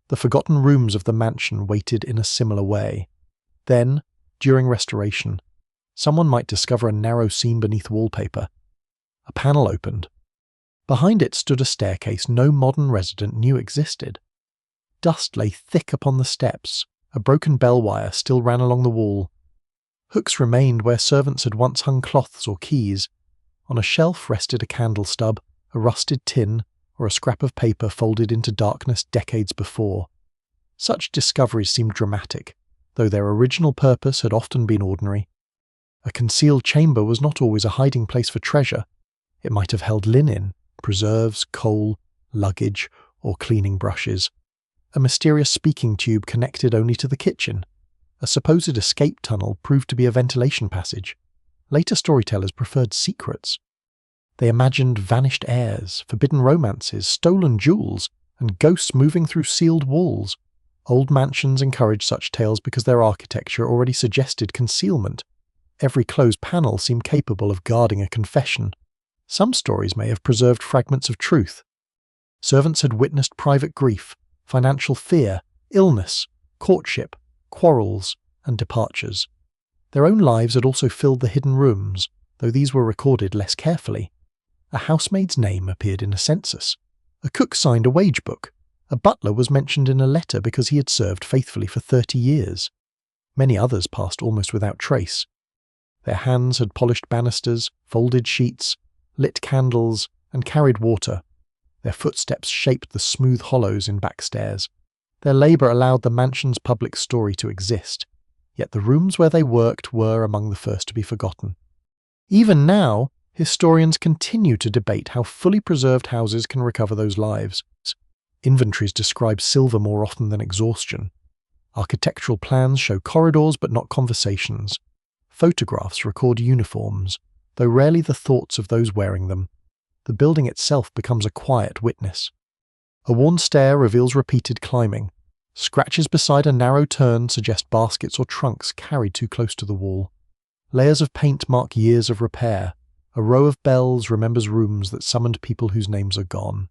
The forgotten rooms of the mansion waited in a similar way. Then, during restoration, someone might discover a narrow seam beneath wallpaper. A panel opened. Behind it stood a staircase no modern resident knew existed. Dust lay thick upon the steps. A broken bell wire still ran along the wall. Hooks remained where servants had once hung cloths or keys. On a shelf rested a candle stub, a rusted tin, or a scrap of paper folded into darkness decades before. Such discoveries seemed dramatic, though their original purpose had often been ordinary. A concealed chamber was not always a hiding place for treasure. It might have held linen, preserves, coal, luggage, or cleaning brushes. A mysterious speaking tube connected only to the kitchen. A supposed escape tunnel proved to be a ventilation passage. Later storytellers preferred secrets. They imagined vanished heirs, forbidden romances, stolen jewels, and ghosts moving through sealed walls. Old mansions encouraged such tales because their architecture already suggested concealment. Every closed panel seemed capable of guarding a confession. Some stories may have preserved fragments of truth. Servants had witnessed private grief, financial fear, illness, courtship, quarrels, and departures. Their own lives had also filled the hidden rooms, though these were recorded less carefully. A housemaid's name appeared in a census. A cook signed a wage book. A butler was mentioned in a letter because he had served faithfully for 30 years. Many others passed almost without trace. Their hands had polished banisters, folded sheets, lit candles, and carried water. Their footsteps shaped the smooth hollows in back stairs. Their labour allowed the mansion's public story to exist, yet the rooms where they worked were among the first to be forgotten. Even now, historians continue to debate how fully preserved houses can recover those lives. Inventories describe silver more often than exhaustion. Architectural plans show corridors but not conversations. Photographs record uniforms, though rarely the thoughts of those wearing them. The building itself becomes a quiet witness. A worn stair reveals repeated climbing. Scratches beside a narrow turn suggest baskets or trunks carried too close to the wall. Layers of paint mark years of repair. A row of bells remembers rooms that summoned people whose names are gone.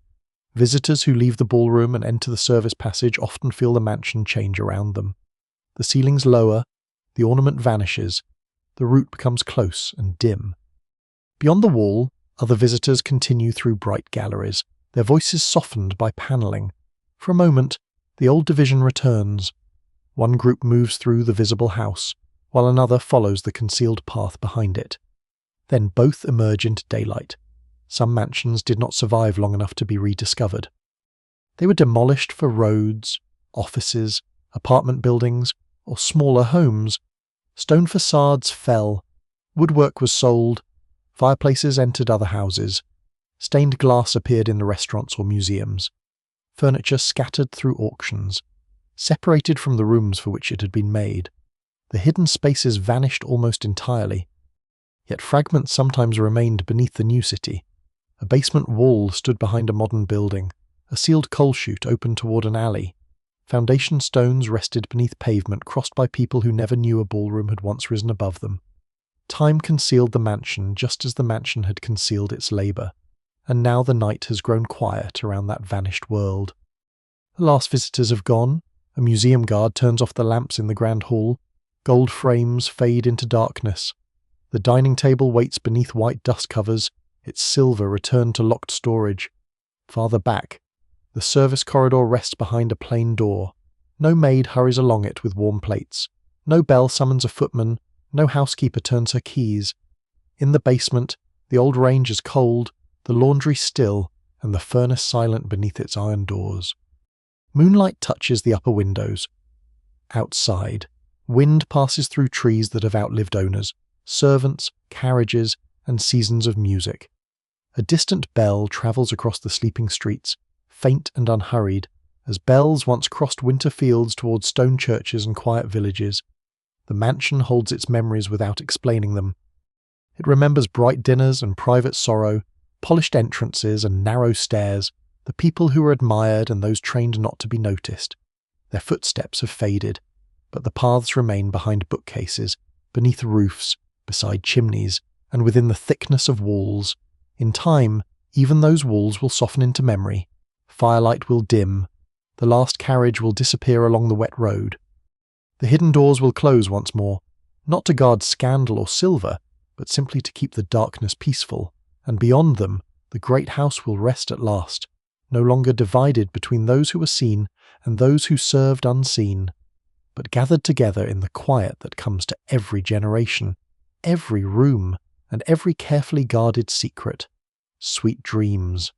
Visitors who leave the ballroom and enter the service passage often feel the mansion change around them. The ceilings lower, the ornament vanishes, the route becomes close and dim. Beyond the wall, other visitors continue through bright galleries, their voices softened by panelling. For a moment, the old division returns. One group moves through the visible house, while another follows the concealed path behind it. Then both emerge into daylight. Some mansions did not survive long enough to be rediscovered. They were demolished for roads, offices, apartment buildings, or smaller homes. Stone facades fell. Woodwork was sold. Fireplaces entered other houses. Stained glass appeared in the restaurants or museums. Furniture scattered through auctions, separated from the rooms for which it had been made. The hidden spaces vanished almost entirely. Yet fragments sometimes remained beneath the new city. A basement wall stood behind a modern building. A sealed coal chute opened toward an alley. Foundation stones rested beneath pavement crossed by people who never knew a ballroom had once risen above them. Time concealed the mansion just as the mansion had concealed its labour, and now the night has grown quiet around that vanished world. The last visitors have gone. A museum guard turns off the lamps in the grand hall. Gold frames fade into darkness. The dining table waits beneath white dust covers, its silver returned to locked storage. Farther back, the service corridor rests behind a plain door. No maid hurries along it with warm plates. No bell summons a footman. No housekeeper turns her keys. In the basement, the old range is cold, the laundry still, and the furnace silent beneath its iron doors. Moonlight touches the upper windows. Outside, wind passes through trees that have outlived owners, servants, carriages, and seasons of music. A distant bell travels across the sleeping streets, faint and unhurried, as bells once crossed winter fields towards stone churches and quiet villages. The mansion holds its memories without explaining them. It remembers bright dinners and private sorrow, polished entrances and narrow stairs, the people who were admired and those trained not to be noticed. Their footsteps have faded, but the paths remain behind bookcases, beneath roofs, beside chimneys, and within the thickness of walls. In time, even those walls will soften into memory. Firelight will dim. The last carriage will disappear along the wet road. The hidden doors will close once more, not to guard scandal or silver, but simply to keep the darkness peaceful, and beyond them, the great house will rest at last, no longer divided between those who were seen and those who served unseen, but gathered together in the quiet that comes to every generation, every room, and every carefully guarded secret. Sweet dreams.